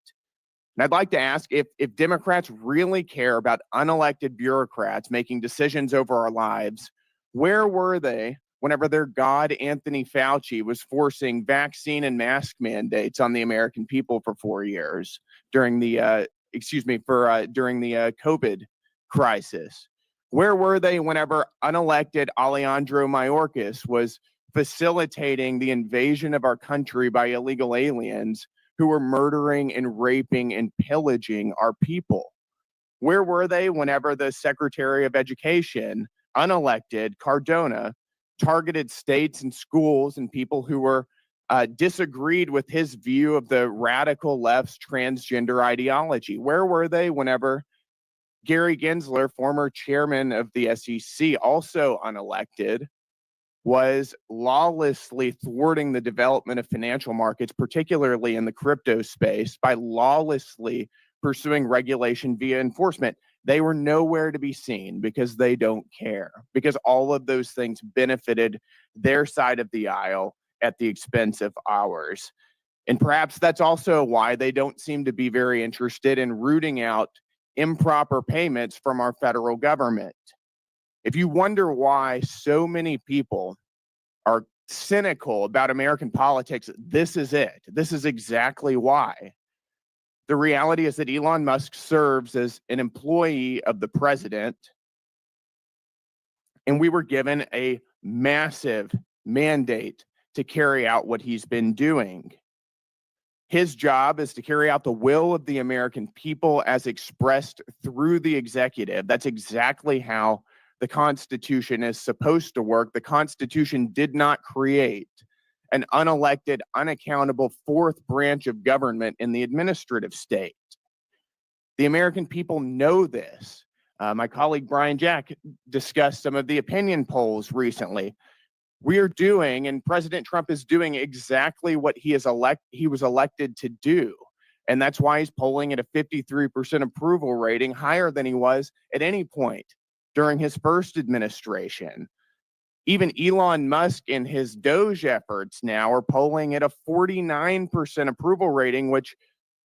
And I'd like to ask if Democrats really care about unelected bureaucrats making decisions over our lives, where were they whenever their god Anthony Fauci was forcing vaccine and mask mandates on the American people for 4 years during the during the COVID crisis? Where were they whenever unelected Alejandro Mayorkas was facilitating the invasion of our country by illegal aliens who were murdering and raping and pillaging our people? Where were they whenever the Secretary of Education, unelected Cardona, targeted states and schools and people who were disagreed with his view of the radical left's transgender ideology? Where were they whenever Gary Gensler, former chairman of the SEC, also unelected, was lawlessly thwarting the development of financial markets, particularly in the crypto space, by lawlessly pursuing regulation via enforcement? They were nowhere to be seen because they don't care, because all of those things benefited their side of the aisle at the expense of ours. And perhaps that's also why they don't seem to be very interested in rooting out improper payments from our federal government. If you wonder why so many people are cynical about American politics, this is it. This is exactly why. The reality is that Elon Musk serves as an employee of the president, and we were given a massive mandate to carry out what he's been doing. His job is to carry out the will of the American people as expressed through the executive. That's exactly how the Constitution is supposed to work. The Constitution did not create an unelected, unaccountable fourth branch of government in the administrative state. The American people know this. My colleague Brian Jack discussed some of the opinion polls recently. We are doing, and President Trump is doing exactly what he was elected to do. And that's why he's polling at a 53% approval rating, higher than he was at any point during his first administration. Even Elon Musk and his DOGE efforts now are polling at a 49% approval rating, which,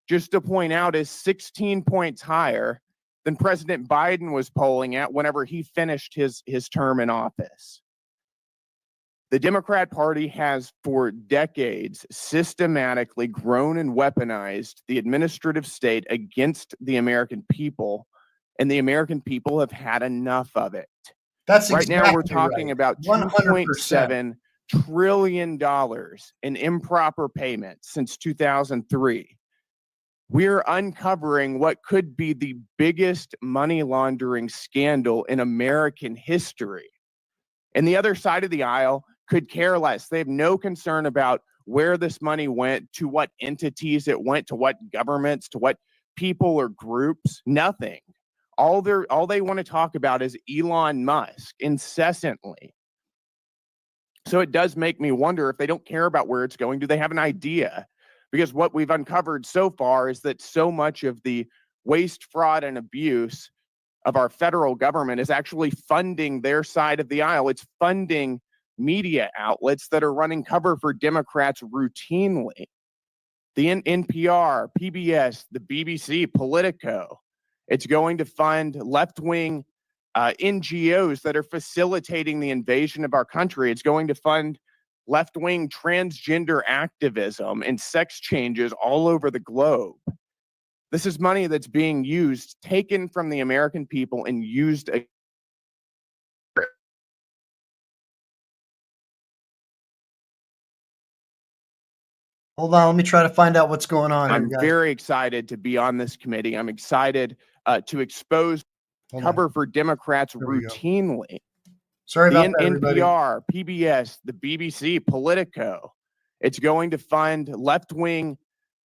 just to point out, is 16 points higher than President Biden was polling at whenever he finished his term in office. The Democrat Party has for decades systematically grown and weaponized the administrative state against the American people, and the American people have had enough of it. That's right exactly now we're talking right. about 2.7 trillion dollars in improper payments since 2003. We're uncovering what could be the biggest money laundering scandal in American history. And the other side of the aisle could care less. They have no concern about where this money went, to what entities it went, to what governments, to what people or groups. Nothing. All they want to talk about is Elon Musk incessantly. So it does make me wonder, if they don't care about where it's going, do they have an idea? Because what we've uncovered so far is that so much of the waste, fraud, and abuse of our federal government is actually funding their side of the aisle. It's funding media outlets that are running cover for Democrats routinely. The NPR, PBS, the BBC, Politico. It's going to fund left-wing NGOs that are facilitating the invasion of our country. It's going to fund left-wing transgender activism and sex changes all over the globe. This is money that's being used, taken from the American people and used. Hold on, let me try to find out what's going on. I'm here, guys. very excited to be on this committee. I'm excited to expose cover for Democrats routinely. Sorry the about that, everybody. NPR, PBS, the BBC, Politico. It's going to fund left-wing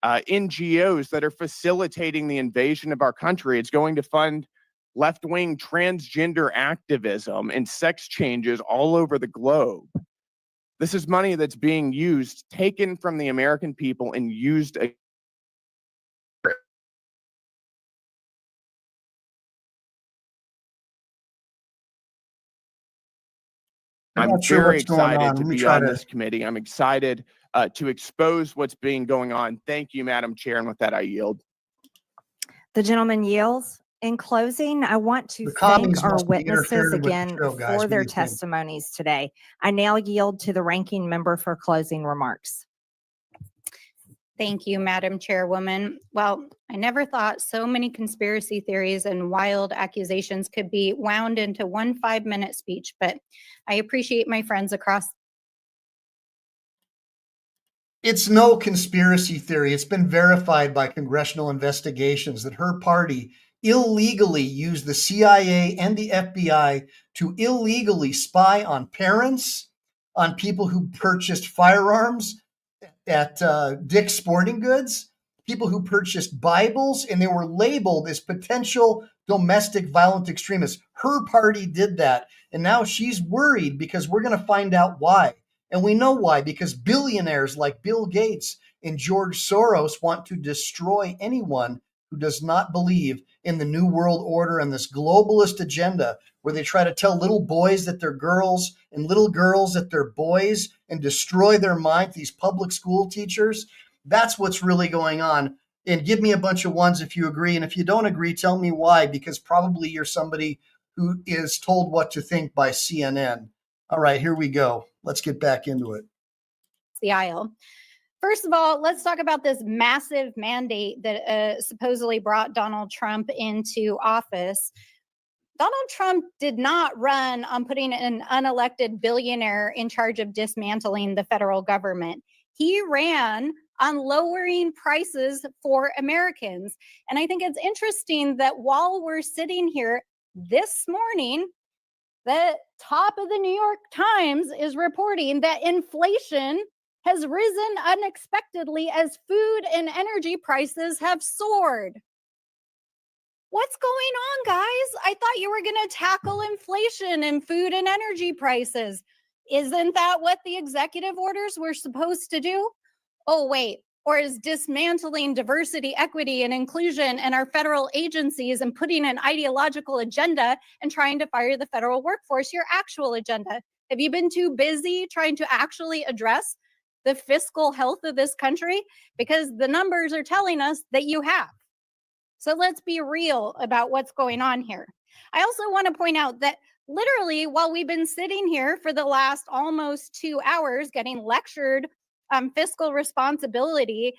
NGOs that are facilitating the invasion of our country. It's going to fund left-wing transgender activism and sex changes all over the globe. This is money that's being used, taken from the American people and used. I'm not sure very what's going excited on. to Let me be try on to- this committee. I'm excited to expose what's being going on. Thank you, Madam Chair. And with that, I yield. The gentleman yields. In closing, I want to The thank commies our must be witnesses interfering with the again show, guys. for What do their you think? testimonies today. I now yield to the ranking member for closing remarks. Thank you, Madam Chairwoman. Well, I never thought so many conspiracy theories and wild accusations could be wound into one 5-minute speech, but I appreciate my friends across. It's no conspiracy theory. It's been verified by congressional investigations that her party illegally used the CIA and the FBI to illegally spy on parents, on people who purchased firearms at Dick's Sporting Goods, people who purchased Bibles, and they were labeled as potential domestic violent extremists. Her party did that. And now she's worried because we're going to find out why. And we know why, because billionaires like Bill Gates and George Soros want to destroy anyone who does not believe in the New World Order and this globalist agenda where they try to tell little boys that they're girls and little girls that they're boys and destroy their mind, these public school teachers. That's what's really going on. And give me a bunch of ones if you agree. And if you don't agree, tell me why, because probably you're somebody who is told what to think by CNN. All right, here we go. Let's get back into it. The aisle. First of all, let's talk about this massive mandate that supposedly brought Donald Trump into office. Donald Trump did not run on putting an unelected billionaire in charge of dismantling the federal government. He ran on lowering prices for Americans. And I think it's interesting that while we're sitting here this morning, the top of the New York Times is reporting that inflation has risen unexpectedly as food and energy prices have soared. What's going on, guys? I thought you were going to tackle inflation and food and energy prices. Isn't that what the executive orders were supposed to do? Oh, wait. Or is dismantling diversity, equity, and inclusion in our federal agencies and putting an ideological agenda and trying to fire the federal workforce your actual agenda? Have you been too busy trying to actually address the fiscal health of this country? Because the numbers are telling us that you have. So let's be real about what's going on here. I also want to point out that literally while we've been sitting here for the last almost 2 hours getting lectured on fiscal responsibility,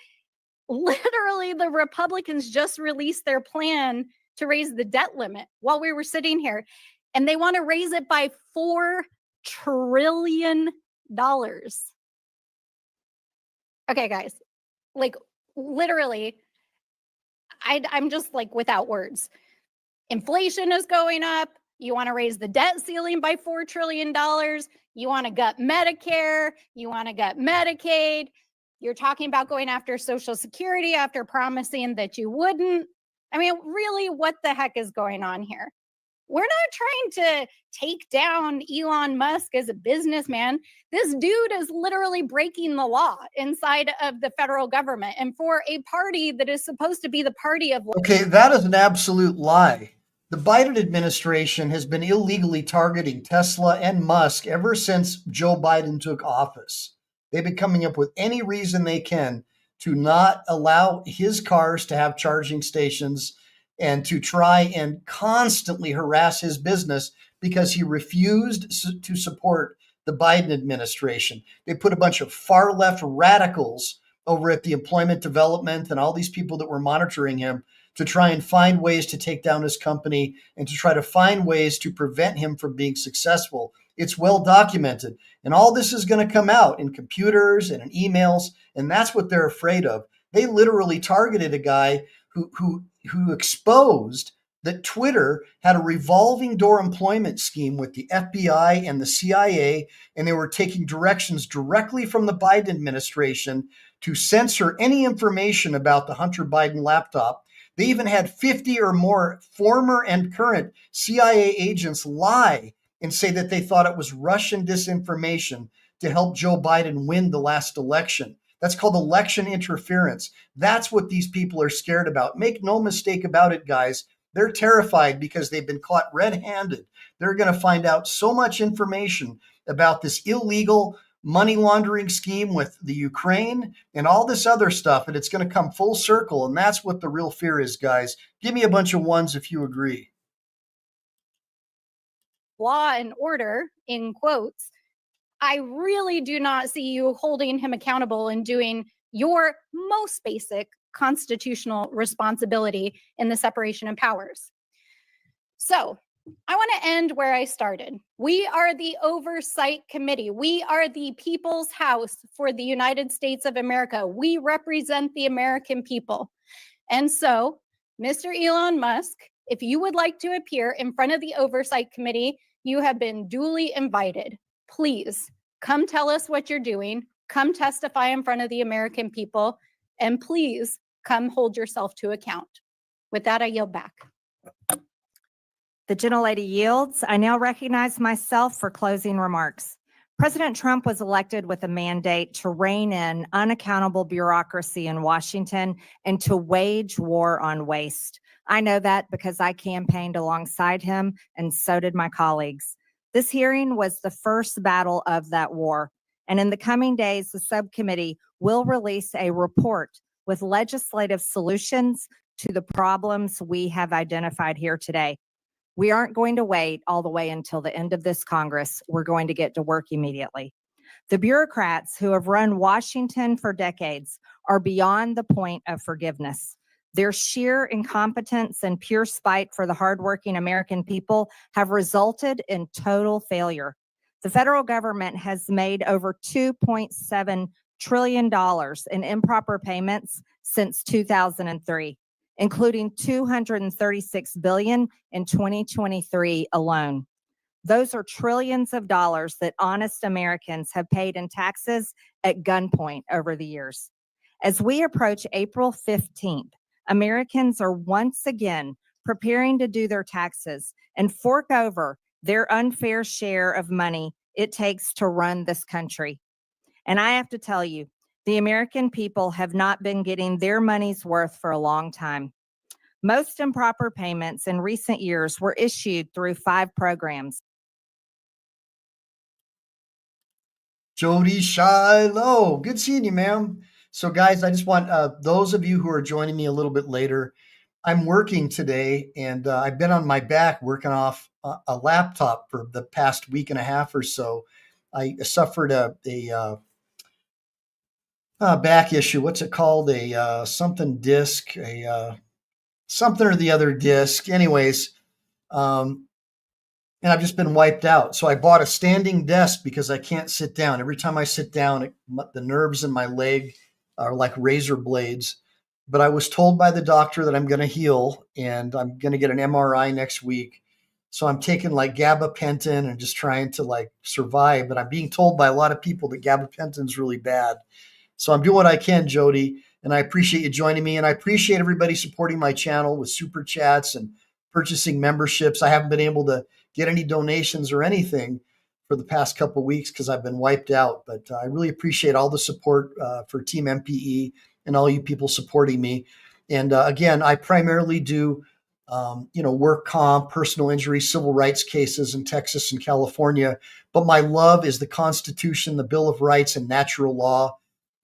literally the Republicans just released their plan to raise the debt limit while we were sitting here. And they want to raise it by $4 trillion. Okay, guys, like literally, I'm just like without words. Inflation is going up. You want to raise the debt ceiling by $4 trillion. You want to gut Medicare. You want to gut Medicaid. You're talking about going after Social Security after promising that you wouldn't. I mean, really, what the heck is going on here? We're not trying to take down Elon Musk as a businessman. This dude is literally breaking the law inside of the federal government. And for a party that is supposed to be the party of Okay, that is an absolute lie. The Biden administration has been illegally targeting Tesla and Musk ever since Joe Biden took office. They've been coming up with any reason they can to not allow his cars to have charging stations and to try and constantly harass his business because he refused to support the Biden administration. They put a bunch of far left radicals over at the Employment Development and all these people that were monitoring him to try and find ways to take down his company and to try to find ways to prevent him from being successful. It's well documented. And all this is going to come out in computers and in emails. And that's what they're afraid of. They literally targeted a guy who exposed that Twitter had a revolving door employment scheme with the FBI and the CIA, and they were taking directions directly from the Biden administration to censor any information about the Hunter Biden laptop. They even had 50 or more former and current CIA agents lie and say that they thought it was Russian disinformation to help Joe Biden win the last election. That's called election interference. That's what these people are scared about. Make no mistake about it, guys. They're terrified because they've been caught red-handed. They're going to find out so much information about this illegal money laundering scheme with the Ukraine and all this other stuff, and it's going to come full circle. And that's what the real fear is, guys. Give me a bunch of ones if you agree. law and order, in quotes, I really do not see you holding him accountable and doing your most basic constitutional responsibility in the separation of powers. So I want to end where I started. We are the Oversight Committee. We are the people's house for the United States of America. We represent the American people. And so, Mr. Elon Musk, if you would like to appear in front of the Oversight Committee, you have been duly invited. Please come tell us what you're doing. Come testify in front of the American people. And please come hold yourself to account. With that, I yield back. The gentlelady yields. I now recognize myself for closing remarks. President Trump was elected with a mandate to rein in unaccountable bureaucracy in Washington and to wage war on waste. I know that because I campaigned alongside him, and so did my colleagues. This hearing was the first battle of that war. And in the coming days, the subcommittee will release a report with legislative solutions to the problems we have identified here today. We aren't going to wait all the way until the end of this Congress. We're going to get to work immediately. The bureaucrats who have run Washington for decades are beyond the point of forgiveness. Their sheer incompetence and pure spite for the hardworking American people have resulted in total failure. The federal government has made over $2.7 trillion in improper payments since 2003. Including $236 billion in 2023 alone. Those are trillions of dollars that honest Americans have paid in taxes at gunpoint over the years. As we approach April 15th, Americans are once again preparing to do their taxes and fork over their unfair share of money it takes to run this country. And I have to tell you, the American people have not been getting their money's worth for a long time. Most improper payments in recent years were issued through 5 programs. Jody Shiloh, good seeing you, ma'am. So guys, I just want those of you who are joining me a little bit later, I'm working today and I've been on my back working off a laptop for the past week and a half or so. I suffered a back issue. What's it called? A something disc, something or the other disc. Anyways, and I've just been wiped out. So I bought a standing desk because I can't sit down. Every time I sit down, the nerves in my leg are like razor blades. But I was told by the doctor that I'm going to heal and I'm going to get an MRI next week. So I'm taking like gabapentin and just trying to like survive. But I'm being told by a lot of people that gabapentin is really bad. So I'm doing what I can, Jody. And I appreciate you joining me. And I appreciate everybody supporting my channel with super chats and purchasing memberships. I haven't been able to get any donations or anything for the past couple of weeks because I've been wiped out. But I really appreciate all the support for Team MPE and all you people supporting me. And again, I primarily do, work comp, personal injury, civil rights cases in Texas and California. But my love is the Constitution, the Bill of Rights, and natural law,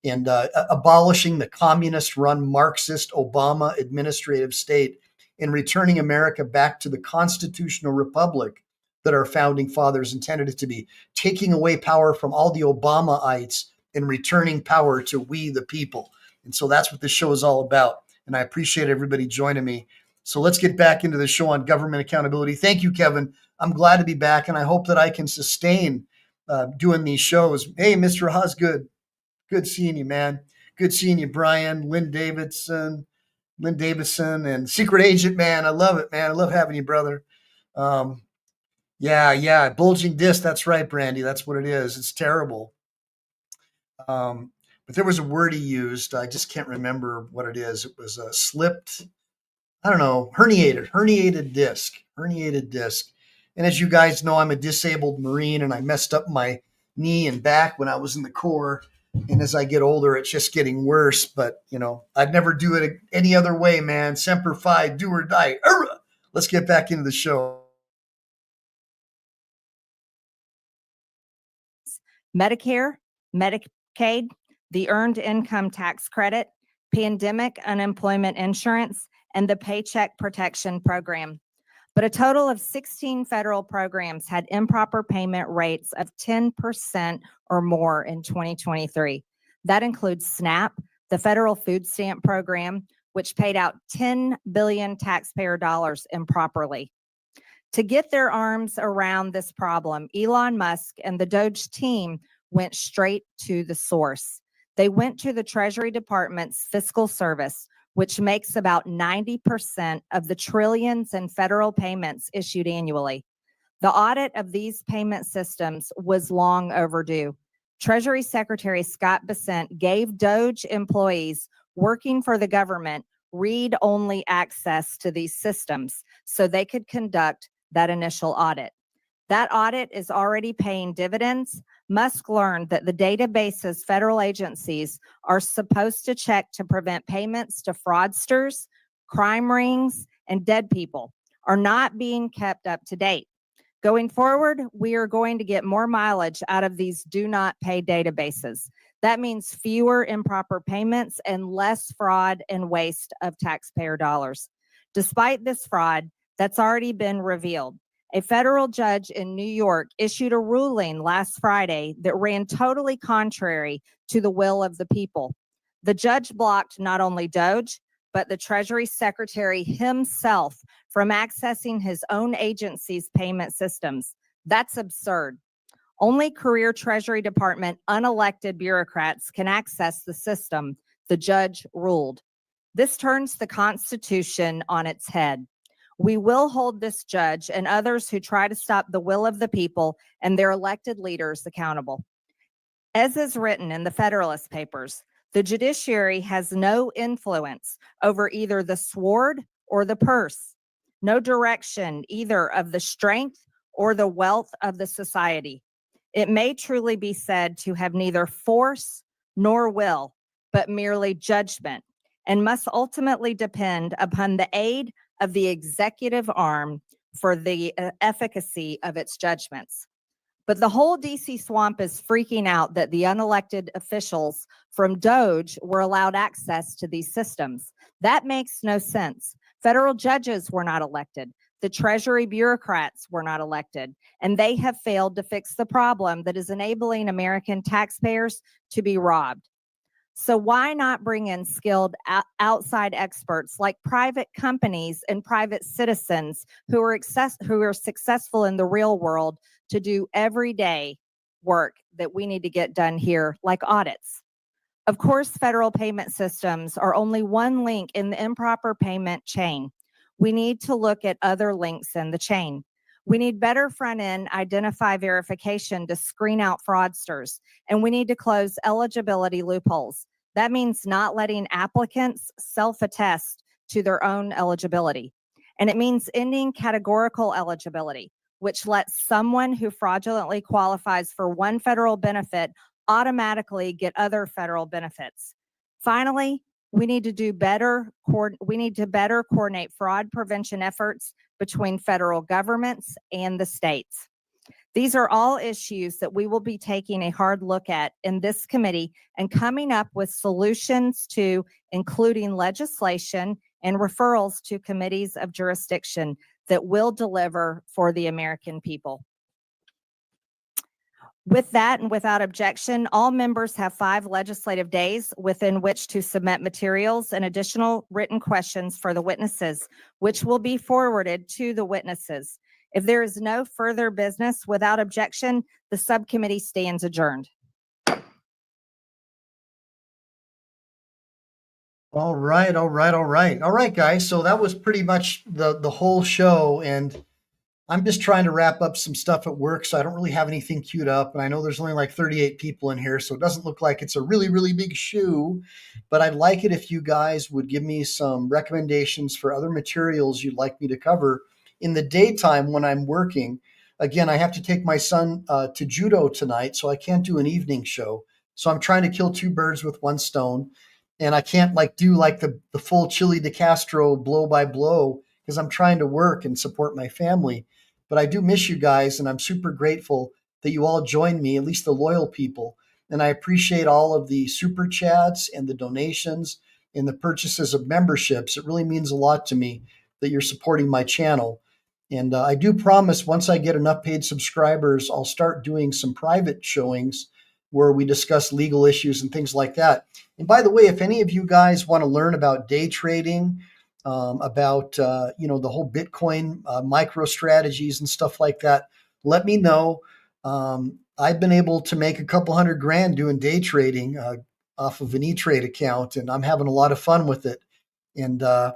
and abolishing the communist-run Marxist Obama administrative state and returning America back to the constitutional republic that our founding fathers intended it to be, taking away power from all the Obamaites and returning power to we the people. And so that's what this show is all about. And I appreciate everybody joining me. So let's get back into the show on government accountability. Thank you, Kevin. I'm glad to be back, and I hope that I can sustain doing these shows. Hey, Mr. Osgood, good seeing you, man. Good seeing you, Brian, Lynn Davidson, and Secret Agent, man. I love it, man. I love having you, brother. Yeah, bulging disc. That's right, Brandy. That's what it is. It's terrible. But there was a word he used. I just can't remember what it is. It was a slipped, I don't know, herniated disc. And as you guys know, I'm a disabled Marine, and I messed up my knee and back when I was in the Corps. And as I get older, it's just getting worse. But, I'd never do it any other way, man. Semper Fi, do or die. Let's get back into the show. Medicare, Medicaid, the Earned Income Tax Credit, Pandemic Unemployment Insurance, and the Paycheck Protection Program. But a total of 16 federal programs had improper payment rates of 10% or more in 2023. That includes SNAP, the federal food stamp program, which paid out 10 billion taxpayer dollars improperly. To get their arms around this problem, Elon Musk and the DOGE team went straight to the source. They went to the Treasury Department's Fiscal Service, which makes about 90% of the trillions in federal payments issued annually. The audit of these payment systems was long overdue. Treasury Secretary Scott Bessent gave DOGE employees working for the government read-only access to these systems so they could conduct that initial audit. That audit is already paying dividends. Musk learned that the databases federal agencies are supposed to check to prevent payments to fraudsters, crime rings, and dead people are not being kept up to date. Going forward, we are going to get more mileage out of these do not pay databases. That means fewer improper payments and less fraud and waste of taxpayer dollars. Despite this fraud, that's already been revealed. A federal judge in New York issued a ruling last Friday that ran totally contrary to the will of the people. The judge blocked not only DOGE, but the Treasury Secretary himself from accessing his own agency's payment systems. That's absurd. Only career Treasury Department unelected bureaucrats can access the system, the judge ruled. This turns the Constitution on its head. We will hold this judge and others who try to stop the will of the people and their elected leaders accountable. As is written in the Federalist Papers, the judiciary has no influence over either the sword or the purse, no direction either of the strength or the wealth of the society. It may truly be said to have neither force nor will, but merely judgment, and must ultimately depend upon the aid of the executive arm for the efficacy of its judgments. But the whole DC swamp is freaking out that the unelected officials from DOGE were allowed access to these systems. That makes no sense. Federal judges were not elected. The Treasury bureaucrats were not elected, and they have failed to fix the problem that is enabling American taxpayers to be robbed. So why not bring in skilled outside experts like private companies and private citizens who are successful in the real world to do everyday work that we need to get done here, like audits? Of course, federal payment systems are only one link in the improper payment chain. We need to look at other links in the chain. We need better front-end identify verification to screen out fraudsters, and we need to close eligibility loopholes. That means not letting applicants self-attest to their own eligibility. And it means ending categorical eligibility, which lets someone who fraudulently qualifies for one federal benefit automatically get other federal benefits. Finally, we need to better coordinate fraud prevention efforts between federal governments and the states. These are all issues that we will be taking a hard look at in this committee and coming up with solutions to, including legislation and referrals to committees of jurisdiction that will deliver for the American people. With that and without objection, all members have 5 legislative days within which to submit materials and additional written questions for the witnesses, which will be forwarded to the witnesses. If there is no further business without objection, the subcommittee stands adjourned. All right, guys. So that was pretty much the whole show, and I'm just trying to wrap up some stuff at work, so I don't really have anything queued up. And I know there's only like 38 people in here, so it doesn't look like it's a really, really big shoe. But I'd like it if you guys would give me some recommendations for other materials you'd like me to cover in the daytime when I'm working. Again, I have to take my son to judo tonight, so I can't do an evening show. So I'm trying to kill 2 birds with 1 stone. And I can't do the full Chili de Castro blow by blow because I'm trying to work and support my family. But I do miss you guys, and I'm super grateful that you all joined me, at least the loyal people. And I appreciate all of the super chats and the donations and the purchases of memberships. It really means a lot to me that you're supporting my channel. And I do promise once I get enough paid subscribers, I'll start doing some private showings where we discuss legal issues and things like that. And by the way, if any of you guys want to learn about day trading, about the whole Bitcoin micro strategies and stuff like that, let me know. I've been able to make a couple $100,000 doing day trading off of an E-Trade account, and I'm having a lot of fun with it. And I'm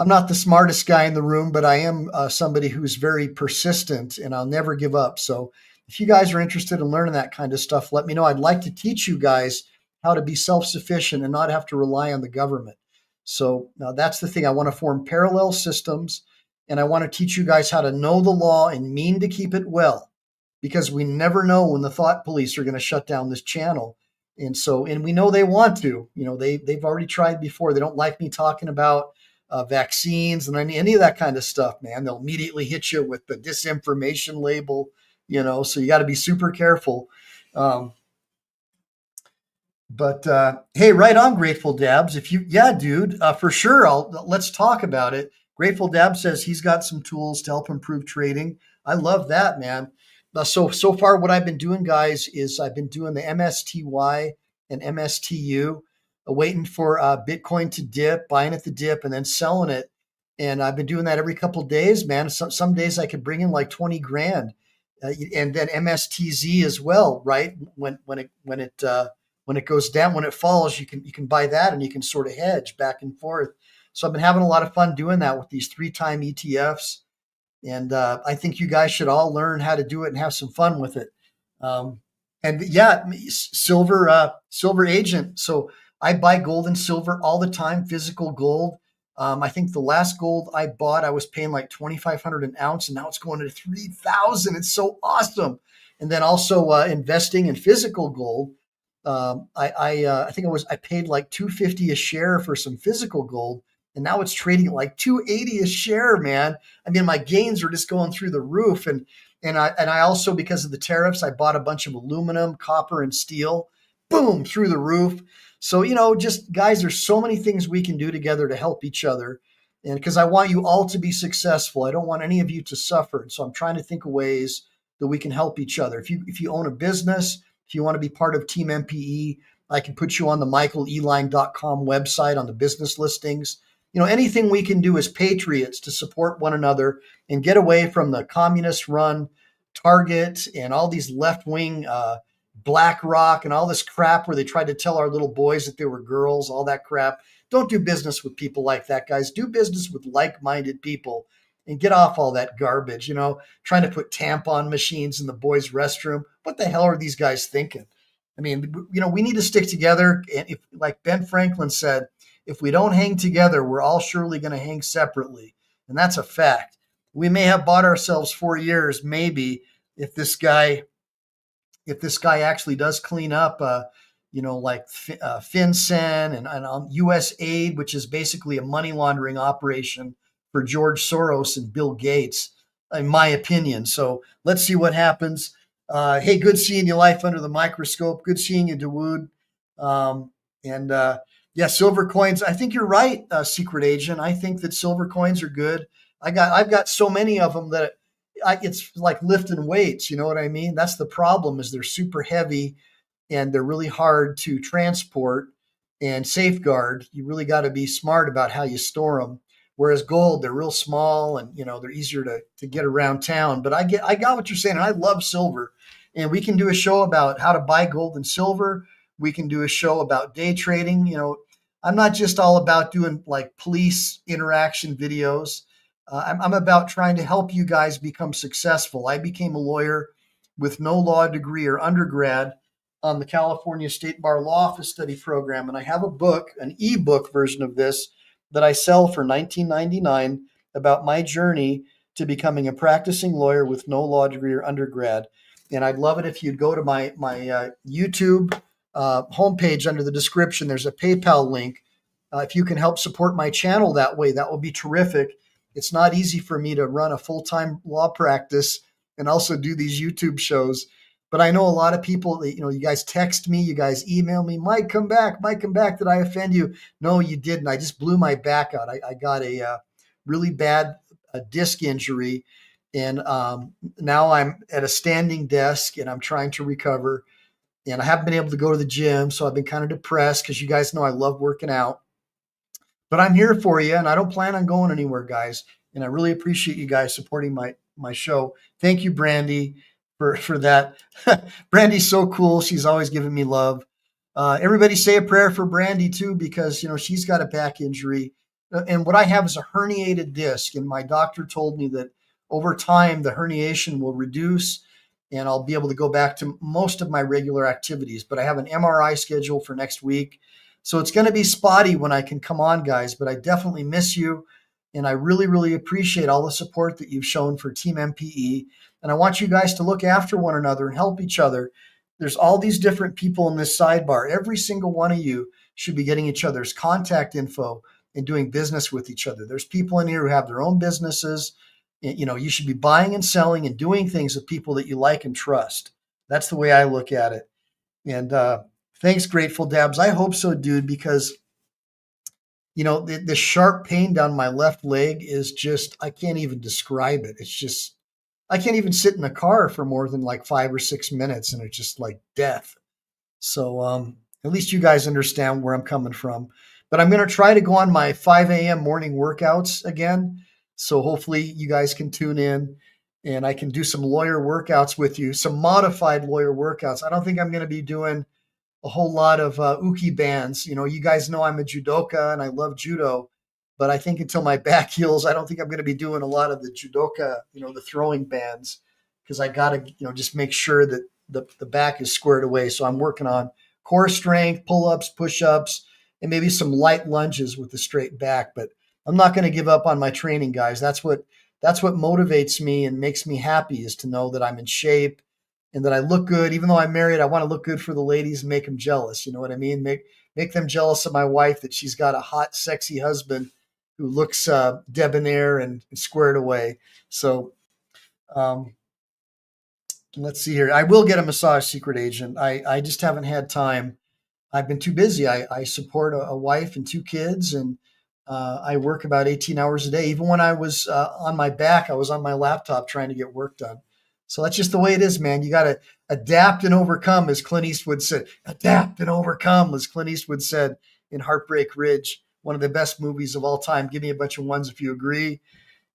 not the smartest guy in the room, but I am somebody who's very persistent, and I'll never give up. So if you guys are interested in learning that kind of stuff, let me know. I'd like to teach you guys how to be self-sufficient and not have to rely on the government. So now that's the thing. I want to form parallel systems, and I want to teach you guys how to know the law and mean to keep it well, because we never know when the thought police are going to shut down this channel. And we know they want to. They've already tried before. They don't like me talking about vaccines and any of that kind of stuff, man. They'll immediately hit you with the disinformation label, so you got to be super careful. But hey, right on, Grateful Dabs. Dude, for sure. Let's talk about it. Grateful Dab says he's got some tools to help improve trading. I love that, man. So far, what I've been doing, guys, is I've been doing the MSTY and MSTU, waiting for Bitcoin to dip, buying at the dip, and then selling it. And I've been doing that every couple of days, man. Some days I could bring in like 20 grand, and then MSTZ as well, right? When it goes down, when it falls, you can buy that, and you can sort of hedge back and forth. So I've been having a lot of fun doing that with these 3-time ETFs. And I think you guys should all learn how to do it and have some fun with it. Silver agent. So I buy gold and silver all the time, physical gold. I think the last gold I bought, I was paying like $2,500 an ounce, and now it's going to $3,000. It's so awesome. And then also investing in physical gold. I think I paid like $250 a share for some physical gold, and now it's trading at like $280 a share, man. I mean, my gains are just going through the roof. And I also, because of the tariffs, I bought a bunch of aluminum, copper, and steel, boom, through the roof. So, just guys, there's so many things we can do together to help each other. And because I want you all to be successful, I don't want any of you to suffer. So I'm trying to think of ways that we can help each other. If you own a business, if you want to be part of Team MPE, I can put you on the michaelehline.com website on the business listings. Anything we can do as patriots to support one another and get away from the communist-run Target and all these left-wing BlackRock and all this crap where they tried to tell our little boys that they were girls, all that crap. Don't do business with people like that, guys. Do business with like-minded people and get off all that garbage, trying to put tampon machines in the boys' restroom. What the hell are these guys thinking? I mean, we need to stick together. And if, like Ben Franklin said, If we don't hang together, we're all surely going to hang separately. And that's a fact. We may have bought ourselves 4 years, maybe, if this guy actually does clean up, like FinCEN and US Aid, which is basically a money laundering operation for George Soros and Bill Gates, in my opinion. So let's see what happens. Hey, good seeing you, Life Under the Microscope. Good seeing you, Dawood. Yeah, silver coins. I think you're right, Secret Agent. I think that silver coins are good. I've got so many of them that it's like lifting weights. You know what I mean? That's the problem, is they're super heavy and they're really hard to transport and safeguard. You really got to be smart about how you store them. Whereas gold, they're real small and they're easier to get around town. But I got what you're saying, and I love silver. And we can do a show about how to buy gold and silver. We can do a show about day trading. I'm not just all about doing like police interaction videos. I'm about trying to help you guys become successful. I became a lawyer with no law degree or undergrad on the California State Bar Law Office Study Program. And I have a book, an ebook version of this, that I sell for $19.99 about my journey to becoming a practicing lawyer with no law degree or undergrad. And I'd love it if you'd go to my YouTube homepage. Under the description, there's a PayPal link. If you can help support my channel that way, that would be terrific. It's not easy for me to run a full-time law practice and also do these YouTube shows. But I know a lot of people, you guys text me, you guys email me, Mike, come back, did I offend you? No, you didn't. I just blew my back out. I got a really bad disc injury. And now I'm at a standing desk and I'm trying to recover. And I haven't been able to go to the gym. So I've been kind of depressed because you guys know I love working out. But I'm here for you, and I don't plan on going anywhere, guys. And I really appreciate you guys supporting my show. Thank you, Brandy, for that. Brandy's so cool. She's always giving me love. Everybody say a prayer for Brandy too, because she's got a back injury, and what I have is a herniated disc. And my doctor told me that over time the herniation will reduce, and I'll be able to go back to most of my regular activities. But I have an MRI scheduled for next week. So it's going to be spotty when I can come on, guys, but I definitely miss you. And I really, really appreciate all the support that you've shown for Team MPE. And I want you guys to look after one another and help each other. There's all these different people in this sidebar. Every single one of you should be getting each other's contact info and doing business with each other. There's people in here who have their own businesses. You should be buying and selling and doing things with people that you like and trust. That's the way I look at it. And, thanks, Grateful Dabs. I hope so, dude, because, the sharp pain down my left leg is just, I can't even describe it. It's just, I can't even sit in a car for more than like 5 or 6 minutes, and it's just like death. So at least you guys understand where I'm coming from. But I'm going to try to go on my 5 a.m. morning workouts again. So hopefully you guys can tune in and I can do some lawyer workouts with you, some modified lawyer workouts. I don't think I'm going to be doing a whole lot of uke bands. You guys know I'm a judoka and I love judo, but I think until my back heals, I don't think I'm going to be doing a lot of the judoka, the throwing bands, because I got to, just make sure that the back is squared away. So I'm working on core strength, pull-ups, push-ups, and maybe some light lunges with the straight back. But I'm not going to give up on my training, guys. That's what motivates me and makes me happy, is to know that I'm in shape and that I look good. Even though I'm married, I want to look good for the ladies and make them jealous. You know what I mean? Make them jealous of my wife, that she's got a hot, sexy husband who looks debonair and squared away. So let's see here. I will get a massage, Secret Agent. I just haven't had time. I've been too busy. I support a wife and 2 kids, and I work about 18 hours a day. Even when I was on my back, I was on my laptop trying to get work done. So that's just the way it is, man. You got to adapt and overcome, as Clint Eastwood said. Adapt and overcome, as Clint Eastwood said in Heartbreak Ridge, one of the best movies of all time. Give me a bunch of ones if you agree.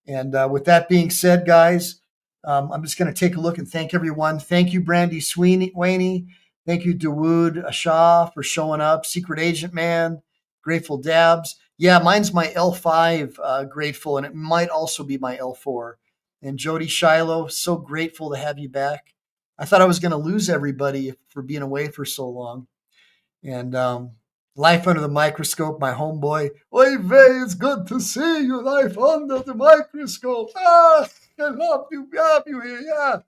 And with that being said, guys, I'm just going to take a look and thank everyone. Thank you, Brandy Sweeney. Thank you, Dawood Ashah, for showing up. Secret Agent Man, Grateful Dabs. Yeah, mine's my L5 Grateful, and it might also be my L4. And Jody Shiloh, so grateful to have you back. I thought I was going to lose everybody for being away for so long. And Life under the microscope, my homeboy. Oy vey, it's good to see you. Life under the microscope. Ah, I love you here, yeah.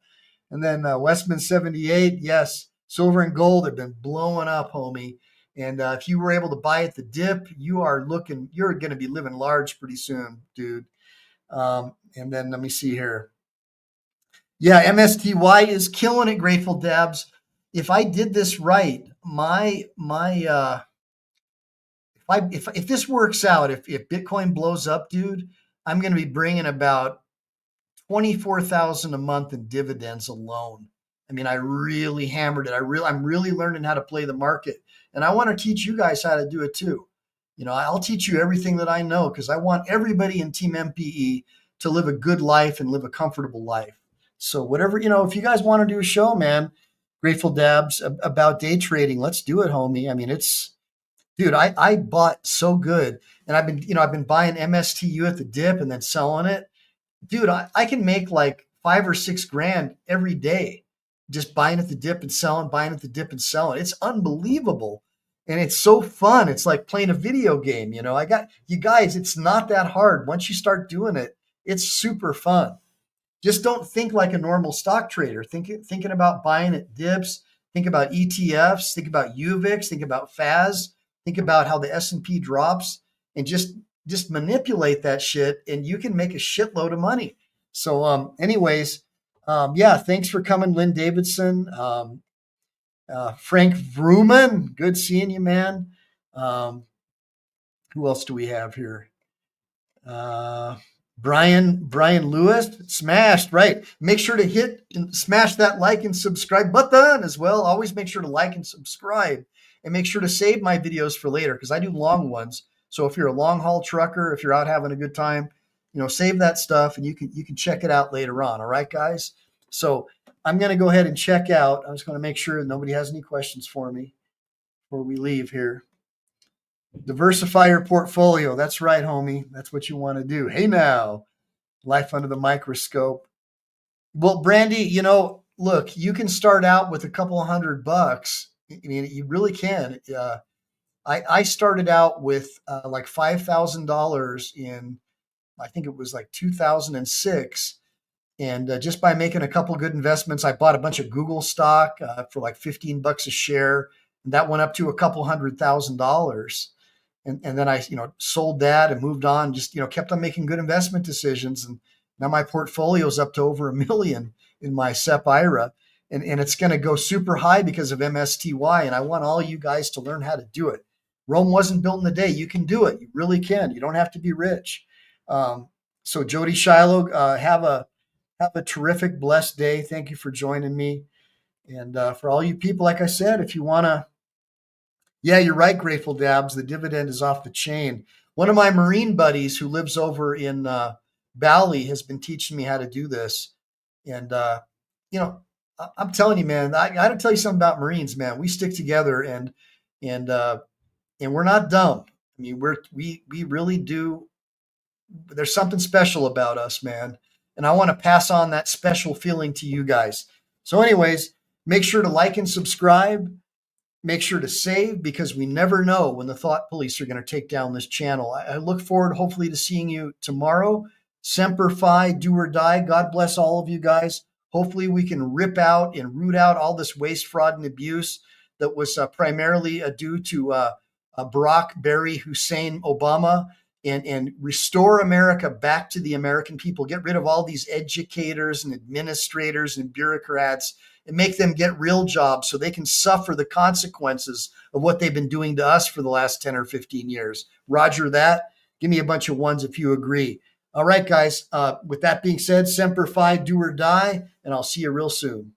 And then Westman 78, yes, silver and gold have been blowing up, homie. And if you were able to buy at the dip, you're going to be living large pretty soon, dude. And then let me see here. Yeah, MSTY is killing it, Grateful Dabs. If I did this right, if this works out, if Bitcoin blows up, dude, I'm going to be bringing about 24,000 a month in dividends alone. I mean, I really hammered it. I'm really learning how to play the market, and I want to teach you guys how to do it too. You know, I'll teach you everything that I know because I want everybody in Team MPE to live a good life and live a comfortable life. So whatever, you know, if you guys want to do a show, man, Grateful Dabs, about day trading, let's do it, homie. I mean, dude, I bought so good, and I've been buying MSTU at the dip and then selling it. Dude, I can make like 5 or 6 grand every day just buying at the dip and selling, buying at the dip and selling. It's unbelievable. And it's so fun. It's like playing a video game. You know, I got you guys, it's not that hard. Once you start doing it, it's super fun. Just don't think like a normal stock trader. Thinking about buying at dips, think about ETFs, think about UVIX, think about FAS, think about how the S&P drops, and just manipulate that shit, and you can make a shitload of money. So anyways, yeah, thanks for coming, Lynn Davidson. Frank Vrooman, good seeing you, man. Who else do we have here? Brian Lewis, smashed, right. Make sure to hit and smash that like and subscribe button as well. Always make sure to like and subscribe, and make sure to save my videos for later because I do long ones. So if you're a long haul trucker, if you're out having a good time, you know, save that stuff and you can check it out later on. All right, guys. So I'm going to go ahead and check out. I'm just going to make sure that nobody has any questions for me before we leave here. Diversify your portfolio. That's right, homie. That's what you want to do. Hey now, life under the microscope. Well, Brandy, you know, look, you can start out with a couple of $100. I mean, you really can. I started out with like $5,000 in, I think it was like 2006. And just by making a couple good investments, I bought a bunch of Google stock for like $15 a share. And that went up to a couple $100,000. And then I, sold that and moved on, just, kept on making good investment decisions. And now my portfolio is up to over $1 million in my SEP IRA. And it's going to go super high because of MSTY. And I want all you guys to learn how to do it. Rome wasn't built in a day. You can do it. You really can. You don't have to be rich. So Jody Shiloh, have a terrific, blessed day. Thank you for joining me. And for all you people, like I said, if you want to, yeah, you're right, Grateful Dabs. The dividend is off the chain. One of my Marine buddies who lives over in Bali has been teaching me how to do this. And, I'm telling you, man, I got to tell you something about Marines, man. We stick together and we're not dumb. I mean, we really do. There's something special about us, man. And I want to pass on that special feeling to you guys. So anyways, make sure to like and subscribe. Make sure to save because we never know when the thought police are going to take down this channel. I look forward, hopefully, to seeing you tomorrow. Semper Fi, do or die. God bless all of you guys. Hopefully, we can rip out and root out all this waste, fraud, and abuse that was primarily due to Barack Barry Hussein Obama and restore America back to the American people. Get rid of all these educators and administrators and bureaucrats and make them get real jobs so they can suffer the consequences of what they've been doing to us for the last 10 or 15 years. Roger that. Give me a bunch of ones if you agree. All right, guys. With that being said, Semper Fi, do or die, and I'll see you real soon.